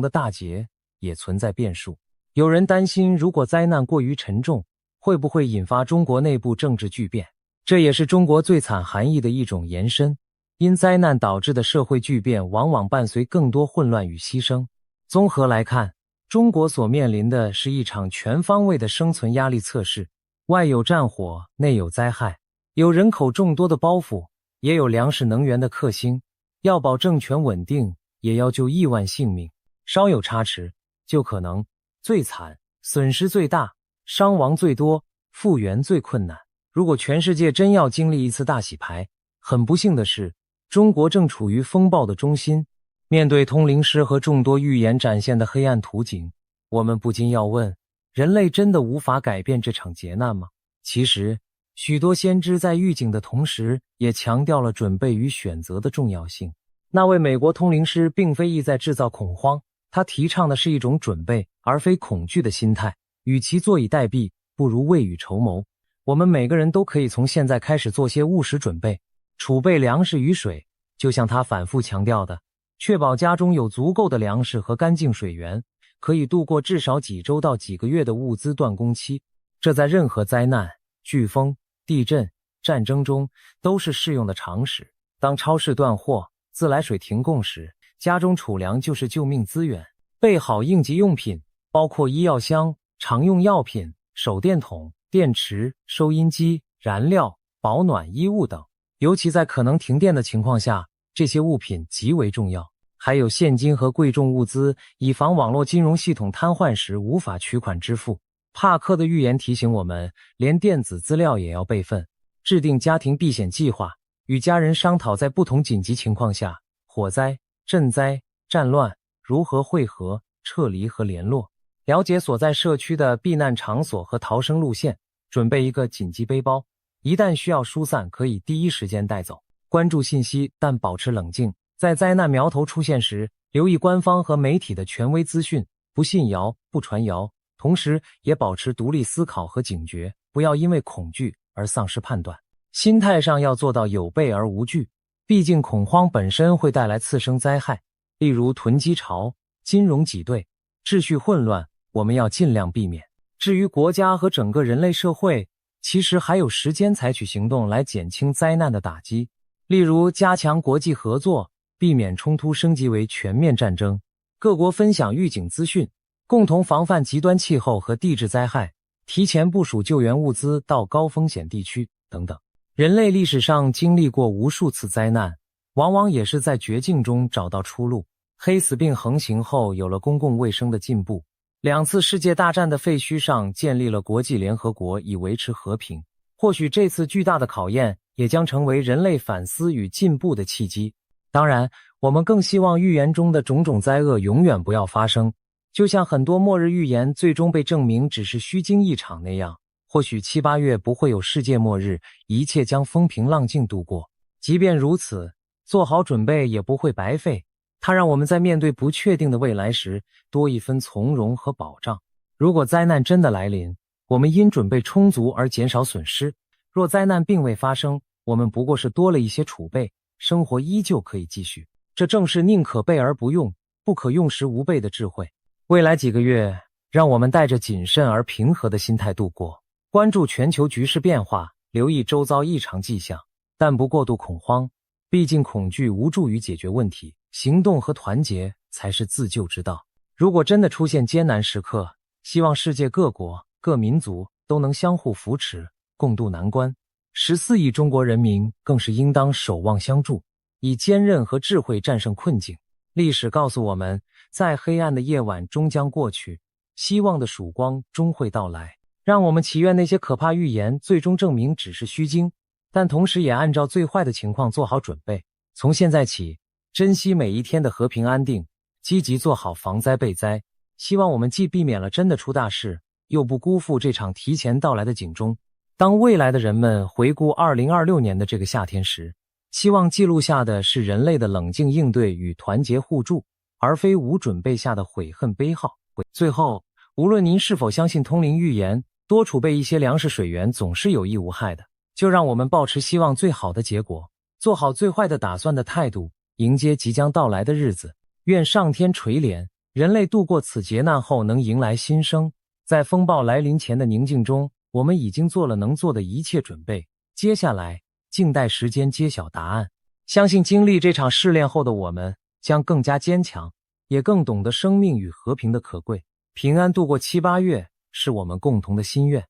的大劫，也存在变数。有人担心，如果灾难过于沉重，会不会引发中国内部政治巨变？这也是中国最惨含义的一种延伸。因灾难导致的社会巨变往往伴随更多混乱与牺牲。综合来看，中国所面临的是一场全方位的生存压力测试，外有战火，内有灾害，有人口众多的包袱，也有粮食能源的克星，要保政权稳定，也要救亿万性命。稍有差池，就可能最惨，损失最大，伤亡最多，复原最困难。如果全世界真要经历一次大洗牌，很不幸的是，中国正处于风暴的中心。面对通灵师和众多预言展现的黑暗图景，我们不禁要问，人类真的无法改变这场劫难吗？其实，许多先知在预警的同时，也强调了准备与选择的重要性。那位美国通灵师并非意在制造恐慌，他提倡的是一种准备，而非恐惧的心态。与其坐以待毙，不如未雨绸缪。我们每个人都可以从现在开始做些务实准备，储备粮食与水，就像他反复强调的，确保家中有足够的粮食和干净水源，可以度过至少几周到几个月的物资断供期。这在任何灾难、飓风、地震、战争中都是适用的常识。当超市断货、自来水停供时，家中储粮就是救命资源。备好应急用品，包括医药箱、常用药品、手电筒、电池、收音机、燃料、保暖衣物等。尤其在可能停电的情况下，这些物品极为重要。还有现金和贵重物资，以防网络金融系统瘫痪时无法取款支付。帕克的预言提醒我们，连电子资料也要备份。制定家庭避险计划，与家人商讨在不同紧急情况下，火灾、震灾、战乱如何汇合、撤离和联络。了解所在社区的避难场所和逃生路线，准备一个紧急背包，一旦需要疏散，可以第一时间带走。关注信息，但保持冷静。在灾难苗头出现时，留意官方和媒体的权威资讯，不信谣，不传谣。同时，也保持独立思考和警觉，不要因为恐惧而丧失判断。心态上要做到有备而无惧，毕竟恐慌本身会带来次生灾害，例如囤积潮、金融挤兑、秩序混乱，我们要尽量避免。至于国家和整个人类社会，其实还有时间采取行动来减轻灾难的打击，例如加强国际合作，避免冲突升级为全面战争，各国分享预警资讯，共同防范极端气候和地质灾害，提前部署救援物资到高风险地区等等。人类历史上经历过无数次灾难，往往也是在绝境中找到出路。黑死病横行后，有了公共卫生的进步。2次世界大战的废墟上建立了国际联合国，以维持和平。或许这次巨大的考验也将成为人类反思与进步的契机。当然，我们更希望预言中的种种灾厄永远不要发生，就像很多末日预言最终被证明只是虚惊一场那样。或许7、8月不会有世界末日，一切将风平浪静度过。即便如此，做好准备也不会白费。它让我们在面对不确定的未来时多一分从容和保障。如果灾难真的来临，我们因准备充足而减少损失；若灾难并未发生，我们不过是多了一些储备，生活依旧可以继续。这正是宁可备而不用，不可用时无备的智慧。未来几个月，让我们带着谨慎而平和的心态度过，关注全球局势变化，留意周遭异常迹象，但不过度恐慌。毕竟恐惧无助于解决问题，行动和团结才是自救之道。如果真的出现艰难时刻，希望世界各国、各民族都能相互扶持，共度难关。14亿中国人民更是应当守望相助，以坚韧和智慧战胜困境。历史告诉我们，在黑暗的夜晚终将过去，希望的曙光终会到来。让我们祈愿那些可怕预言最终证明只是虚惊，但同时也按照最坏的情况做好准备。从现在起，珍惜每一天的和平安定，积极做好防灾备灾。希望我们既避免了真的出大事，又不辜负这场提前到来的警钟。当未来的人们回顾2026年的这个夏天时，期望记录下的是人类的冷静应对与团结互助，而非无准备下的悔恨悲号。最后，无论您是否相信通灵预言，多储备一些粮食水源总是有益无害的。就让我们抱持希望最好的结果，做好最坏的打算的态度，迎接即将到来的日子。愿上天垂怜，人类度过此劫难后能迎来新生。在风暴来临前的宁静中，我们已经做了能做的一切准备，接下来静待时间揭晓答案。相信经历这场试炼后的我们将更加坚强，也更懂得生命与和平的可贵。平安度过7、8月是我们共同的心愿。